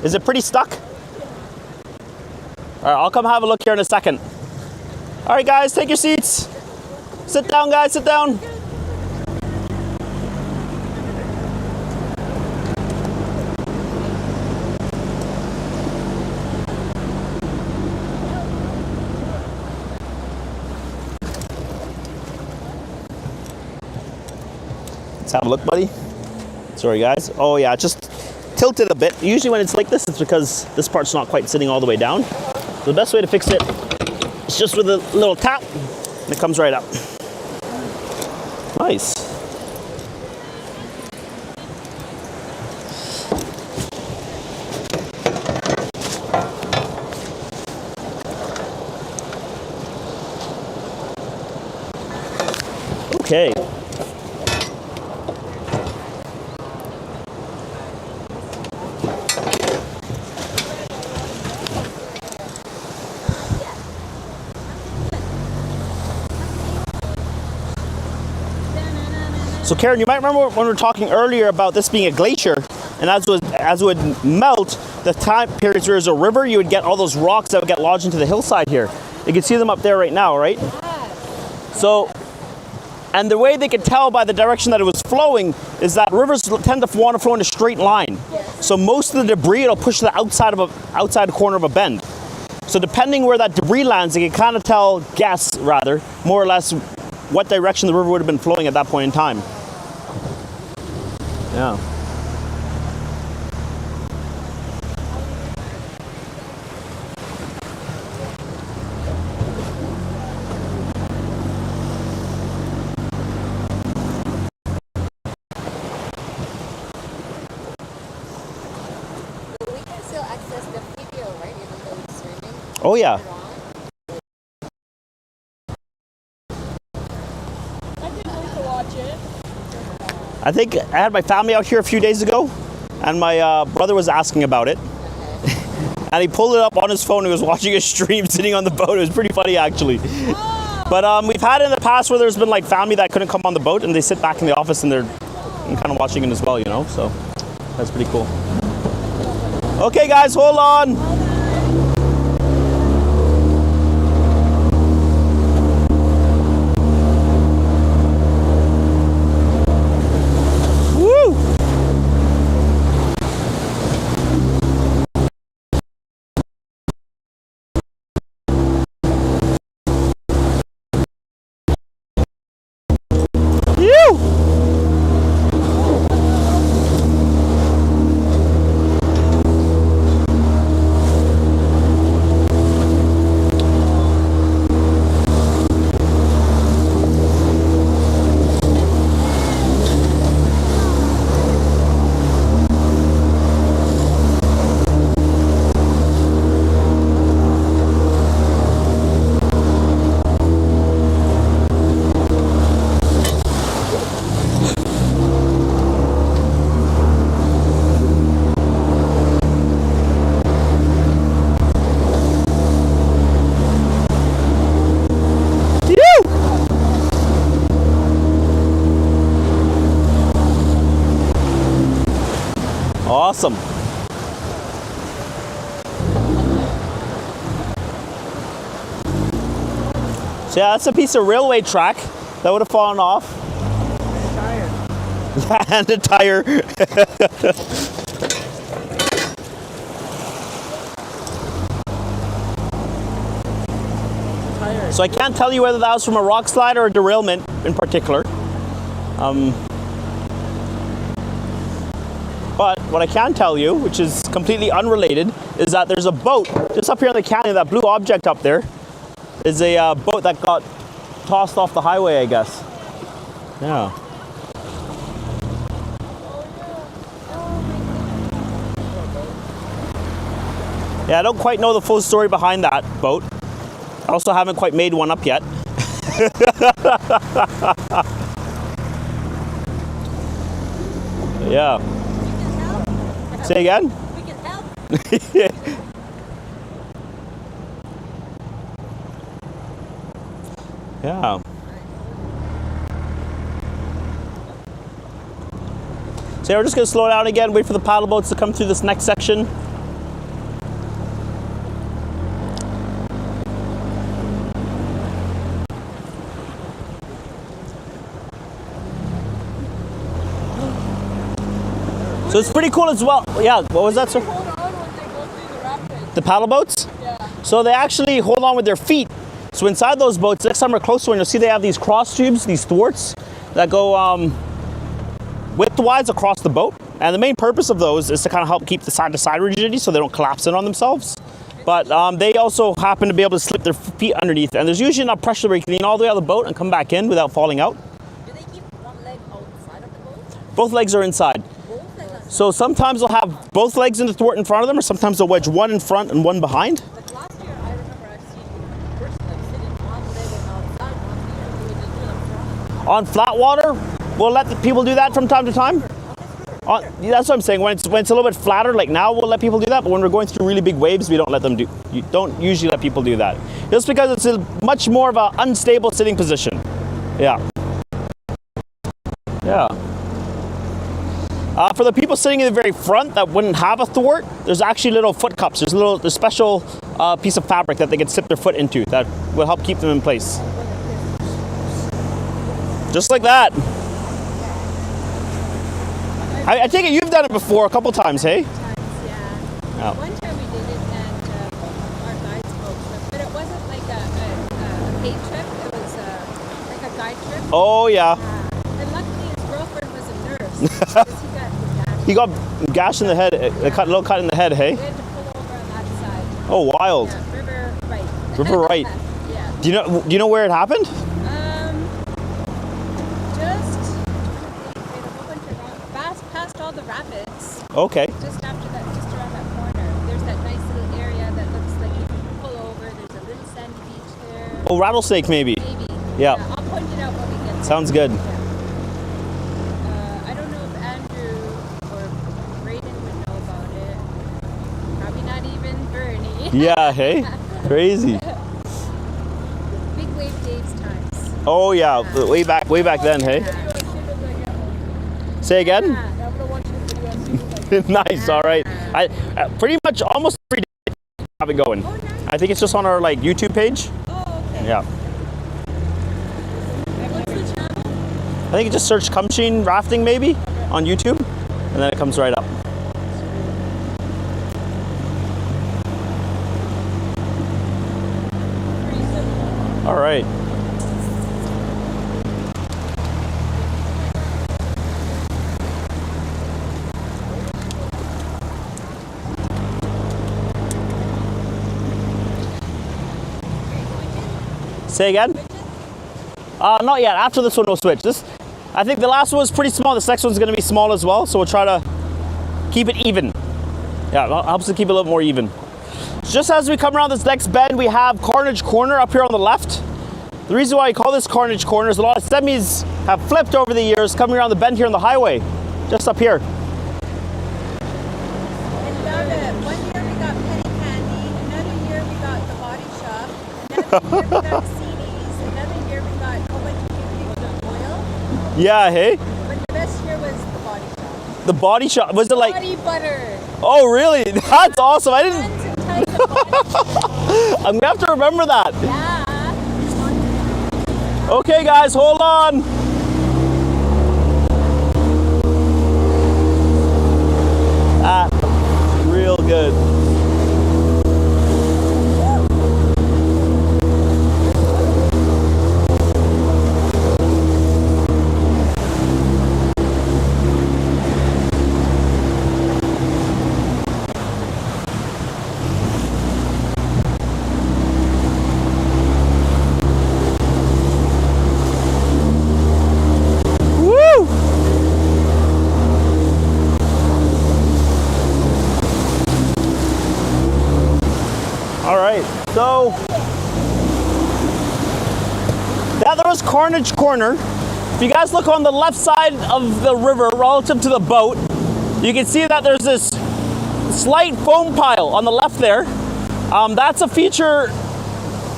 Is it pretty stuck? All right, I'll come have a look here in a second. All right, guys, take your seats. Sit down, guys, sit down. Let's have a look, buddy. Sorry, guys. Oh, yeah, just tilted a bit. Usually when it's like this, it's because this part's not quite sitting all the way down. So the best way to fix it is just with a little tap, and it comes right up. Nice. Okay. So Karen, you might remember when we were talking earlier about this being a glacier, and as it would melt, the time periods where there's a river, you would get all those rocks that would get lodged into the hillside here. You can see them up there right now, right? So, and the way they could tell by the direction that it was flowing is that rivers tend to want to flow in a straight line. So most of the debris, it'll push to the outside corner of a bend. So depending where that debris lands, they can kind of guess more or less what direction the river would have been flowing at that point in time. Yeah. We can still access the video, right? Even though it's streaming. Oh yeah. I didn't wait to watch it. I think I had my family out here a few days ago, and my brother was asking about it. And he pulled it up on his phone. He was watching a stream sitting on the boat. It was pretty funny, actually. But we've had it in the past where there's been like family that couldn't come on the boat, and they sit back in the office and they're kind of watching it as well, you know. So that's pretty cool. Okay, guys, hold on. Awesome. So yeah, that's a piece of railway track that would have fallen off. And a tire. So I can't tell you whether that was from a rock slide or a derailment in particular. But what I can tell you, which is completely unrelated, is that there's a boat just up here in the canyon. That blue object up there is a boat that got tossed off the highway, I guess. Yeah. Yeah, I don't quite know the full story behind that boat, I also haven't quite made one up yet. Yeah. Say again? We can help. Yeah. So we're just going to slow down again, wait for the paddle boats to come through this next section. So it's pretty cool as well. Yeah, what was that, sir? Hold on when they go through the rapids. The paddle boats? Yeah. So they actually hold on with their feet. So inside those boats, next time we're close to one, you'll see they have these cross tubes, these thwarts that go widthwise across the boat. And the main purpose of those is to kind of help keep the side-to-side rigidity so they don't collapse in on themselves. But they also happen to be able to slip their feet underneath. And there's usually enough pressure where you can lean all the way out of the boat and come back in without falling out. Do they keep one leg outside of the boat? Both legs are inside. Both legs. So sometimes they'll have both legs in the thwart in front of them, or sometimes they'll wedge one in front and one behind. But last year, I remember I've seen a person like sitting one leg and outside, one year, they just do it front. On flat water, we'll let the people do that from time to time. That's what I'm saying. When it's a little bit flatter, like now, we'll let people do that. But when we're going through really big waves, we don't let them do. You don't usually let people do that, just because it's a much more of an unstable sitting position. Yeah. Yeah. For the people sitting in the very front that wouldn't have a thwart, there's actually little foot cups. There's a special piece of fabric that they can slip their foot into that will help keep them in place. Just like that. I take it you've done it before a couple times, hey? Yeah. Oh. One time we did it and our guide spoke, but it wasn't like a paid trip. It was like a guide trip. Oh yeah. And luckily his girlfriend was a nurse because He got gashed in the head, a little cut in the head, hey? We had to pull over on that side. Oh, wild. Yeah, river right. River right. Yeah. Do you know where it happened? Just past all the rapids. Okay. Just after that, just around that corner. There's that nice little area that looks like you can pull over. There's a little sandy beach there. Oh, Rattlesnake maybe. Maybe. Yeah. I'll point it out when we get there. Sounds good. Yeah. I don't know if Andrew or Brayden would know about it. Probably not even Bernie. Yeah, hey? Crazy. Big Wave Dave's times. Oh yeah, way back then, hey? Say again? Yeah. Nice, all right. I pretty much almost every day I have it going. Oh, nice. I think it's just on our YouTube page. Oh, okay. Yeah. What's the channel? I think you just search Kumsheen Rafting maybe on YouTube, and then it comes right up. All right. Say again? Not yet. After this one, we'll switch. I think the last one was pretty small. This next one's going to be small as well, so we'll try to keep it even. Yeah, it helps to keep it a little more even. Just as we come around this next bend, we have Carnage Corner up here on the left. The reason why I call this Carnage Corner is a lot of semis have flipped over the years coming around the bend here on the highway, just up here. And love it. One year we got penny candy, another year we got the body shop, another year we got CDs, another year we got a whole bunch of people of oil. Yeah, hey? But the best year was the body shop. The body shop, was it like... Body butter. Oh, really? That's awesome. I didn't... Tons and tons of body. I'm gonna have to remember that. Yeah. Okay, guys, hold on. Real good. is Carnage Corner. If you guys look on the left side of the river relative to the boat, you can see that there's this slight foam pile on the left there. That's a feature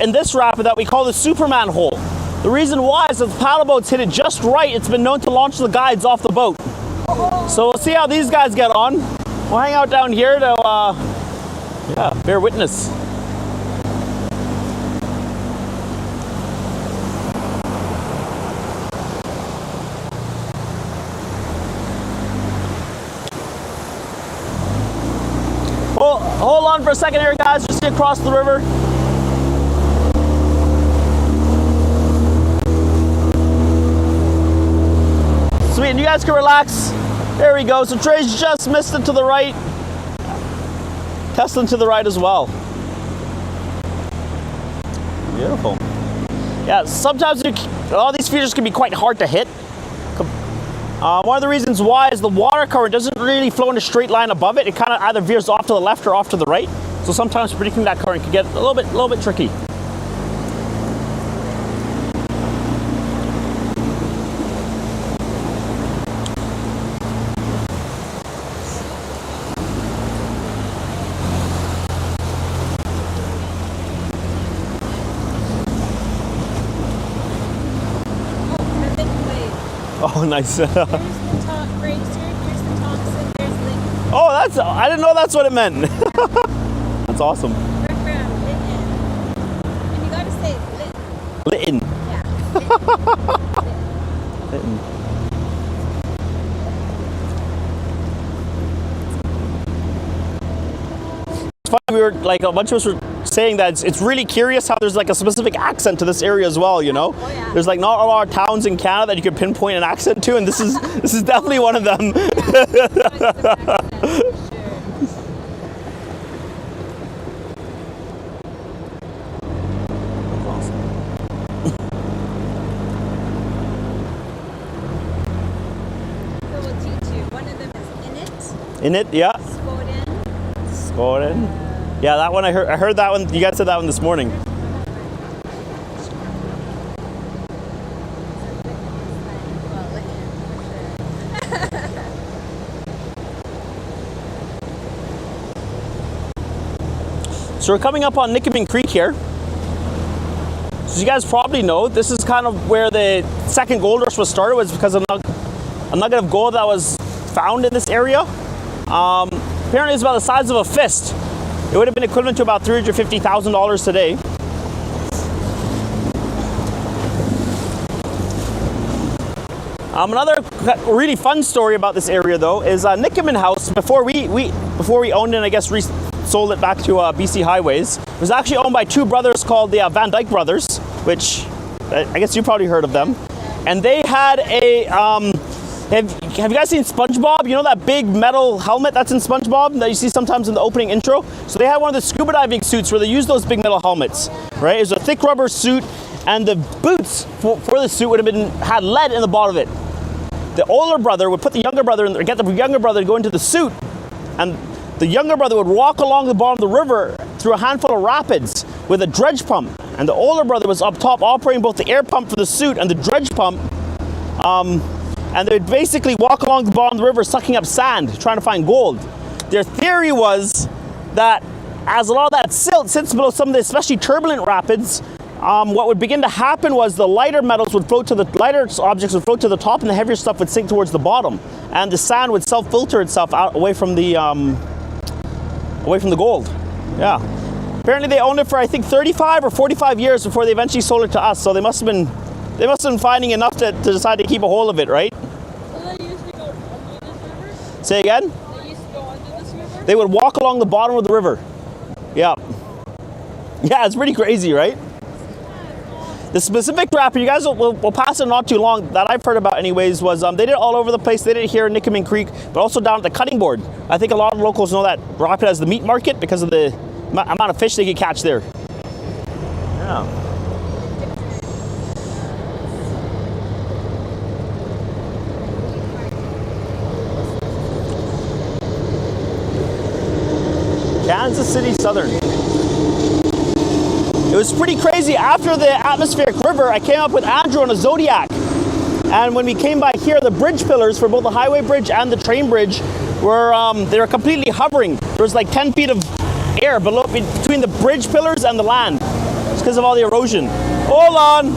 in this rapid that we call the Superman hole. The reason why is that the paddle boats hit it just right. It's been known to launch the guides off the boat. So we'll see how these guys get on. We'll hang out down here to bear witness. Hold on for a second here, guys. Just get across the river. Sweet, and you guys can relax. There we go. So Trey's just missed it to the right. Testing to the right as well. Beautiful. Yeah, sometimes all these features can be quite hard to hit. One of the reasons why is the water current doesn't really flow in a straight line above it. It kind of either veers off to the left or off to the right. So sometimes predicting that current can get a little bit tricky. Oh, nice. Here's the top Fraser, here's the Thompson, there's Lytton. Oh, I didn't know that's what it meant. That's awesome. Lytton. And you gotta say Lytton. Lytton. Yeah. Lytton. It's funny, we were like, a bunch of us were saying that it's really curious how there's like a specific accent to this area as well, you know? Oh, yeah. There's like not a lot of towns in Canada that you could pinpoint an accent to, and this is definitely one of them. So we'll teach you. One of them is In it, yeah. Skoden. Yeah, that one I heard that one. You guys said that one this morning. So we're coming up on Nickamin Creek here. So as you guys probably know, this is kind of where the second gold rush was started, was because of a nugget of gold that was found in this area. Apparently it's about the size of a fist. It would have been equivalent to about $350,000 today. Another really fun story about this area, though, is Nickamin House. Before we owned it, and I guess sold it back to BC Highways, it was actually owned by two brothers called the Van Dyke brothers, which I guess you probably heard of them. And they had a Have you guys seen SpongeBob? You know that big metal helmet that's in SpongeBob that you see sometimes in the opening intro? So they had one of the scuba diving suits where they use those big metal helmets, right? It was a thick rubber suit, and the boots for the suit would have had lead in the bottom of it. The older brother would put the younger brother in, or get the younger brother to go into the suit, and the younger brother would walk along the bottom of the river through a handful of rapids with a dredge pump, and the older brother was up top operating both the air pump for the suit and the dredge pump. And they would basically walk along the bottom of the river sucking up sand, trying to find gold. Their theory was that as a lot of that silt sits below some of the especially turbulent rapids, what would begin to happen was the lighter metals would float to the lighter objects would float to the top, and the heavier stuff would sink towards the bottom, and the sand would self-filter itself out away from the gold. Yeah. Apparently they owned it for I think 35 or 45 years before they eventually sold it to us. So they must have been finding enough to decide to keep a hold of it, right? So they used to go under this river? Say again? They used to go under this river? They would walk along the bottom of the river. Yeah. Yeah, it's pretty crazy, right? The specific rapid, you guys will pass it not too long, that I've heard about anyways, was they did it all over the place. They did it here in Nickamin Creek, but also down at the cutting board. I think a lot of locals know that rapid as the meat market because of the amount of fish they could catch there. Yeah. Kansas City Southern. It was pretty crazy. After the atmospheric river, I came up with Andrew on a Zodiac. And when we came by here, the bridge pillars for both the highway bridge and the train bridge were they were completely hovering. There was like 10 feet of air below between the bridge pillars and the land. It's because of all the erosion. Hold on.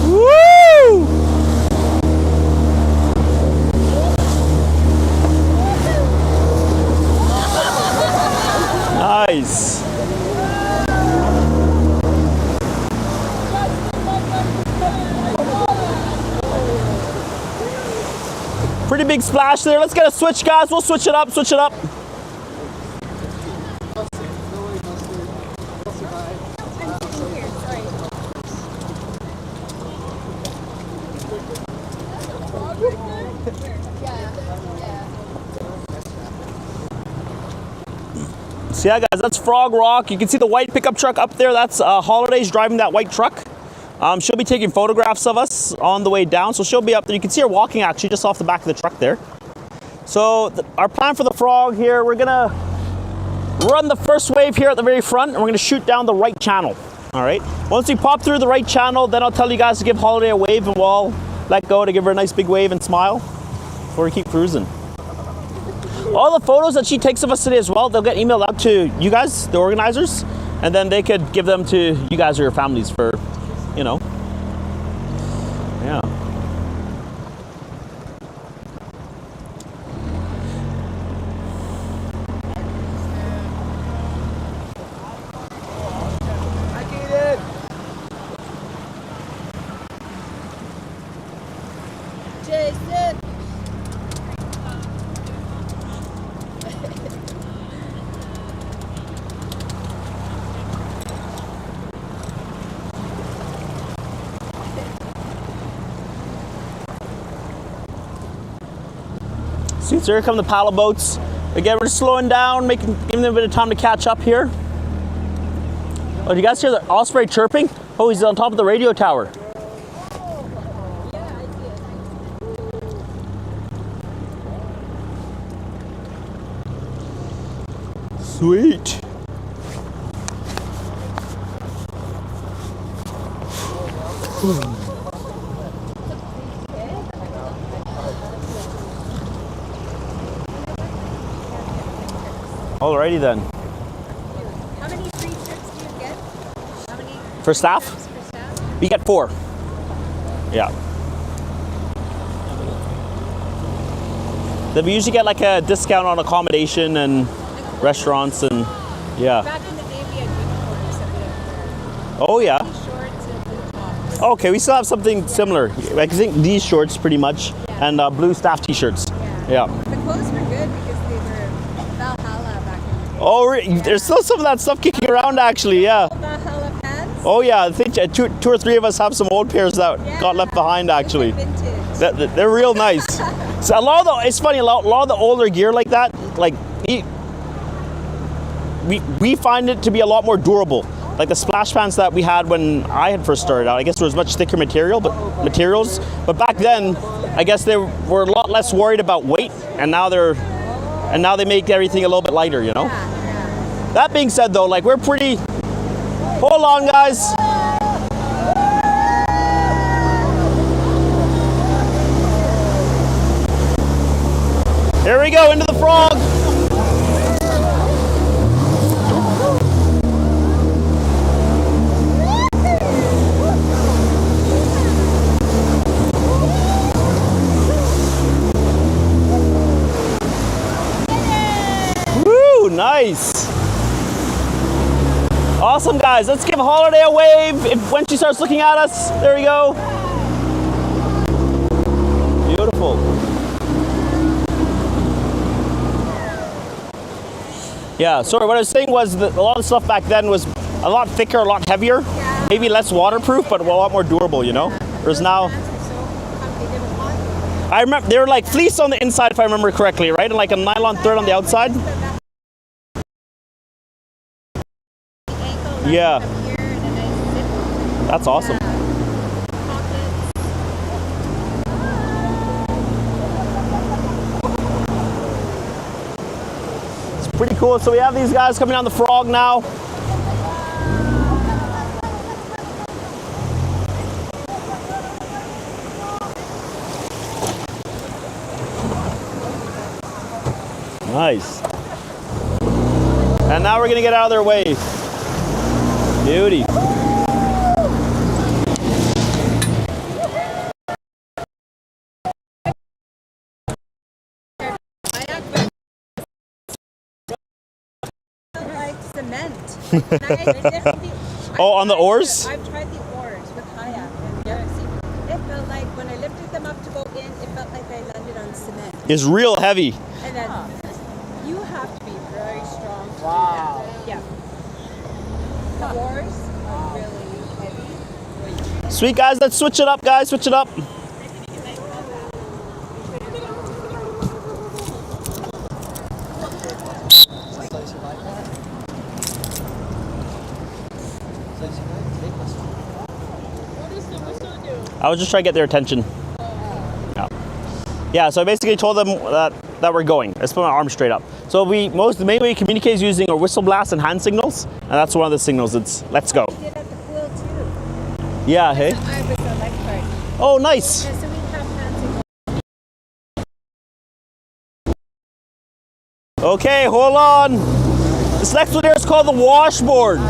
Woo! Nice. Pretty big splash there. Let's get a switch, guys. We'll switch it up, switch it up. So yeah, guys, that's Frog Rock. You can see the white pickup truck up there. That's Holidays driving that white truck. She'll be taking photographs of us on the way down. So she'll be up there. You can see her walking actually just off the back of the truck there. So our plan for the Frog here, we're gonna run the first wave here at the very front and we're gonna shoot down the right channel. All right. Once we pop through the right channel, then I'll tell you guys to give Holiday a wave and we'll let go to give her a nice big wave and smile before we keep cruising. All the photos that she takes of us today as well, they'll get emailed out to you guys, the organizers, and then they could give them to you guys or your families for, you know, yeah. Jason. So here come the paddle boats. Again, we're just slowing down, giving them a bit of time to catch up here. Oh, do you guys hear the osprey chirping? Oh, he's on top of the radio tower. Sweet. Alrighty then. How many free trips do you get? How many For staff? for staff? We get 4. Yeah. Then we usually get like a discount on accommodation and restaurants and yeah. Back in the day, we had uniforms that we had Oh yeah. shorts and blue tops. Okay, we still have something similar. I think these shorts pretty much and blue staff t-shirts. Yeah. The clothes were good because they were Valhalla back in the day. Oh, there's still some of that stuff kicking around actually, yeah. Valhalla pants. Oh yeah, I think two or three of us have some old pairs that got left behind actually. Vintage. They're real nice. So it's funny, a lot of the older gear like that, like we find it to be a lot more durable. Like the splash pants that we had when I had first started out, I guess there was much thicker materials, but back then, I guess they were a lot less worried about weight, and now they make everything a little bit lighter, you know? That being said though, like hold on guys. Here we go, into the Frog. Woo, nice. Awesome, guys. Let's give Holiday a wave when she starts looking at us. There we go. Beautiful. Yeah, sorry, what I was saying was that a lot of stuff back then was a lot thicker, a lot heavier, maybe less waterproof, but a lot more durable, you know? Whereas now, I remember they were like fleece on the inside, if I remember correctly, right? And like a nylon thread on the outside. Yeah. That's awesome. cool. So we have these guys coming down the frog now. Nice. And now we're gonna get out of their way. Beauty. Like cement. Oh, on the oars? I've tried the oars with kayak, and it felt like when I lifted them up to go in, it felt like I landed on cement. It's real heavy. And then you have to be very strong to do that. Yeah. The oars are really heavy. Sweet guys, let's switch it up, guys. Switch it up. I was just trying to get their attention. Yeah, so I basically told them that we're going. I just put my arm straight up. So the main way we communicate is using our whistle blast and hand signals, and that's one of the signals. It's let's go. We did at the pool too. Yeah, hey. I was a lifeguard. Oh, nice. Yeah, so we have hands in. Okay, hold on. This next one here is called the washboard.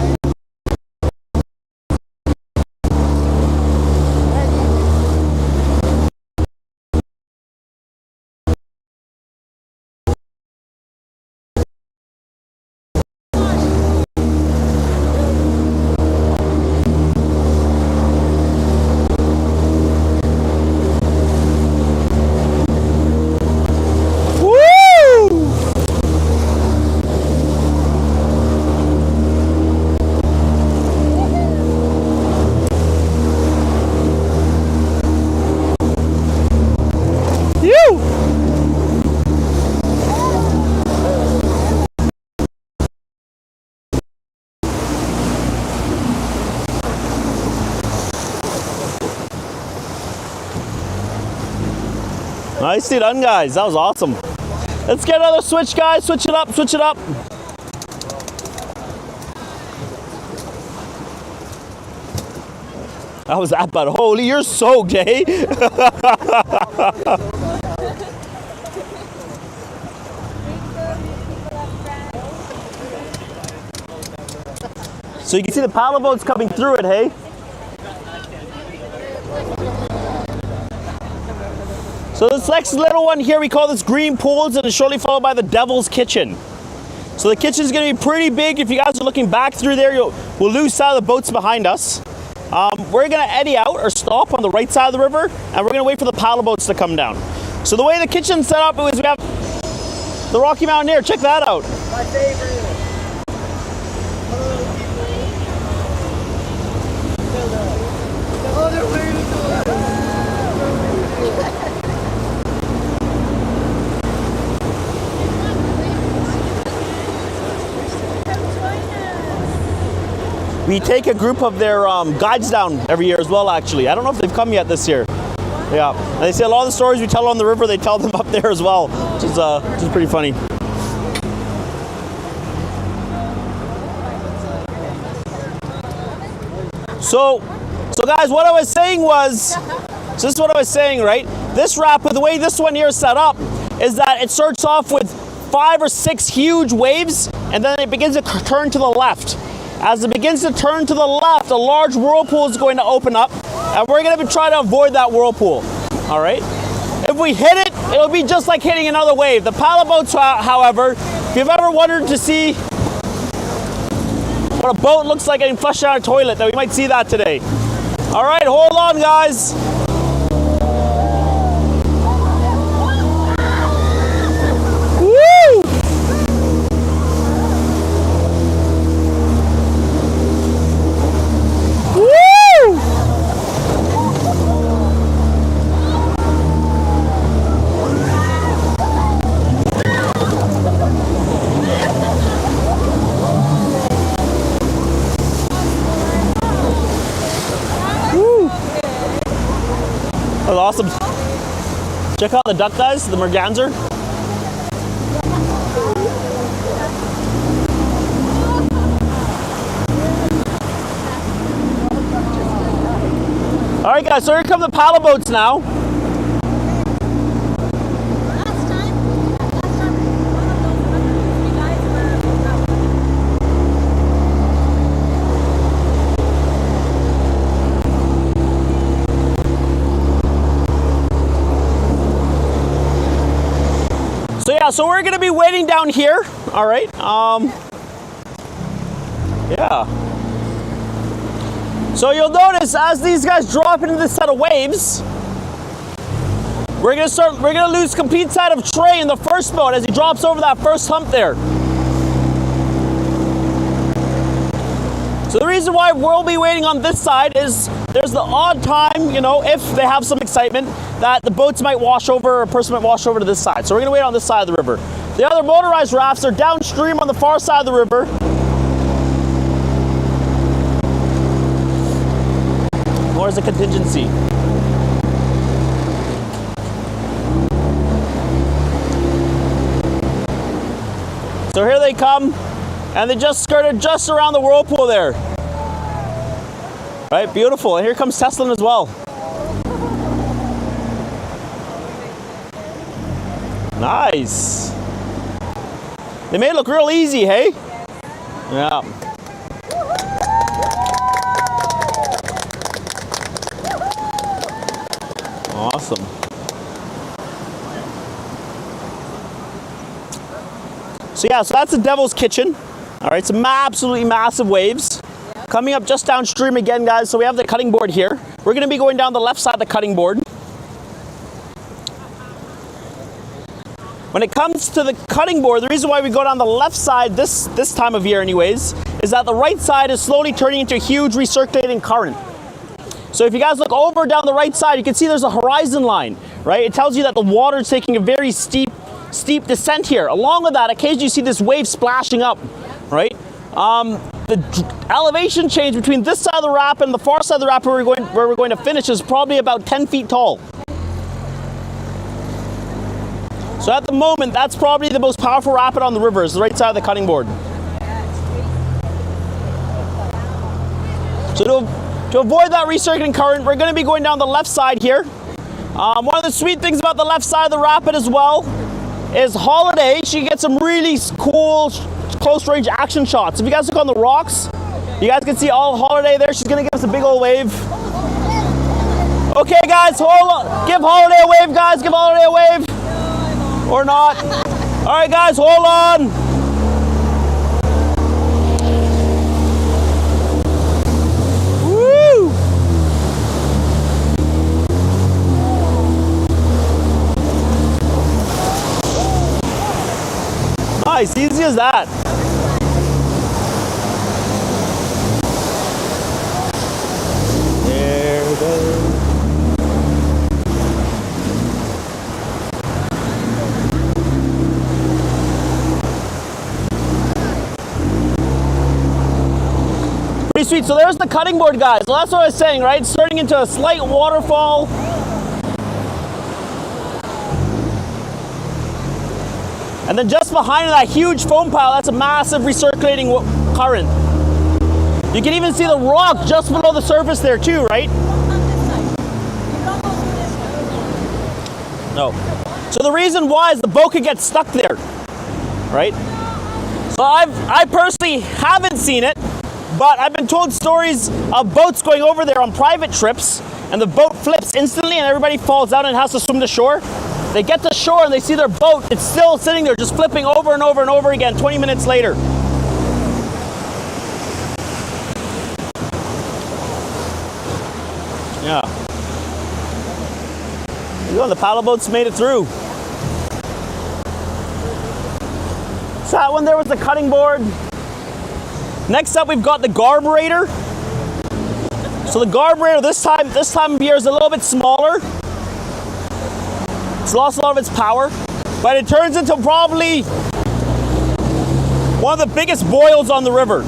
Nicely done, guys. That was awesome. Let's get another switch, guys. Switch it up, switch it up. That was that bad. Holy, you're soaked, eh? So you can see the paddle boats coming through it, hey? So this next little one here, we call this Green Pools, and it's shortly followed by the Devil's Kitchen. So the kitchen's gonna be pretty big. If you guys are looking back through there, we'll lose sight of the boats behind us. We're gonna eddy out or stop on the right side of the river, and we're gonna wait for the paddle boats to come down. So the way the kitchen's set up is we have the Rocky Mountaineer. Check that out. My favorite. Oh, they're waiting to go. We take a group of their guides down every year as well, actually. I don't know if they've come yet this year. Yeah, and they say a lot of the stories we tell on the river, they tell them up there as well, which is pretty funny. So guys, what I was saying was, so this is what I was saying, right? This raft, the way this one here is set up, is that it starts off with 5 or 6 huge waves, and then it begins to turn to the left. As it begins to turn to the left, a large whirlpool is going to open up, and we're going to try to avoid that whirlpool. All right? If we hit it, it'll be just like hitting another wave. The paddle boats, however, if you've ever wondered to see what a boat looks like getting flushed out of a toilet, then we might see that today. All right, hold on, guys. Woo! That was awesome. Check out the duck, guys, the merganser. right, guys, so here come the paddle boats now. Last time, one of those 150 guys were out. So yeah, so we're gonna be waiting down here. All right. Yeah. So you'll notice as these guys drop into this set of waves, we're gonna lose complete sight of Trey in the first boat as he drops over that first hump there. So the reason why we'll be waiting on this side is there's the odd time, you know, if they have some excitement, that the boats might wash over, or a person might wash over to this side. So we're gonna wait on this side of the river. The other motorized rafts are downstream on the far side of the river. Or as a contingency. So here they come, and they just skirted just around the whirlpool there. Right, beautiful. And here comes Teslin as well. Nice. They made it look real easy, hey? Yeah. Awesome. So yeah, so that's the Devil's Kitchen. All right, some absolutely massive waves. Coming up just downstream again, guys. So we have the cutting board here. We're gonna be going down the left side of the cutting board. When it comes to the cutting board, the reason why we go down the left side this time of year anyways, is that the right side is slowly turning into a huge recirculating current. So if you guys look over down the right side, you can see there's a horizon line, right? It tells you that the water is taking a very steep descent here. Along with that, occasionally you see this wave splashing up, right? The elevation change between this side of the rapid and the far side of the rapid where we're going to finish is probably about 10 feet tall. So at the moment, that's probably the most powerful rapid on the river, is the right side of the cutting board. So to avoid that recirculating current, we're going to be going down the left side here. One of the sweet things about the left side of the rapid as well is Holiday. She gets some really cool close range action shots. If you guys look on the rocks, you guys can see all Holiday there. She's going to give us a big old wave. Okay, guys, hold on. Give Holiday a wave, guys. Give Holiday a wave. Or not. All right, guys, hold on. Woo! Nice, easy as that. There it goes. Pretty sweet. So there's the cutting board, guys. So that's what I was saying, right? It's turning into a slight waterfall. And then just behind that huge foam pile, that's a massive recirculating current. You can even see the rock just below the surface there too, right? No. So the reason why is the boat could get stuck there, right? So I personally haven't seen it, but I've been told stories of boats going over there on private trips, and the boat flips instantly and everybody falls out and has to swim to shore. They get to shore and they see their boat, it's still sitting there just flipping over and over and over again 20 minutes later. Yeah. You know, the paddle boats made it through. So that one there was the cutting board. Next up, we've got the garburator. So the garburator this time of year is a little bit smaller. It's lost a lot of its power, but it turns into probably one of the biggest boils on the river.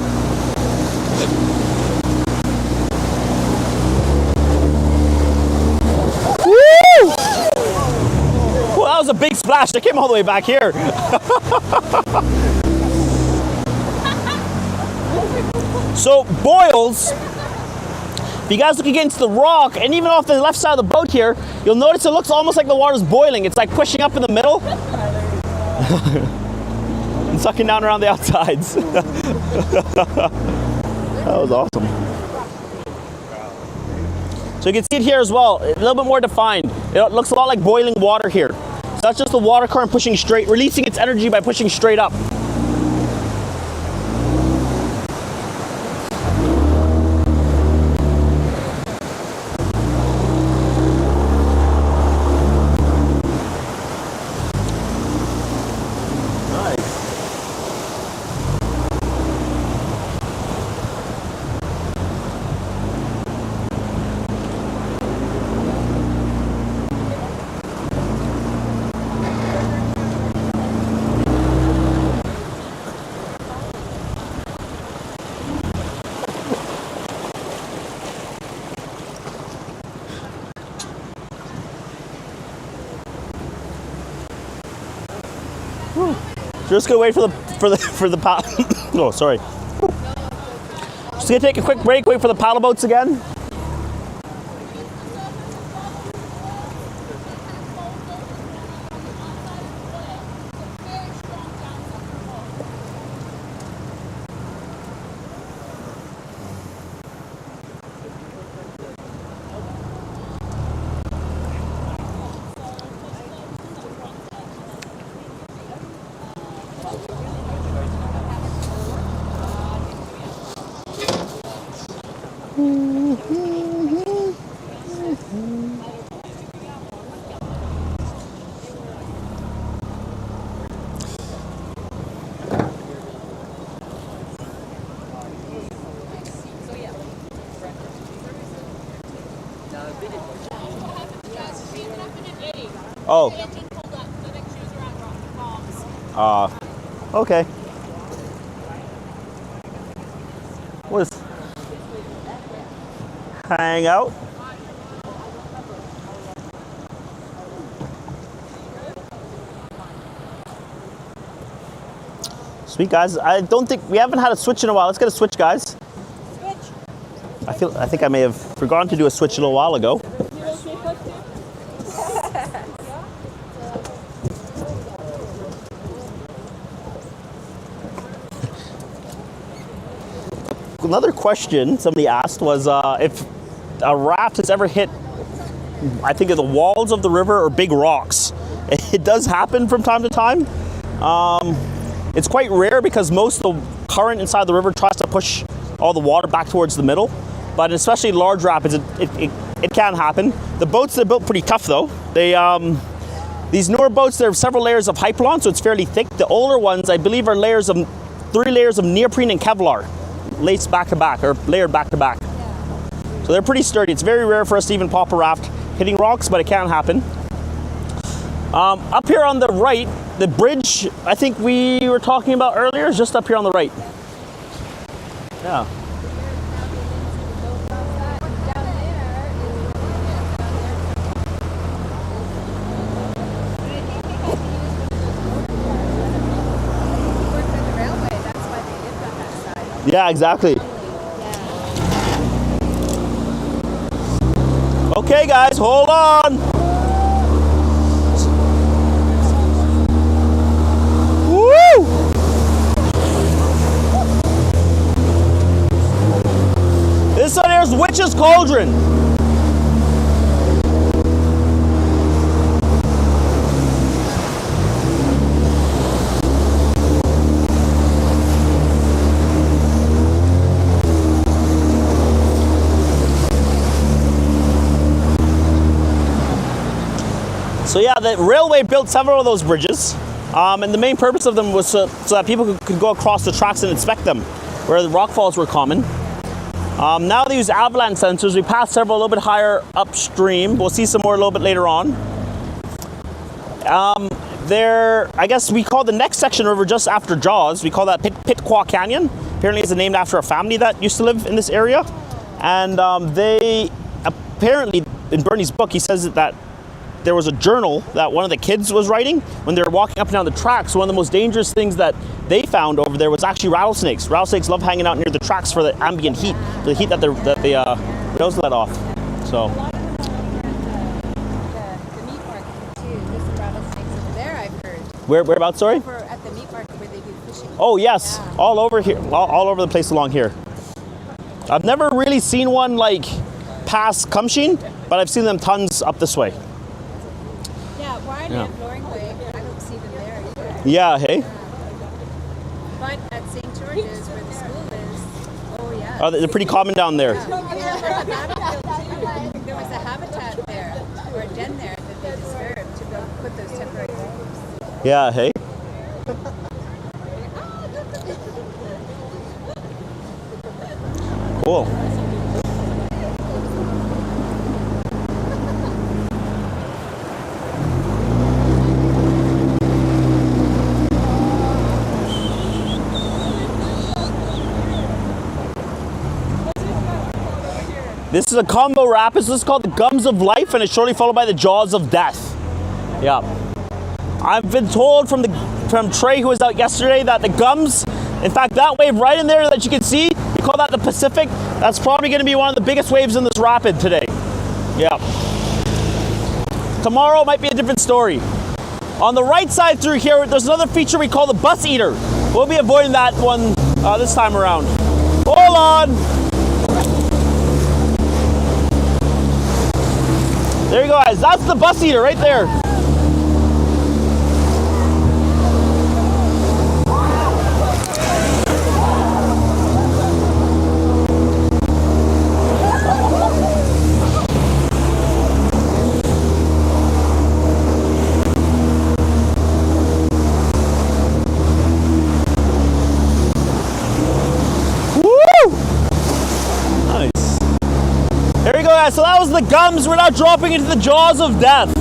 Woo! Well, that was a big splash. That came all the way back here. So boils, If you guys look against the rock, and even off the left side of the boat here, you'll notice it looks almost like the water's boiling. It's like pushing up in the middle and sucking down around the outsides. That was awesome. So you can see it here as well, a little bit more defined. It looks a lot like boiling water here. So that's just the water current pushing straight, releasing its energy by pushing straight up. Just gonna wait for the oh, sorry. Just gonna take a quick break, wait for the paddle boats again. Oh. Okay. What is? Hang out. Sweet guys. I don't think we haven't had a switch in a while. Let's get a switch, guys. Switch. I think I may have forgotten to do a switch a little while ago. Another question somebody asked was if a raft has ever hit, I think, of the walls of the river or big rocks. It does happen from time to time. It's quite rare because most of the current inside the river tries to push all the water back towards the middle. But especially large rapids, it can happen. The boats, they're built pretty tough though. These newer boats, there are several layers of Hypalon, so it's fairly thick. The older ones, I believe, are 3 layers of neoprene and Kevlar, laced back to back, or layered back to back. So they're pretty sturdy. It's very rare for us to even pop a raft hitting rocks, but it can happen. Up here on the right, the bridge I think we were talking about earlier is just up here on the right. Yeah. Yeah, exactly. Okay, guys, hold on. Woo! This one here's Witch's Cauldron. So yeah, the railway built several of those bridges, and the main purpose of them was so that people could go across the tracks and inspect them, where the rockfalls were common. Now they use avalanche sensors. We passed several a little bit higher upstream. We'll see some more a little bit later on. I guess we call the next section of river just after Jaws. We call that Pitquah Canyon. Apparently it's named after a family that used to live in this area. And they apparently, in Bernie's book, he says that there was a journal that one of the kids was writing when they were walking up and down the tracks. One of the most dangerous things that they found over there was actually rattlesnakes. Rattlesnakes love hanging out near the tracks for the ambient heat, the heat that they nose let off. So. The meat market too. There's some rattlesnakes over there, I've heard. Whereabouts, sorry? Over at the meat market where they do fishing. Oh yes, Yeah. all over here, all over the place along here. I've never really seen one like past Kumsheen, but I've seen them tons up this way. Yeah, Warren Yeah. and Loring Way, I don't see them there either. Yeah, hey? But at St. George's, where the school is, oh yeah. Oh, they're pretty common down there. There was a habitat there, or a den there that they disturbed to go put those temporary homes. Yeah, hey? Cool. This is a combo rapids. This is called the Gums of Life, and it's shortly followed by the Jaws of Death. Yeah. I've been told from Trey, who was out yesterday, that the Gums, in fact, that wave right in there that you can see, we call that the Pacific. That's probably going to be one of the biggest waves in this rapid today. Yeah. Tomorrow might be a different story. On the right side through here, there's another feature we call the Bus Eater. We'll be avoiding that one this time around. Hold on. There you go, guys. That's the Bus Eater right there. There you go, guys. So that was the Gums. We're now dropping into the Jaws of Death.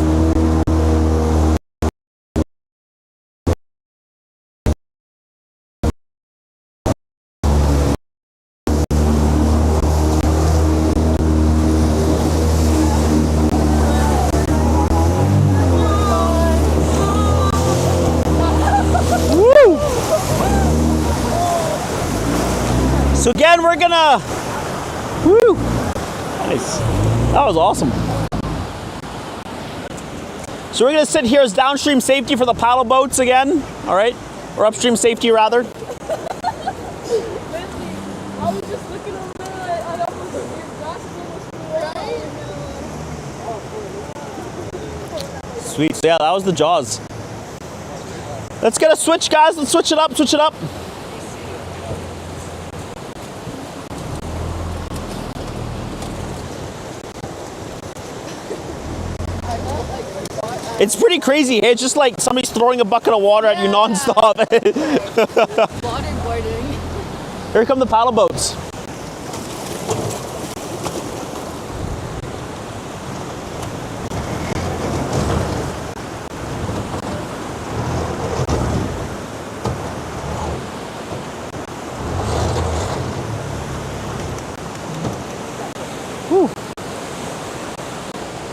Woo! So again, we're gonna. Woo! Nice. That was awesome. So we're going to sit here as downstream safety for the paddle boats again. All right? Or upstream safety, rather. I was just looking over there. I almost your glasses almost Sweet. So yeah, that was the Jaws. Let's get a switch, guys. Let's switch it up. Switch it up. It's pretty crazy. It's just like somebody's throwing a bucket of water at you nonstop. Waterboarding. Here come the paddle boats. Whew.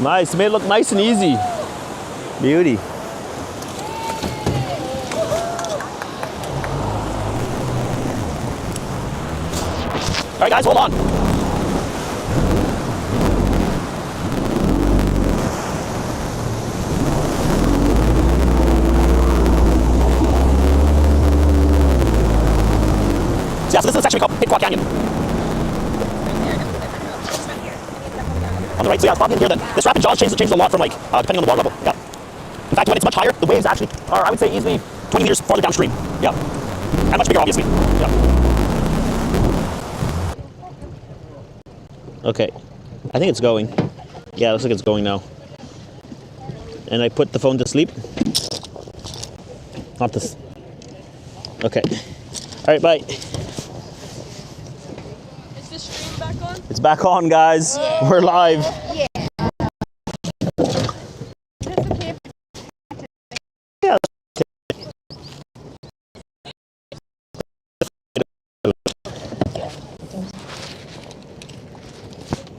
Nice. Made it look nice and easy. Beauty. All right, guys, hold on. So, yeah, so this is a section we call Pitquah Canyon. On the right, so yeah, it's probably in here. This rapid Jaws changes a lot from like, depending on the water level. Yeah. In fact, when it's much higher, the waves actually are, I would say, easily 20 meters farther downstream. Yeah. And much bigger, obviously. Yeah. Okay. I think it's going. Yeah, it looks like it's going now. And I put the phone to sleep. Not this. Okay. All right, bye. Is the stream back on? It's back on, guys. Yeah. We're live. Yeah.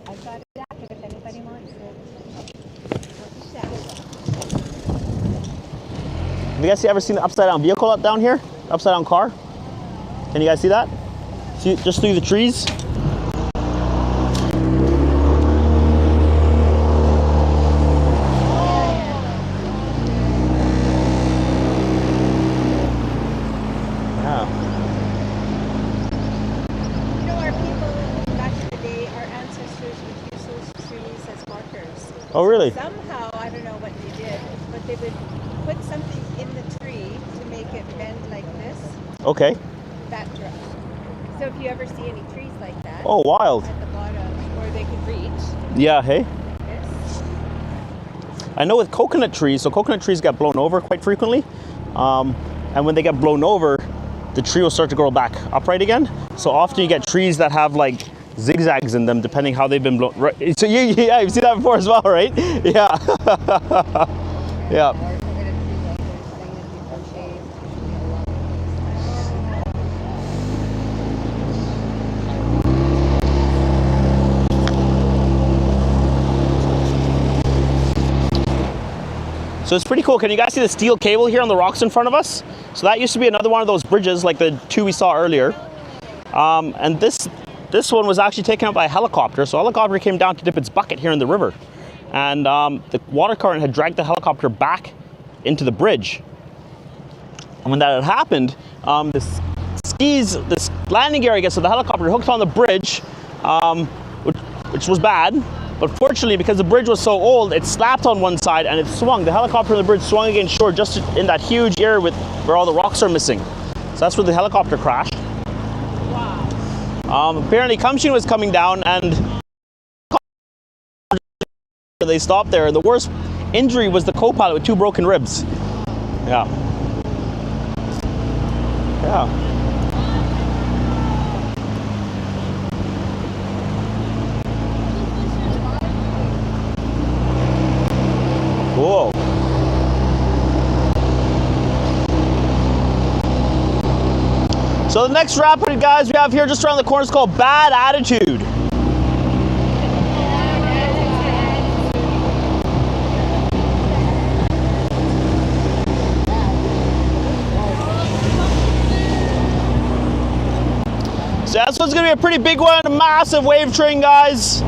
I've got it active if anybody wants it. you guys ever seen the upside down vehicle up down here? Upside down car? Can you guys see that? See, just through the trees? Oh, really? Somehow, I don't know what they did, but they would put something in the tree to make it bend like this. Okay. That direction. So if you ever see any trees like that. Oh, wild. At the bottom, where they could reach. Yeah, hey? This. I know with coconut trees, so coconut trees get blown over quite frequently. And when they get blown over, the tree will start to grow back upright again. So often you get trees that have like zigzags in them depending how they've been blown. Right. So yeah, you've seen that before as well, right? Yeah. Yeah. So it's pretty cool. Can you guys see the steel cable here on the rocks in front of us? So that used to be another one of those bridges like the two we saw earlier. And this one was actually taken up by a helicopter. So a helicopter came down to dip its bucket here in the river. And the water current had dragged the helicopter back into the bridge. And when that had happened, this landing gear, I guess, of the helicopter hooked on the bridge, which was bad. But fortunately, because the bridge was so old, it slapped on one side and it swung. The helicopter and the bridge swung against shore just in that huge area where all the rocks are missing. So that's where the helicopter crashed. Wow. Apparently, Kumsheen was coming down and they stopped there. The worst injury was the co-pilot with 2 broken ribs. Yeah. Yeah. Whoa. So the next rapid, guys, we have here just around the corner is called Bad Attitude. So this one's going to be a pretty big one, a massive wave train, guys.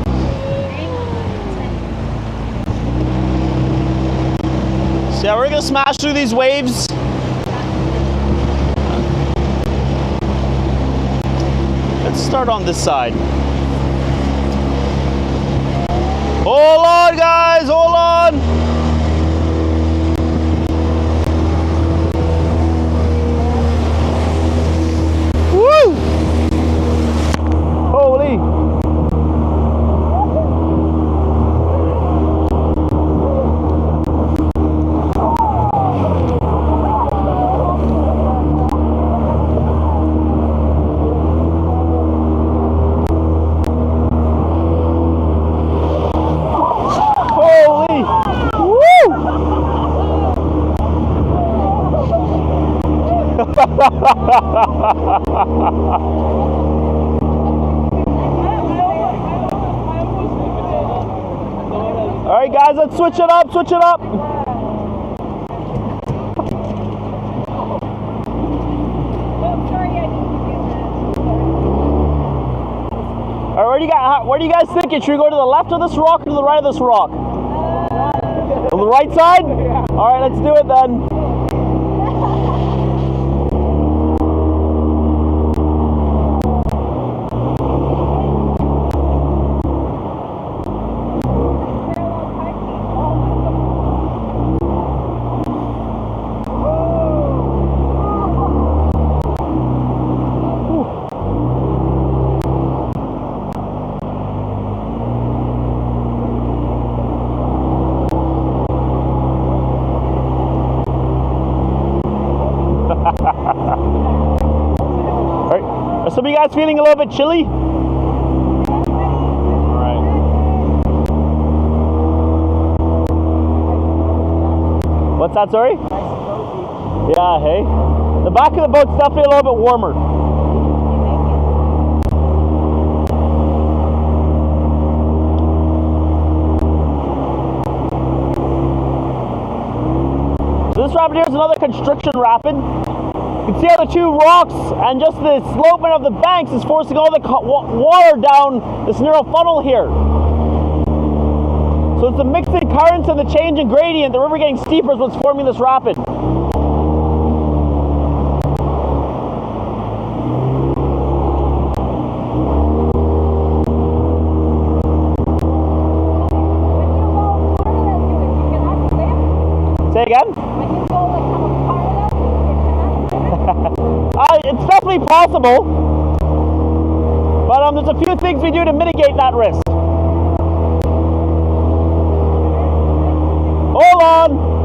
So yeah, we're going to smash through these waves. Let's start on this side. Hold on, guys, hold on. Woo! Holy! Holy! Woo! All right, guys, let's switch it up, switch it up. All right, where do you guys think it? Should we go to the left of this rock or to the right of this rock? On the right side? All right, let's do it then. Are some of you guys feeling a little bit chilly? Alright. What's that, sorry? Yeah, hey? The back of the boat's definitely a little bit warmer. So this rapid here is another constriction rapid. You can see how the two rocks and just the sloping of the banks is forcing all the water down this narrow funnel here. So it's the mixing currents and the change in gradient, the river getting steeper is what's forming this rapid. Say again? It's definitely possible, but there's a few things we do to mitigate that risk. Hold on.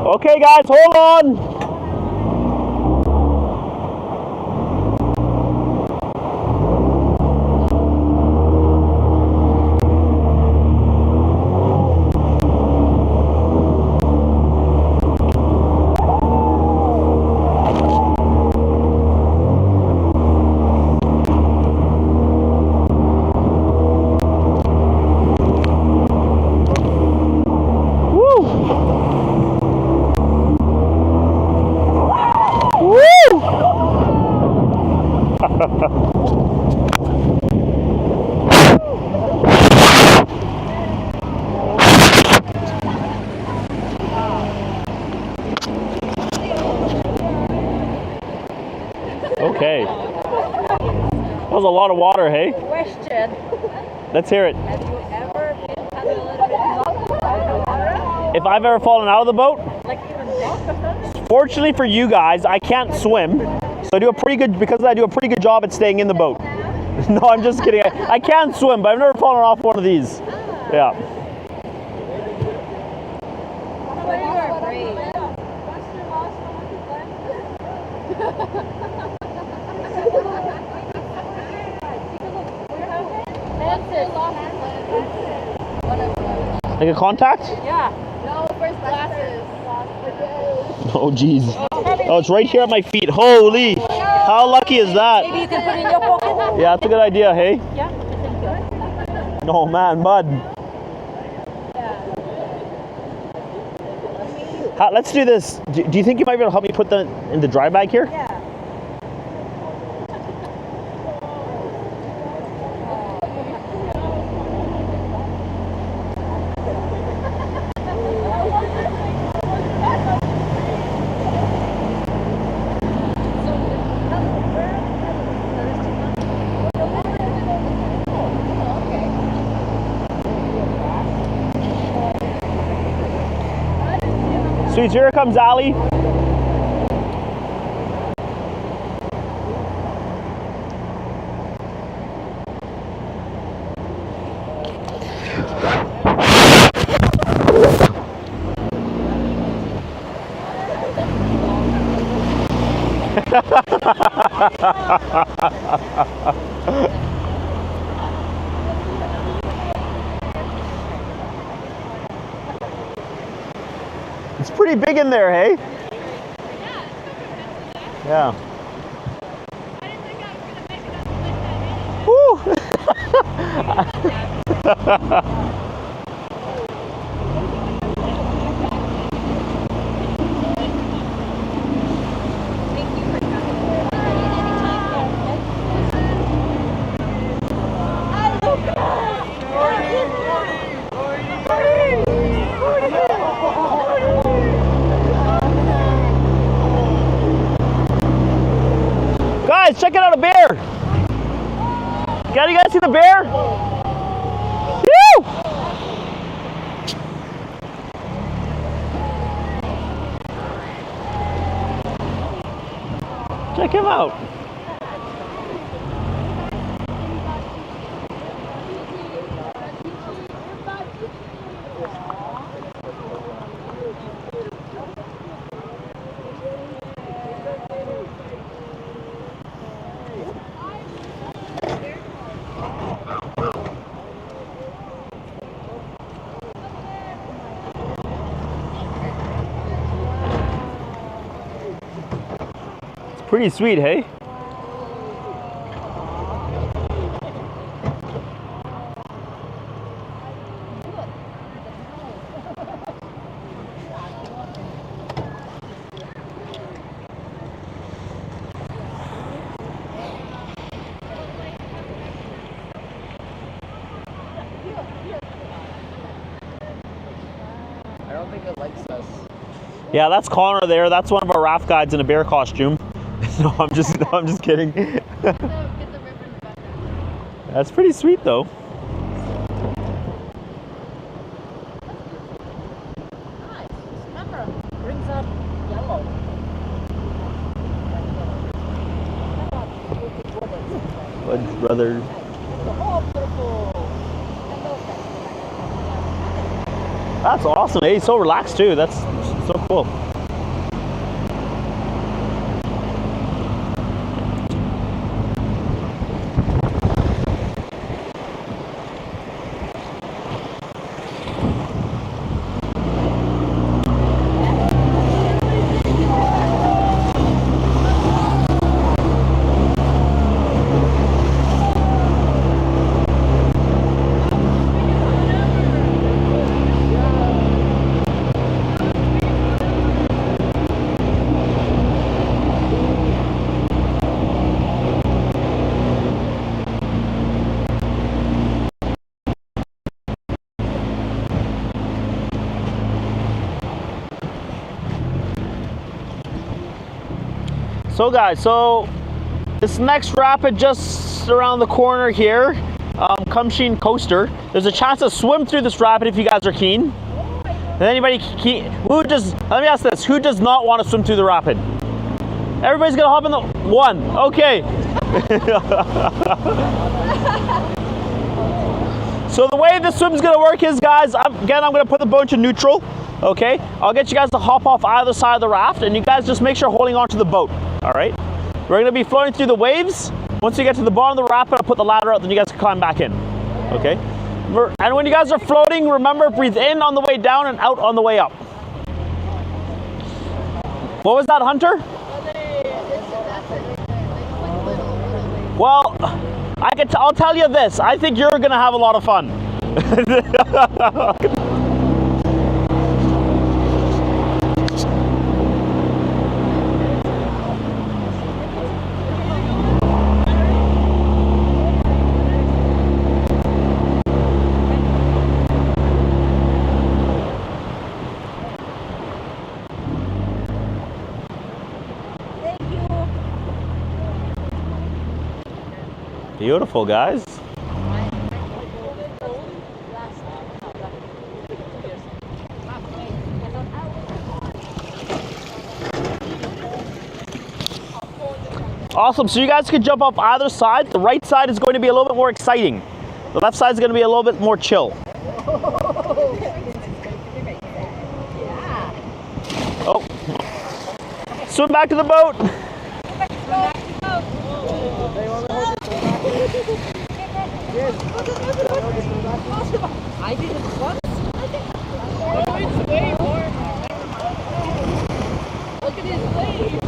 Okay guys, hold on. Okay. That was a lot of water, hey? Question. Let's hear it. Have you ever been kind of a little bit knocked out of the water? If I've ever fallen out of the boat? Like even drunk or something? Fortunately for you guys, I can't swim. So I do a pretty good job at staying in the boat. No, I'm just kidding. I can swim, but I've never fallen off one of these. Yeah. Well, you are brave. Like a contact? Yeah. No, first glasses. Oh, jeez. Oh, it's right here at my feet. Holy! How lucky is that? Maybe you can put it in your pocket. Yeah, that's a good idea, hey? Yeah, thank you. Oh man, mud. Let's do this. Do you think you might be able to help me put them in the dry bag here? Yeah. Sweet, here comes Ali. It's pretty big in there, hey? Yeah. I didn't think I was going to make it up like that. Woo! Thank you for You guys see the bear? Woo! Check him out. Pretty sweet, hey? I don't think it likes us. Yeah, that's Connor there. That's one of our raft guides in a bear costume. No, I'm just kidding. That's pretty sweet though. Nice. Remember, brings up yellow. Bud's brother. That's awesome. Hey, he's so relaxed too. That's so cool. So guys, this next rapid just around the corner here, Kumsheen Coaster. There's a chance to swim through this rapid if you guys are keen. Is anybody keen? Let me ask this, who does not want to swim through the rapid? Everybody's gonna hop in the one, okay. So the way this swim's gonna work is, guys, I'm gonna put the boat to neutral. Okay, I'll get you guys to hop off either side of the raft, and you guys just make sure holding on to the boat. All right, we're gonna be floating through the waves. Once you get to the bottom of the raft, I'll put the ladder out, then you guys can climb back in. Okay, and when you guys are floating, remember, breathe in on the way down and out on the way up. What was that, Hunter? Well, I'll tell you this. I think you're gonna have a lot of fun. Beautiful, guys. Awesome, so you guys can jump up either side. The right side is going to be a little bit more exciting. The left side is going to be a little bit more chill. Oh. Swim back to the boat. I didn't what? Oh, it's way warmer. Look at his face.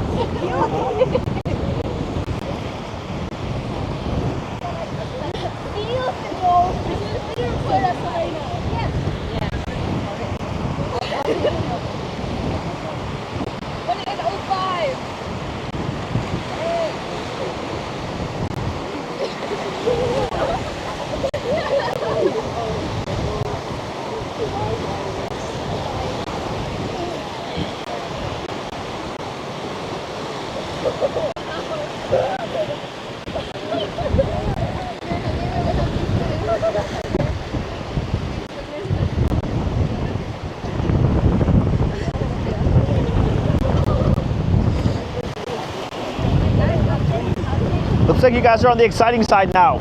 Looks like you guys are on the exciting side now.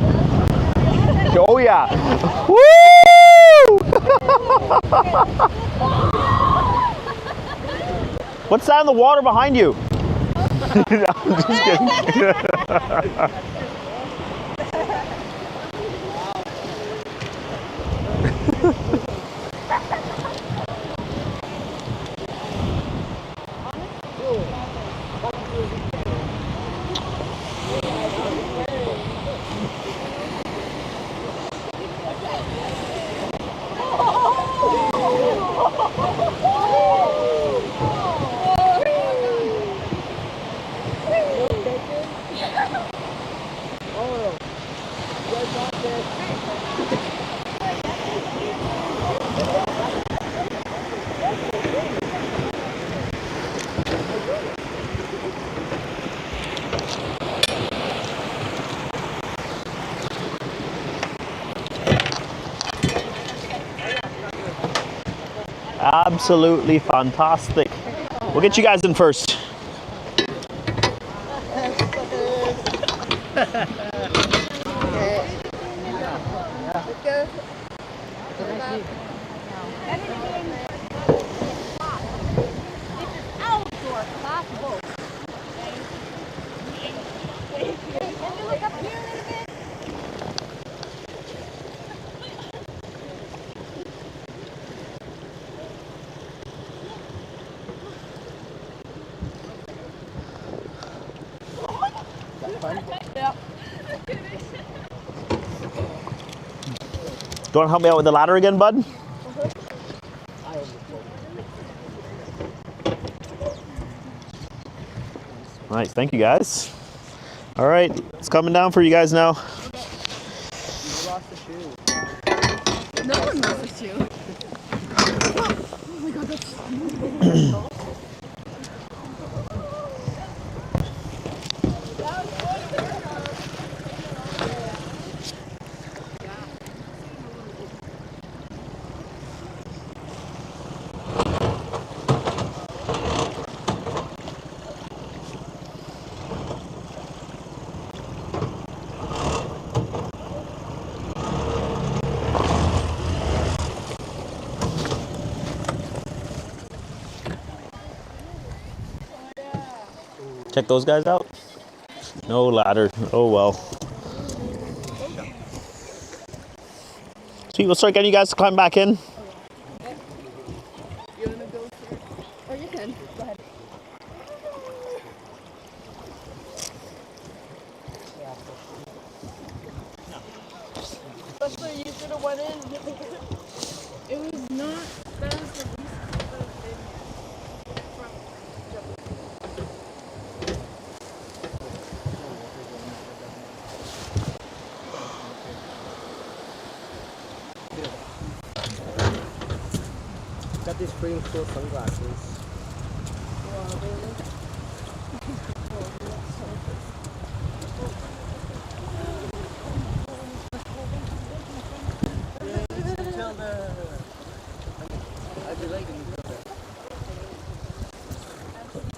Oh yeah. Woo! What's that in the water behind you? No, I'm just kidding. Absolutely fantastic. We'll get you guys in first. Do you want to help me out with the ladder again, bud? Nice, thank you guys. All right, it's coming down for you guys now. No one lost a shoe. Oh my god, that's Check those guys out. No ladder. Oh well. Sweet, we'll start getting you guys to climb back in. You wanna go through? Or you can. Go ahead. Especially you should have went in. It was not. That was the least Got these pretty cool sunglasses.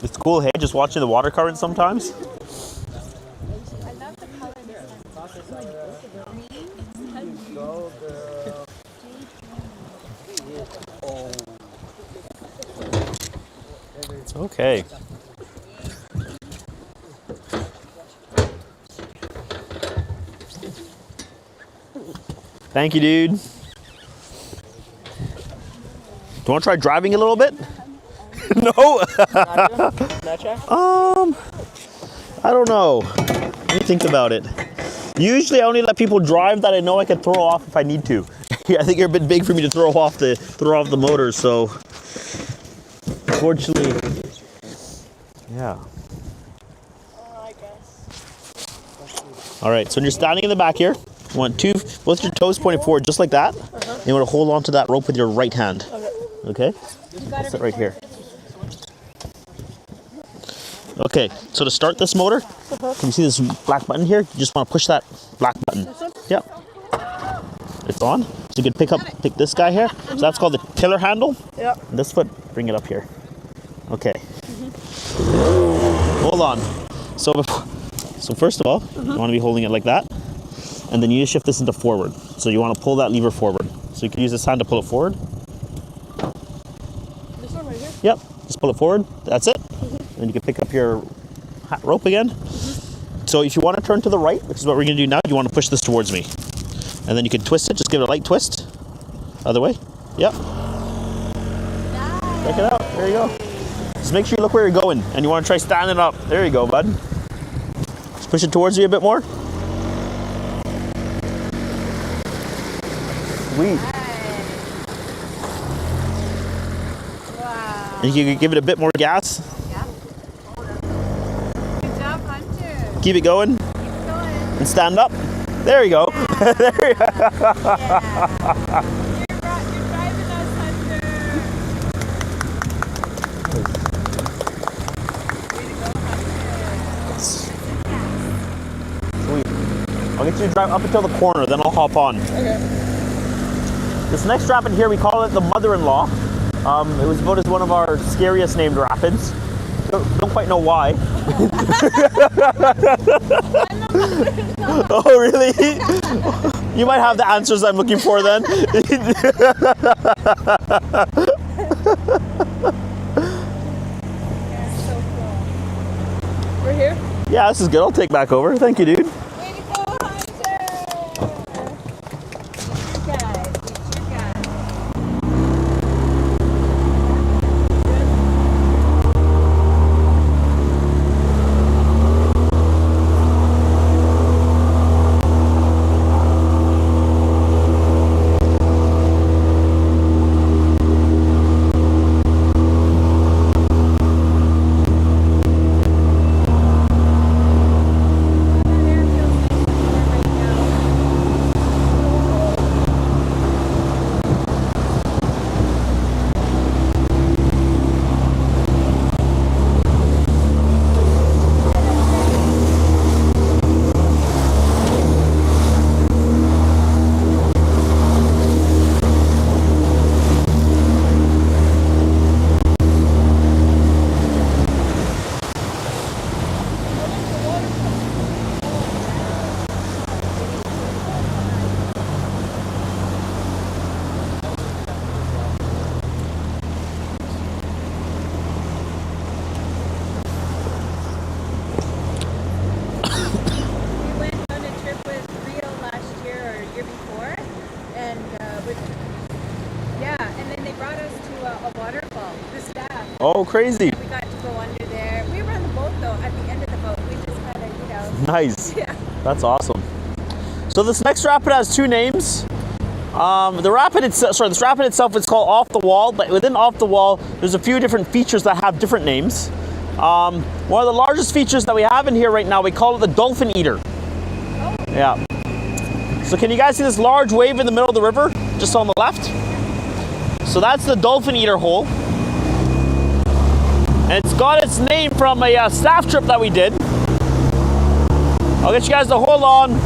It's cool, hey, just watching the water current sometimes. I love the color Okay. Thank you, dude. Do you want to try driving a little bit? No. I don't know. Let me think about it. Usually I only let people drive that I know I can throw off if I need to. I think you're a bit big for me to throw off the motor, so unfortunately, yeah. I guess. All right, so when you're standing in the back here, you want both your toes pointed forward just like that. And you want to hold on to that rope with your right hand. Okay? Sit right here. Okay, so to start this motor, can you see this black button here? You just want to push that black button. Yep. It's on. So you can pick this guy here. So that's called the tiller handle. Yep. And this foot, bring it up here. Okay. Hold on. So So first of all, you want to be holding it like that. And then you need to shift this into forward. So you want to pull that lever forward. So you can use this hand to pull it forward. This one right here? Yep, just pull it forward. That's it. And you can pick up your rope again. So if you want to turn to the right, which is what we're going to do now, you want to push this towards me. And then you can twist it. Just give it a light twist. Other way. Yep. Check it out. There you go. Just make sure you look where you're going. And you want to try standing up. There you go, bud. Just push it towards you a bit more. Sweet. Wow. And you can give it a bit more gas. Yeah. Good job, Hunter. Keep it going. Keep going. And stand up. There you go. Yeah. There you go. Yeah. You're driving us, Hunter. Way to go, Hunter. Sweet. I'll get you to drive up until the corner, then I'll hop on. Okay. This next rapid here, we call it the mother-in-law. It was voted as one of our scariest named rapids. Don't quite know why. Oh, really? You might have the answers I'm looking for then. So cool. We're here? Yeah, this is good. I'll take back over. Thank you, dude. Way to go, Hunter. Good guys. Good guys. Oh, crazy. We got to go under there. We were on the boat though. At the end of the boat, we just kind of, Nice. Yeah. That's awesome. So this next rapid has two names. This rapid itself is called Off the Wall, but within Off the Wall, there's a few different features that have different names. One of the largest features that we have in here right now, we call it the Dolphin Eater. Oh. Yeah. So can you guys see this large wave in the middle of the river, just on the left? So that's the Dolphin Eater hole. And it's got its name from a staff trip that we did. I'll get you guys to hold on.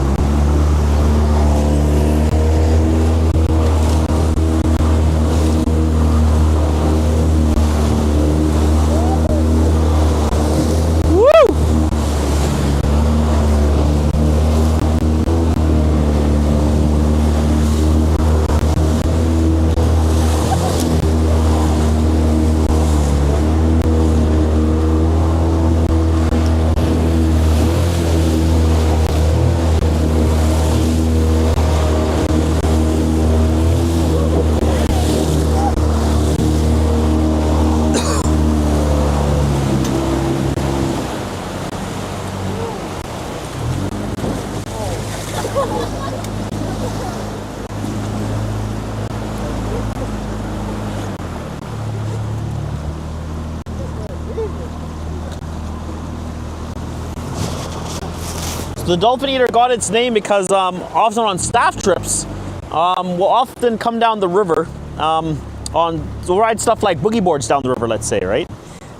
The Dolphin Eater got its name because often on staff trips, we'll often come down the river we'll ride stuff like boogie boards down the river, let's say, right?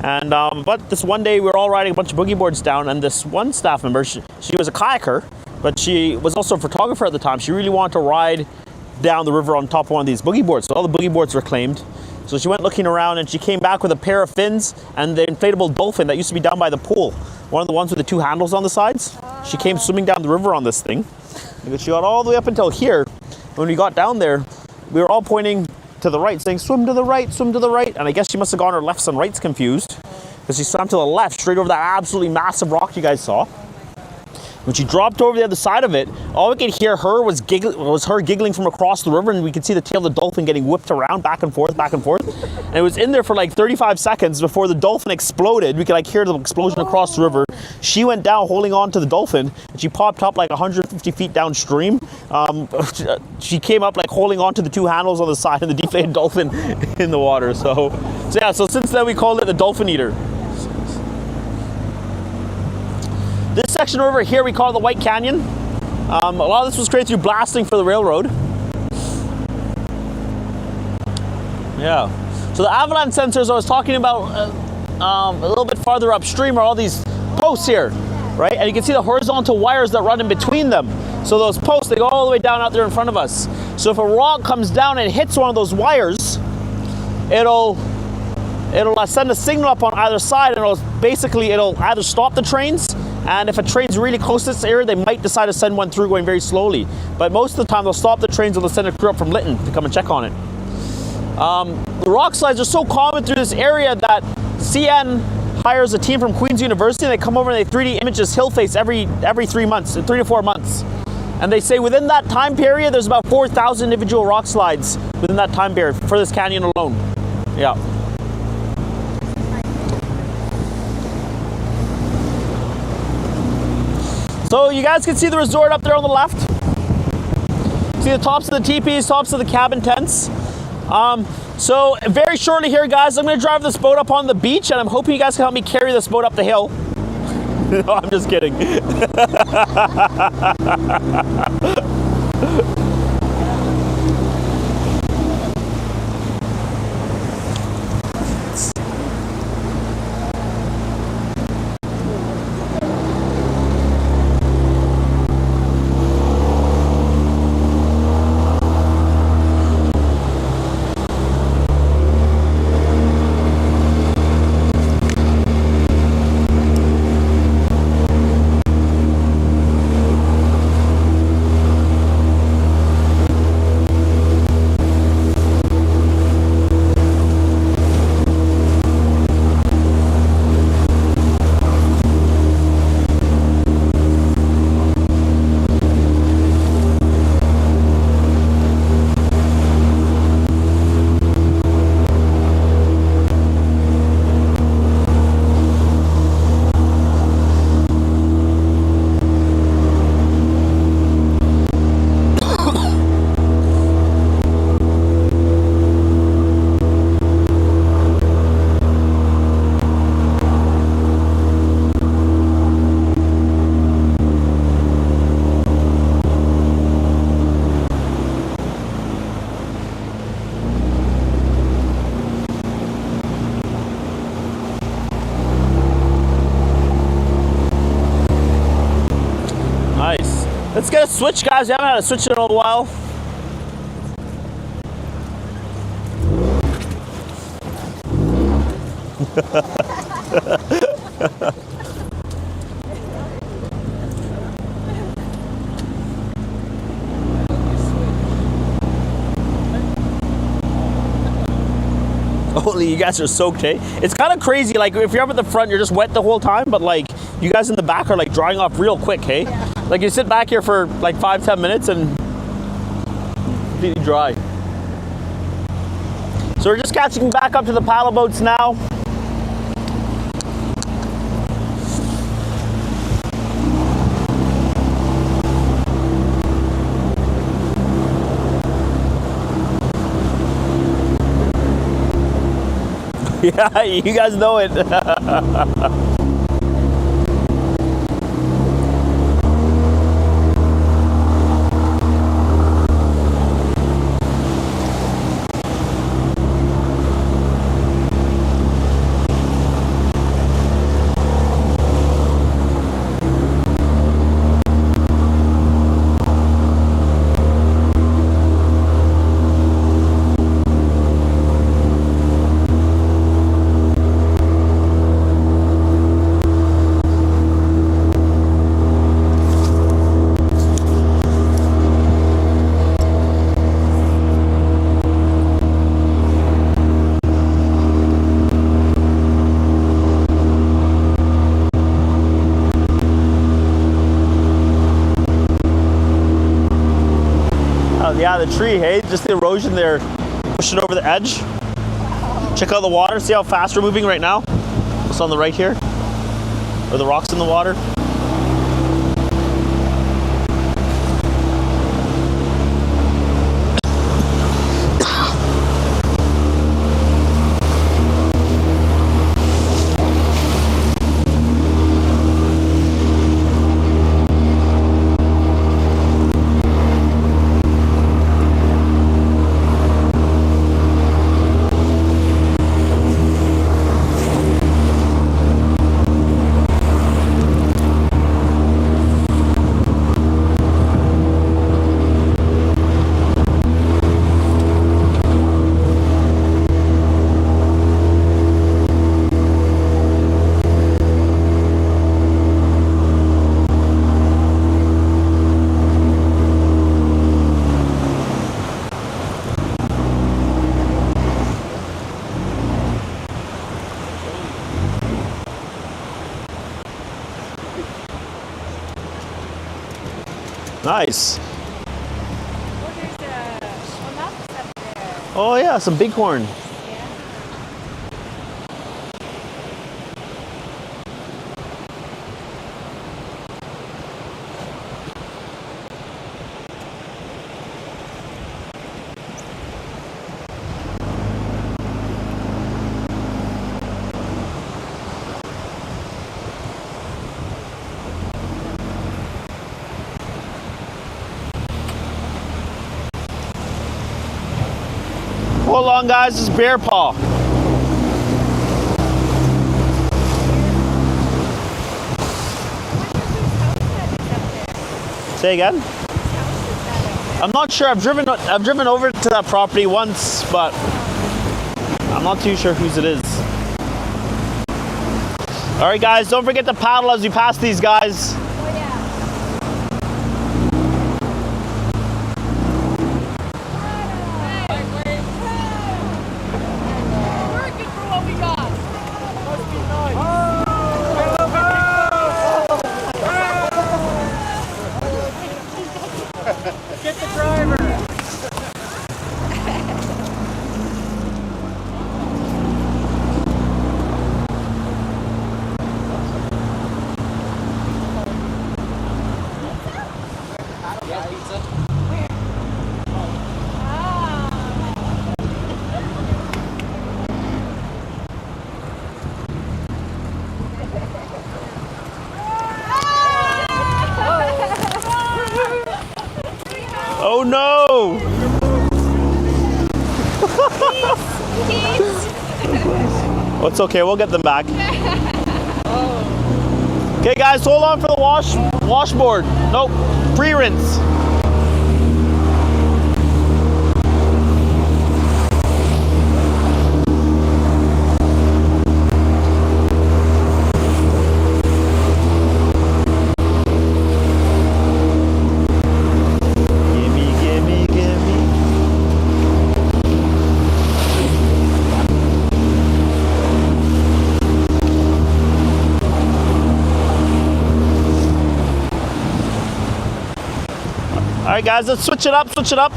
And but this one day we were all riding a bunch of boogie boards down, and this one staff member, she was a kayaker, but she was also a photographer at the time. She really wanted to ride down the river on top of one of these boogie boards, so all the boogie boards were claimed. So she went looking around and she came back with a pair of fins and the inflatable dolphin that used to be down by the pool. One of the ones with the two handles on the sides. She came swimming down the river on this thing. And she got all the way up until here. When we got down there, we were all pointing to the right, saying, swim to the right, swim to the right. And I guess she must have gotten her lefts and rights confused, because she swam to the left, straight over that absolutely massive rock you guys saw. When she dropped over the other side of it, all we could hear her was her giggling from across the river, and we could see the tail of the dolphin getting whipped around back and forth, back and forth. And it was in there for like 35 seconds before the dolphin exploded. We could like hear the explosion across the river. She went down holding on to the dolphin, and she popped up like 150 feet downstream. She came up like holding on to the two handles on the side of the deflated dolphin in the water. So since then we called it the dolphin eater. This section over here we call it the White Canyon. A lot of this was created through blasting for the railroad. Yeah. So the avalanche sensors I was talking about a little bit farther upstream are all these posts here, right? And you can see the horizontal wires that run in between them. So those posts, they go all the way down out there in front of us. So if a rock comes down and hits one of those wires, it'll send a signal up on either side, and it'll either stop the trains, and if a train's really close to this area, they might decide to send one through going very slowly. But most of the time, they'll stop the trains and they'll send a crew up from Lytton to come and check on it. The rock slides are so common through this area that CN hires a team from Queen's University, and they come over and they 3D image this hill face every 3 months, 3 to 4 months. And they say within that time period, there's about 4,000 individual rock slides within that time period for this canyon alone. Yeah. So you guys can see the resort up there on the left. See the tops of the teepees, tops of the cabin tents. So very shortly here, guys, I'm going to drive this boat up on the beach, and I'm hoping you guys can help me carry this boat up the hill. No, I'm just kidding. Let's get a switch, guys. We haven't had a switch in a little while. Holy, you guys are soaked, hey? It's kind of crazy. Like, if you're up at the front, you're just wet the whole time, but like, you guys in the back are like drying off real quick, hey? Yeah. Like, you sit back here for like 5-10 minutes and completely dry. So we're just catching back up to the paddle boats now. Yeah, you guys know it. Yeah, the tree, hey? Just the erosion there, pushing over the edge. Check out the water. See how fast we're moving right now? It's on the right here, or the rocks in the water. Nice. Oh, there's a mountain up there. Oh yeah, some bighorn. Yeah. Hold on, guys. This is Bear Paw. Say again? I'm not sure. I've driven over to that property once, but I'm not too sure whose it is. All right, guys. Don't forget to paddle as you pass these guys. Get the driver. Oh no! Oh, it's okay, we'll get them back. Okay guys, hold on for the washboard. Nope, pre-rinse. All right, guys, let's switch it up, switch it up.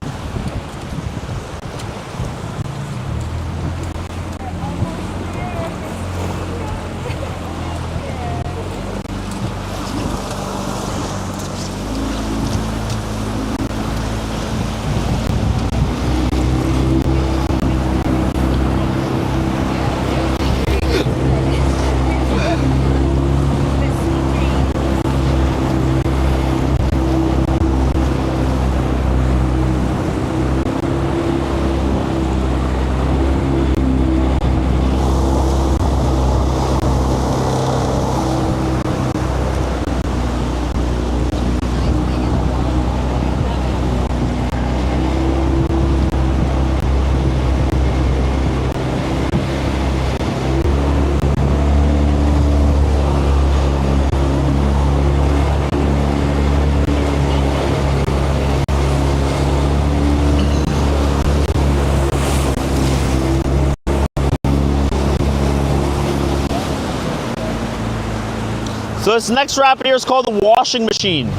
So this next rapid here is called the washing machine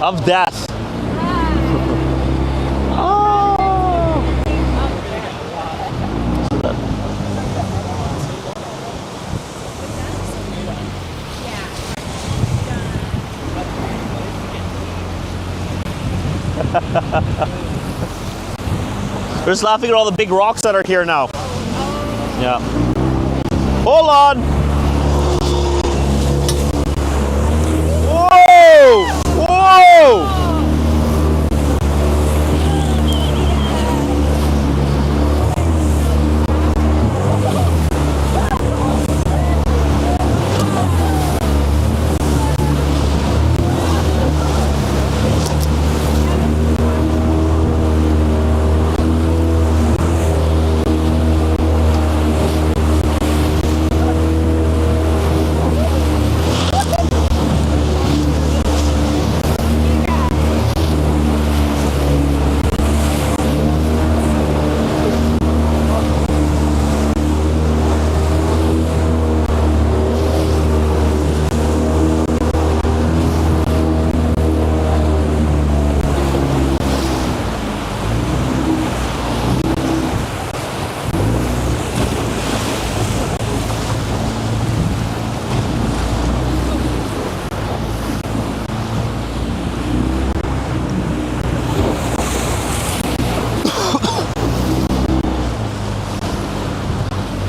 of death. Oh. We're just laughing at all the big rocks that are here now. Yeah. Hold on. Whoa! Whoa!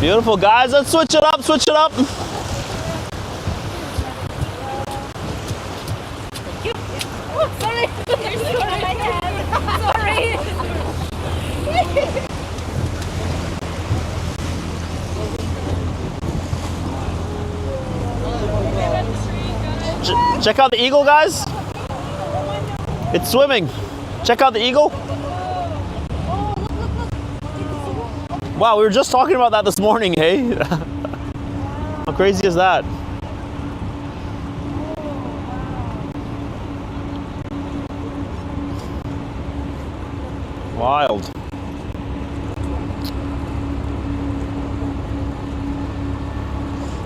Beautiful, guys. Let's switch it up, switch it up. Sorry. Check out the eagle, guys. It's swimming. Check out the eagle. Wow, we were just talking about that this morning, hey? How crazy is that? Wild.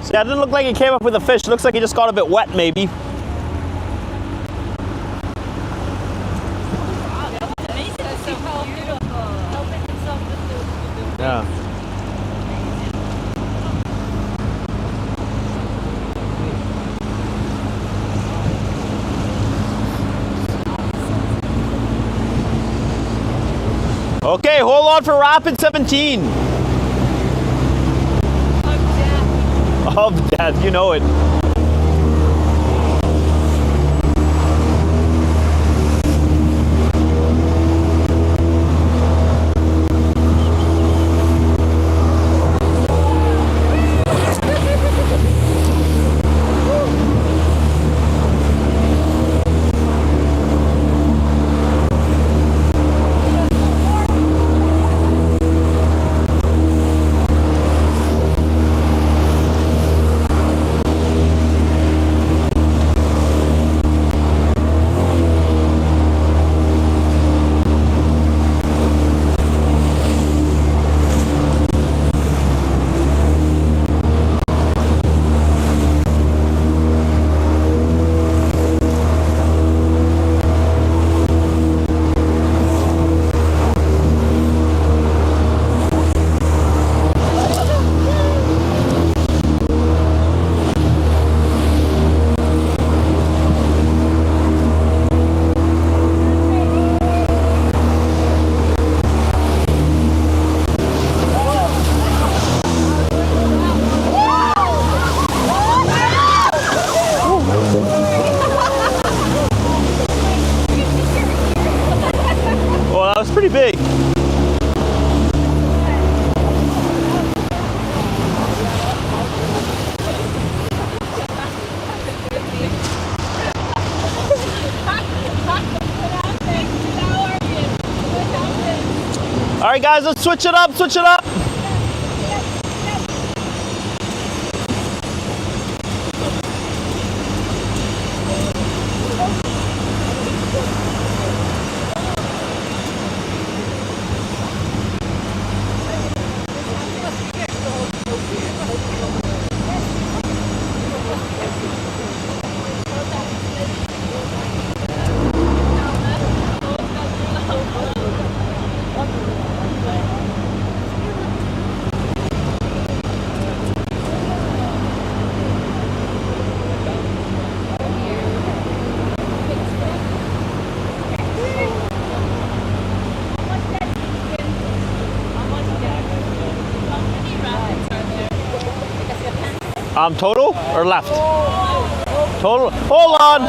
See, that didn't look like he came up with a fish. It looks like he just got a bit wet, maybe. Yeah. Okay, hold on for rapid 17. Of death, you know it. Pretty big. All right, guys, let's switch it up, switch it up. Total or left? Total. Hold on.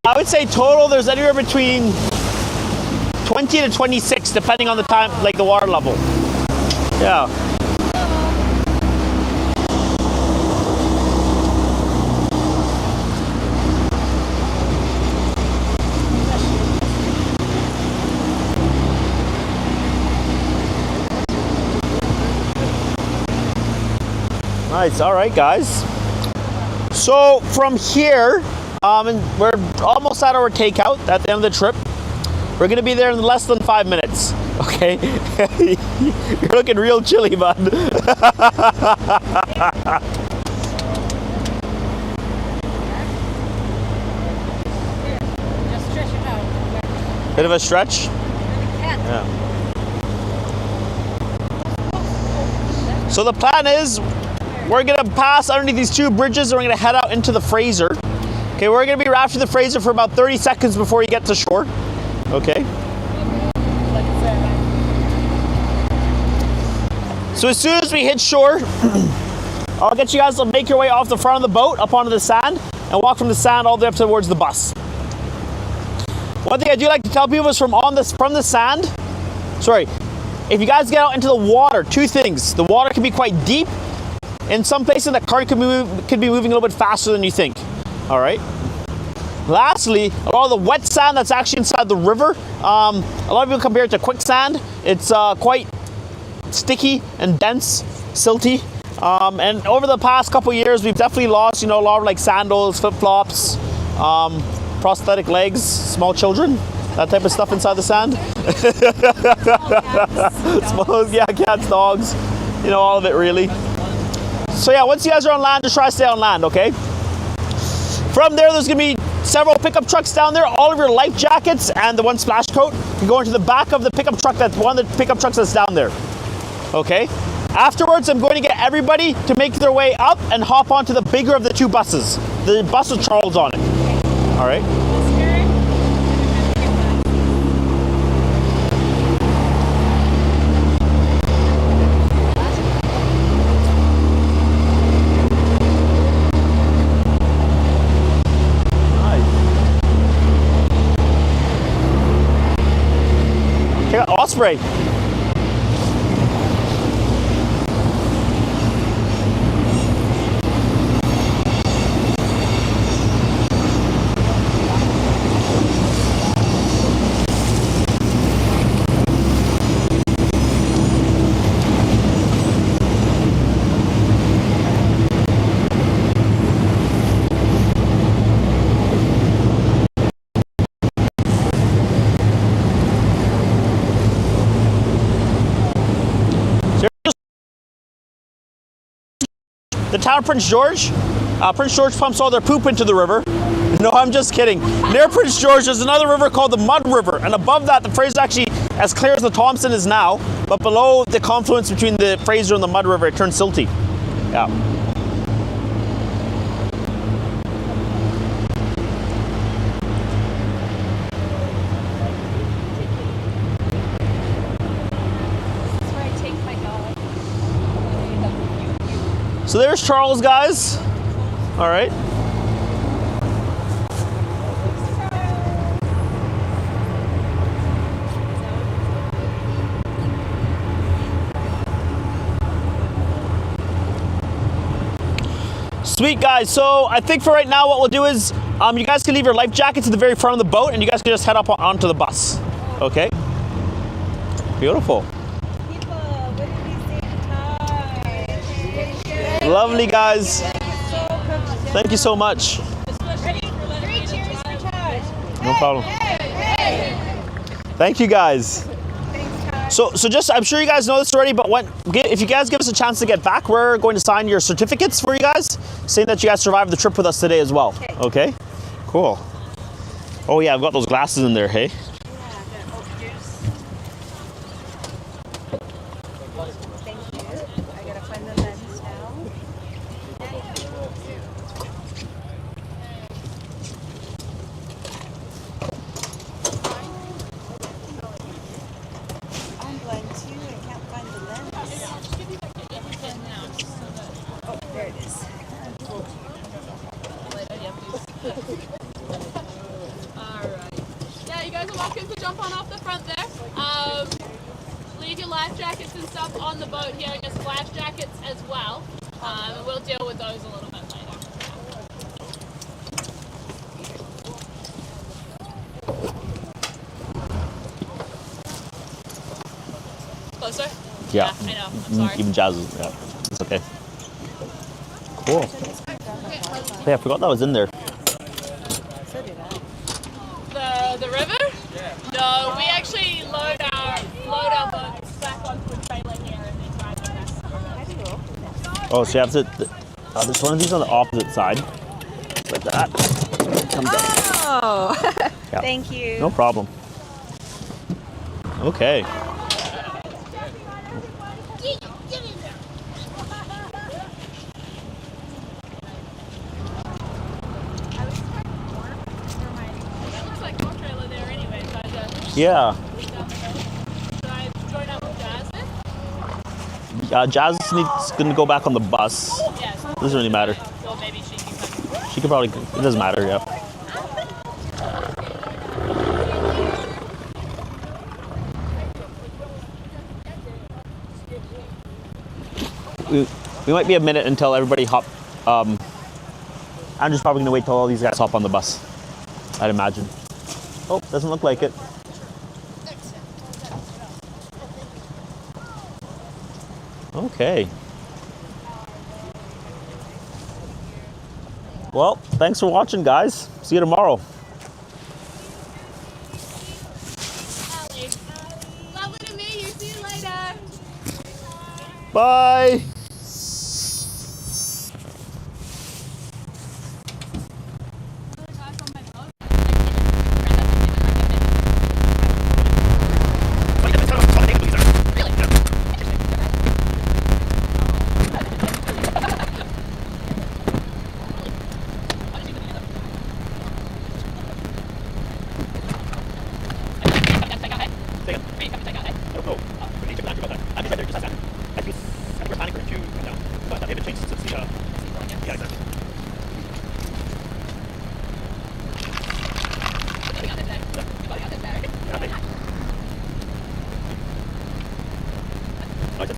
I would say total there's anywhere between 20 to 26 depending on the time, like the water level. Yeah. Nice. All right, guys. So from here, and we're almost at our takeout at the end of the trip. We're gonna be there in less than 5 minutes. Okay, you're looking real chilly, bud. Just stretch it out. Bit of a stretch. Yeah. So the plan is, we're gonna pass underneath these two bridges and we're gonna head out into the Fraser. Okay, we're gonna be rafting the Fraser for about 30 seconds before you get to shore. Okay. So as soon as we hit shore, I'll get you guys to make your way off the front of the boat up onto the sand and walk from the sand all the way up towards the bus. One thing I do like to tell people is from the sand, if you guys get out into the water, two things. The water can be quite deep. In some places, the current could be moving a little bit faster than you think. All right. Lastly, a lot of the wet sand that's actually inside the river, a lot of people compare it to quicksand. It's quite sticky and dense, silty. And over the past couple years, we've definitely lost, a lot of like sandals, flip-flops, prosthetic legs, small children, that type of stuff inside the sand. Cats, dogs, all of it really. So yeah, once you guys are on land, just try to stay on land, okay? From there, there's gonna be several pickup trucks down there. All of your life jackets and the one splash coat can go into the back of the pickup truck. That's one of the pickup trucks that's down there. Okay? Afterwards, I'm going to get everybody to make their way up and hop onto the bigger of the two buses. The bus with Charles on it. All right? Osprey. The town of Prince George pumps all their poop into the river. No, I'm just kidding. Near Prince George, there's another river called the Mud River, and above that, the Fraser is actually as clear as the Thompson is now, but below the confluence between the Fraser and the Mud River, it turns silty. Yeah. So there's Charles, guys. All right. Sweet, guys. So I think for right now, what we'll do is you guys can leave your life jackets at the very front of the boat, and you guys can just head up onto the bus. Okay. Beautiful. Lovely, guys. Thank you so much. No problem. Thank you, guys. So just, I'm sure you guys know this already, but if you guys give us a chance to get back, we're going to sign your certificates for you guys, saying that you guys survived the trip with us today as well. Okay? Cool. Oh yeah, I've got those glasses in there, hey? Thank you. I gotta find the lens now. I'm blind too. I can't find the lens. Oh, there it is. Alright. Yeah, you guys are welcome to jump on off the front there. Leave your life jackets and stuff on the boat here and your splash jackets as well. And we'll deal with those a little bit later. Closer? Yeah. I know. I'm sorry. Even Jazz is, yeah. It's okay. Cool. Hey, I forgot that was in there. So did I. The river? No, we actually load our boats back onto a trailer here and then drive the rest. Oh, so you have to, there's one of these on the opposite side. Like that. Comes up. Oh, Yeah. thank you. No problem. Okay. Looks like your trailer there anyway, so I just Yeah. should I join up with Jazz then? Jazz needs going to go back on the bus. Yes. Doesn't really matter. Or maybe she can come. She could probably, it doesn't matter, yeah. We might be a minute until everybody hop. Andrew's probably going to wait till all these guys hop on the bus, I'd imagine. Oh, doesn't look like it. Okay. Well, thanks for watching, guys. See you tomorrow. Lovely to meet you. See you later. Bye.